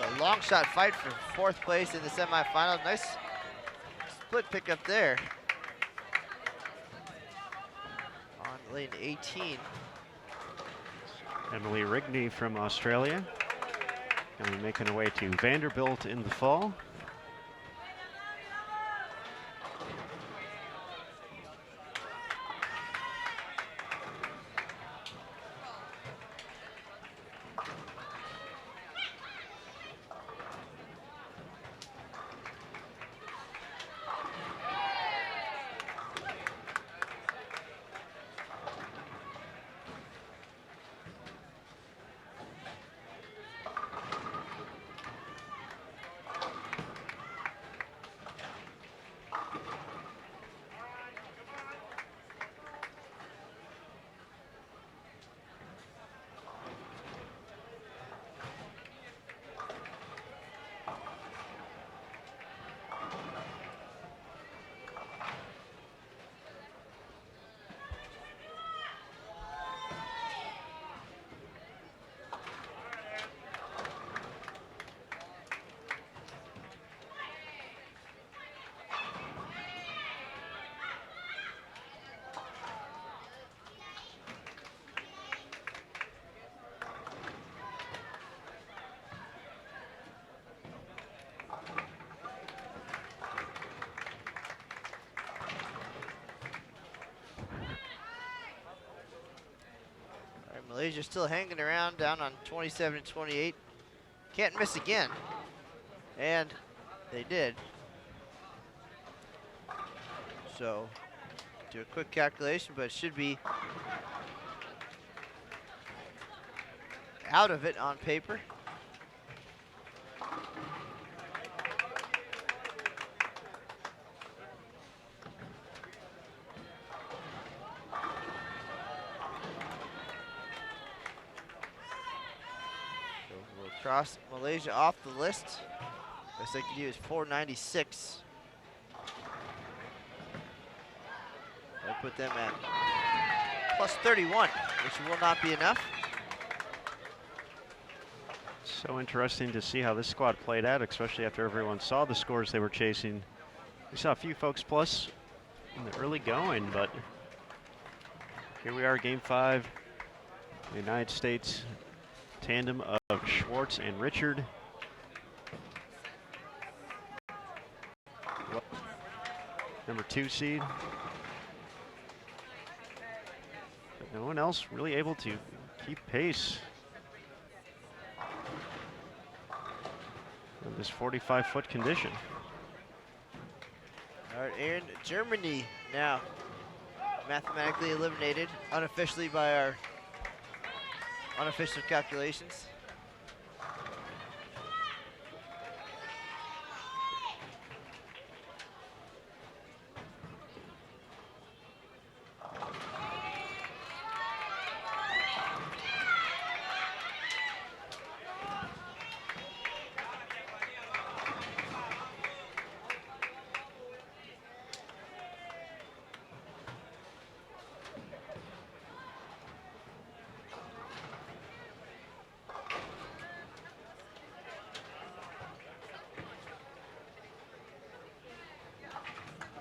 Speaker 3: A long shot fight for 4th place in the semifinal. Nice split pickup there on lane 18.
Speaker 2: Emily Rigney from Australia going to be making her way to Vanderbilt in the fall.
Speaker 3: Malaysia still hanging around down on 27-28. Can't miss again. And they did. So, do a quick calculation, but it should be out of it on paper. Cross Malaysia off the list. Best they can do is 496. That'll put them at plus 31, which will not be enough.
Speaker 2: So interesting to see how this squad played out, especially after everyone saw the scores they were chasing. We saw a few folks plus in the early going, but here we are, game 5. The United States tandem of Schwartz and Richard. Number 2 seed. But no one else really able to keep pace in this 45-foot condition.
Speaker 3: All right, and Germany now mathematically eliminated unofficially by our unofficial calculations.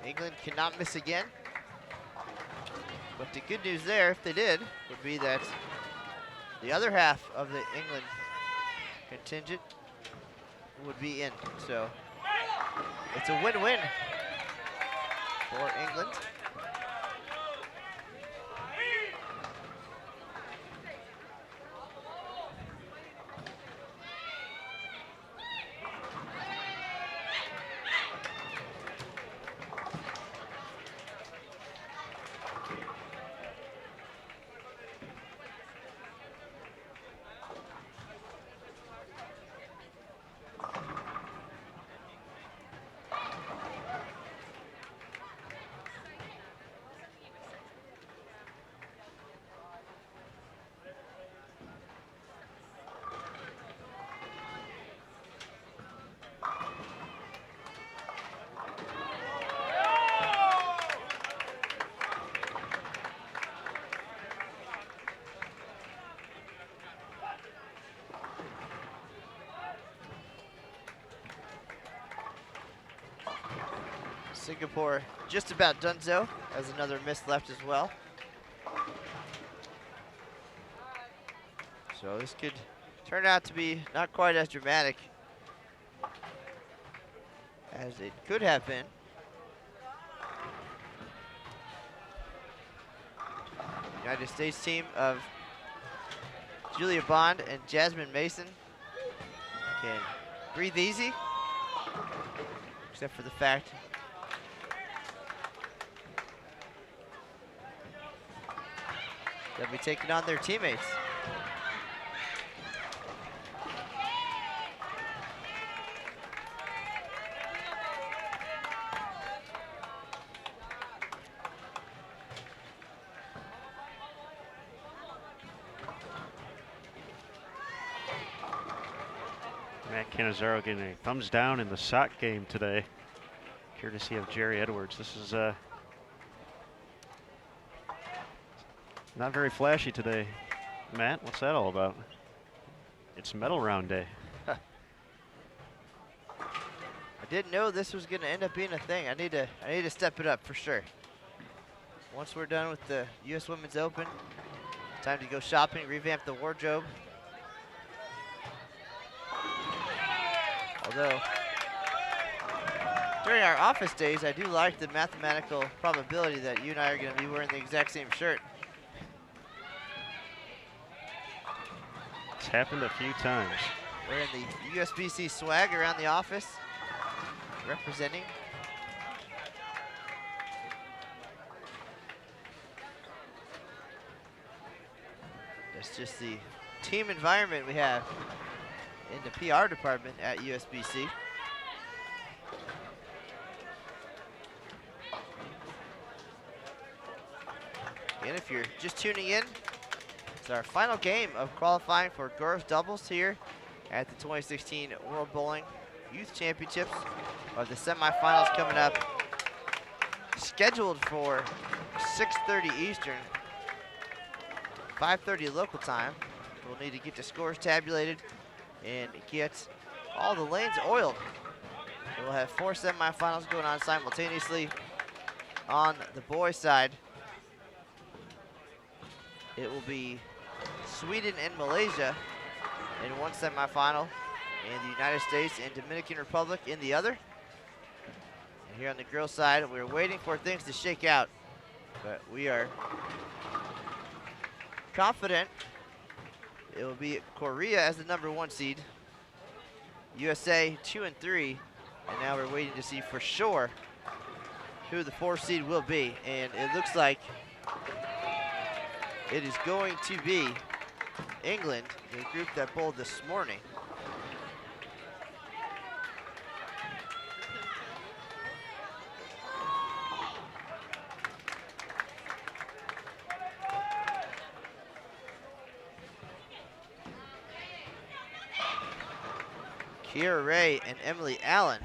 Speaker 3: England cannot miss again. But the good news there, if they did, would be that the other half of the England contingent would be in. So it's a win-win for England. Singapore just about donezo, as another miss left as well. So this could turn out to be not quite as dramatic as it could have been. United States team of Julia Bond and Jasmine Mason can breathe easy, except for the fact they'll be taking on their teammates.
Speaker 2: Matt Cannizzaro getting a thumbs down in the sock game today. Courtesy of Jerry Edwards. This is not very flashy today. Matt, what's that all about? It's medal round day.
Speaker 3: I didn't know this was going to end up being a thing. I need to step it up for sure. Once we're done with the U.S. Women's Open, time to go shopping, revamp the wardrobe. Although, during our office days, I do like the mathematical probability that you and I are going to be wearing the exact same shirt.
Speaker 2: It's happened a few times.
Speaker 3: Wearing the USBC swag around the office, representing. That's just the team environment we have in the PR department at USBC. And if you're just tuning in, it's our final game of qualifying for girls doubles here at the 2016 World Bowling Youth Championships. The semifinals coming up, scheduled for 6:30 Eastern, 5:30 local time. We'll need to get the scores tabulated and get all the lanes oiled. So we'll have 4 semifinals going on simultaneously. On the boys' side, it will be Sweden and Malaysia in one semifinal, and the United States and Dominican Republic in the other. And here on the girls' side, we're waiting for things to shake out, but we are confident it will be Korea as the #1 seed, USA 2 and 3, and now we're waiting to see for sure who the 4th seed will be, and it looks like it is going to be England, the group that bowled this morning. Kiera Ray and Emily Allen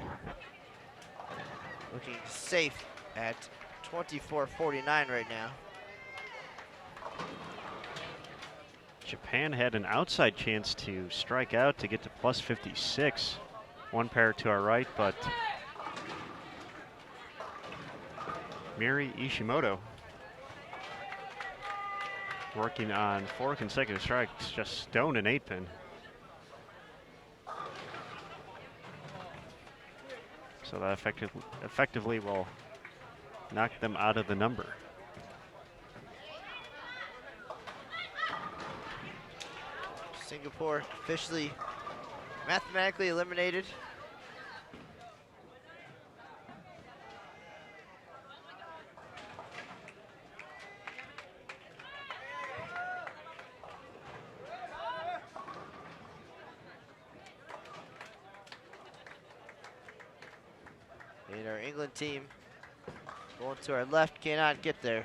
Speaker 3: looking safe at 24-49 right now.
Speaker 2: Japan had an outside chance to strike out to get to plus 56. One pair to our right, but Miri Ishimoto working on 4 consecutive strikes, just stone an 8-pin. So that effectively will knock them out of the number.
Speaker 3: Singapore officially mathematically eliminated. And our England team going to our left cannot get there.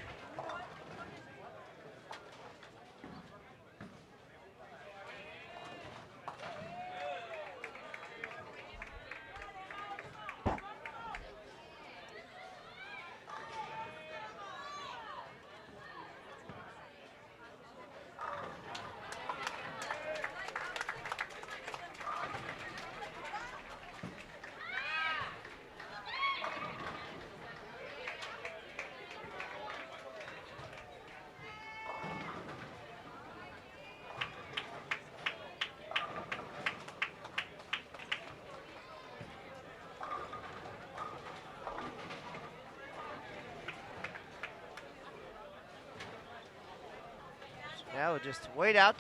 Speaker 3: Now we'll just wait out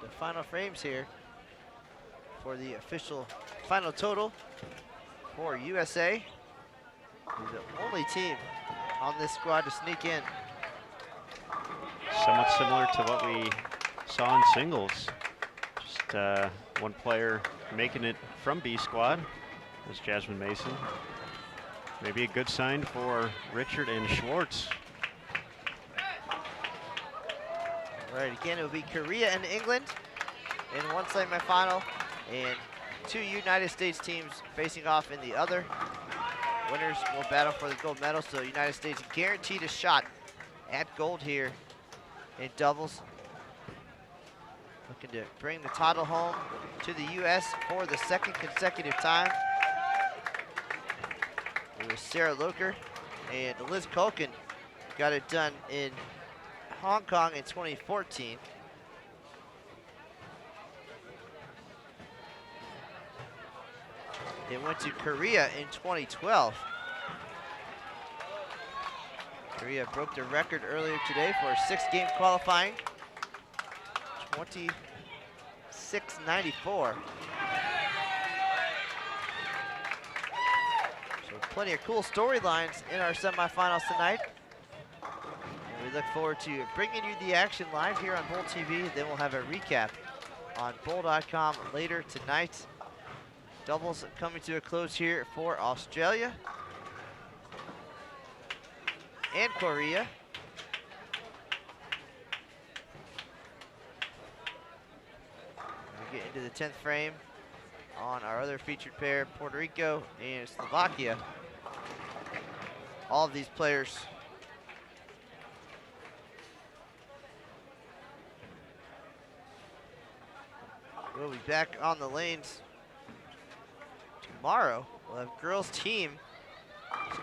Speaker 3: the final frames here for the official final total for USA. Who's the only team on this squad to sneak in.
Speaker 2: Somewhat similar to what we saw in singles. Just one player making it from B squad was Jasmine Mason. Maybe a good sign for Richard and Schwartz.
Speaker 3: All right, again, it will be Korea and England in one semifinal, and 2 United States teams facing off in the other. Winners will battle for the gold medal, so United States guaranteed a shot at gold here in doubles. Looking to bring the title home to the U.S. for the 2nd consecutive time. It was Sarah Loker and Liz Culkin got it done in Hong Kong in 2014. It went to Korea in 2012. Korea broke the record earlier today for a 6-game qualifying. 26-94. So plenty of cool storylines in our semifinals tonight. And we look forward to bringing you the action live here on Bowl TV. Then we'll have a recap on bowl.com later tonight. Doubles coming to a close here for Australia and Korea. We get into the 10th frame. on our other featured pair, Puerto Rico and Slovakia. All of these players will be back on the lanes tomorrow. We'll have girls team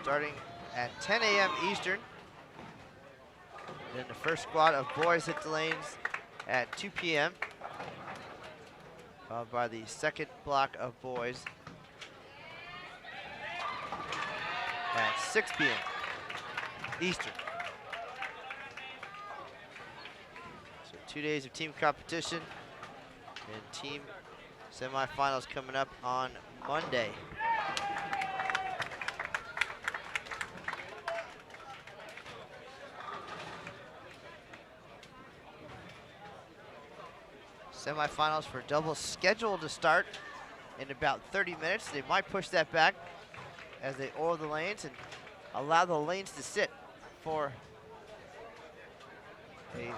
Speaker 3: starting at 10 a.m. Eastern. Then the first squad of boys hit the lanes at 2 p.m. Followed by the second block of boys at 6 p.m. Eastern. So 2 days of team competition and team semifinals coming up on Monday. Semifinals for doubles scheduled to start in about 30 minutes. They might push that back as they oil the lanes and allow the lanes to sit for a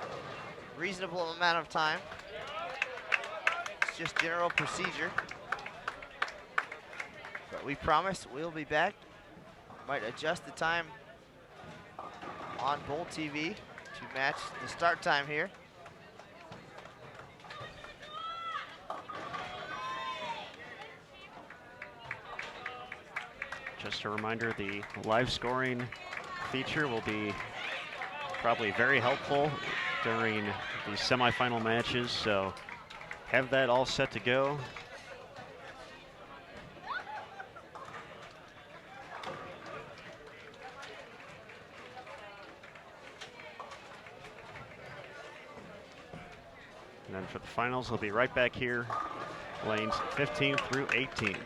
Speaker 3: reasonable amount of time. It's just general procedure. But we promise we'll be back. Might adjust the time on Bowl TV to match the start time here.
Speaker 2: Just a reminder, the live scoring feature will be probably very helpful during the semifinal matches, so have that all set to go. And then for the finals, we'll be right back here, lanes 15 through 18.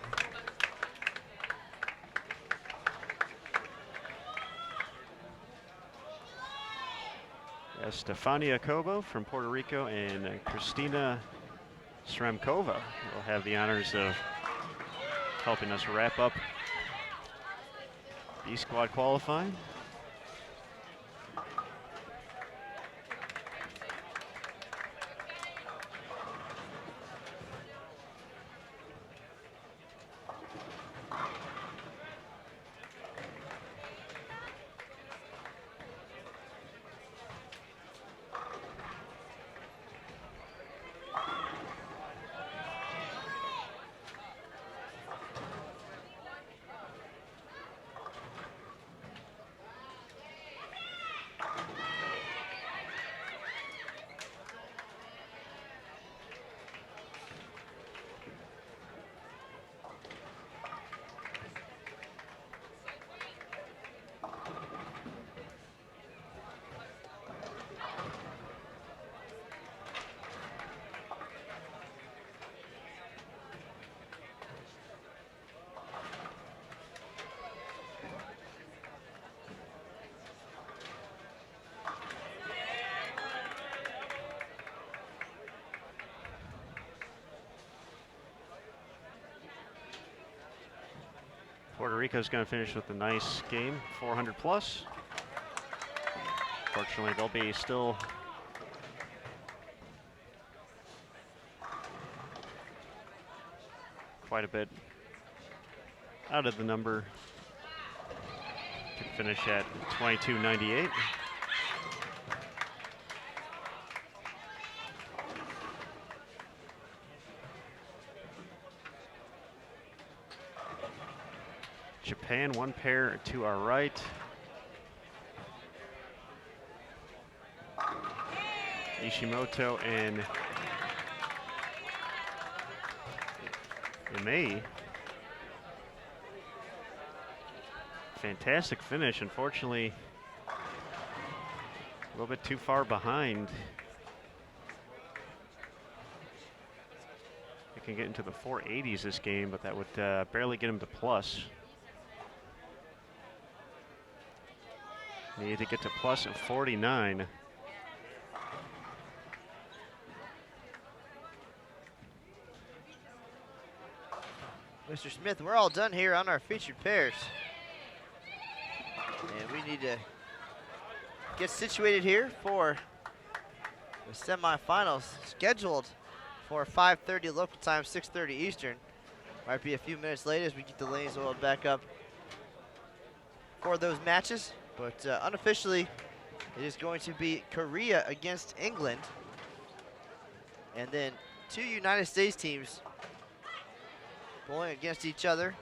Speaker 2: Stefania Cobo from Puerto Rico and Kristina Sremkova will have the honors of helping us wrap up B squad qualifying. Puerto Rico's going to finish with a nice game, 400 plus. Fortunately, they'll be still quite a bit out of the number. Could finish at 22.98. Japan, one pair to our right. Ishimoto and Imei. Fantastic finish. Unfortunately, a little bit too far behind. They can get into the 480s this game, but that would barely get him to plus. Need to get to plus 49.
Speaker 3: Mr. Smith, we're all done here on our featured pairs. And we need to get situated here for the semifinals, scheduled for 5:30 local time, 6:30 Eastern. Might be a few minutes later as we get the lanes oiled back up for those matches. But unofficially, it is going to be Korea against England. And then 2 United States teams bowling against each other.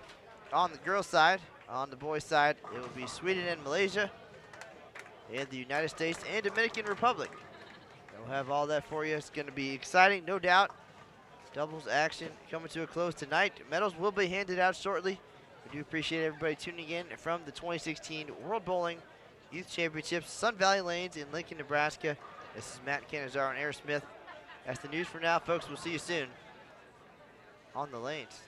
Speaker 3: On the girls' side, on the boys' side, it will be Sweden and Malaysia, and the United States and Dominican Republic. We'll have all that for you. It's going to be exciting, no doubt. Doubles action coming to a close tonight. Medals will be handed out shortly. We do appreciate everybody tuning in from the 2016 World Bowling Youth Championships, Sun Valley Lanes in Lincoln, Nebraska. This is Matt Canizaro and Aaron Smith. That's the news for now, folks. We'll see you soon on the lanes.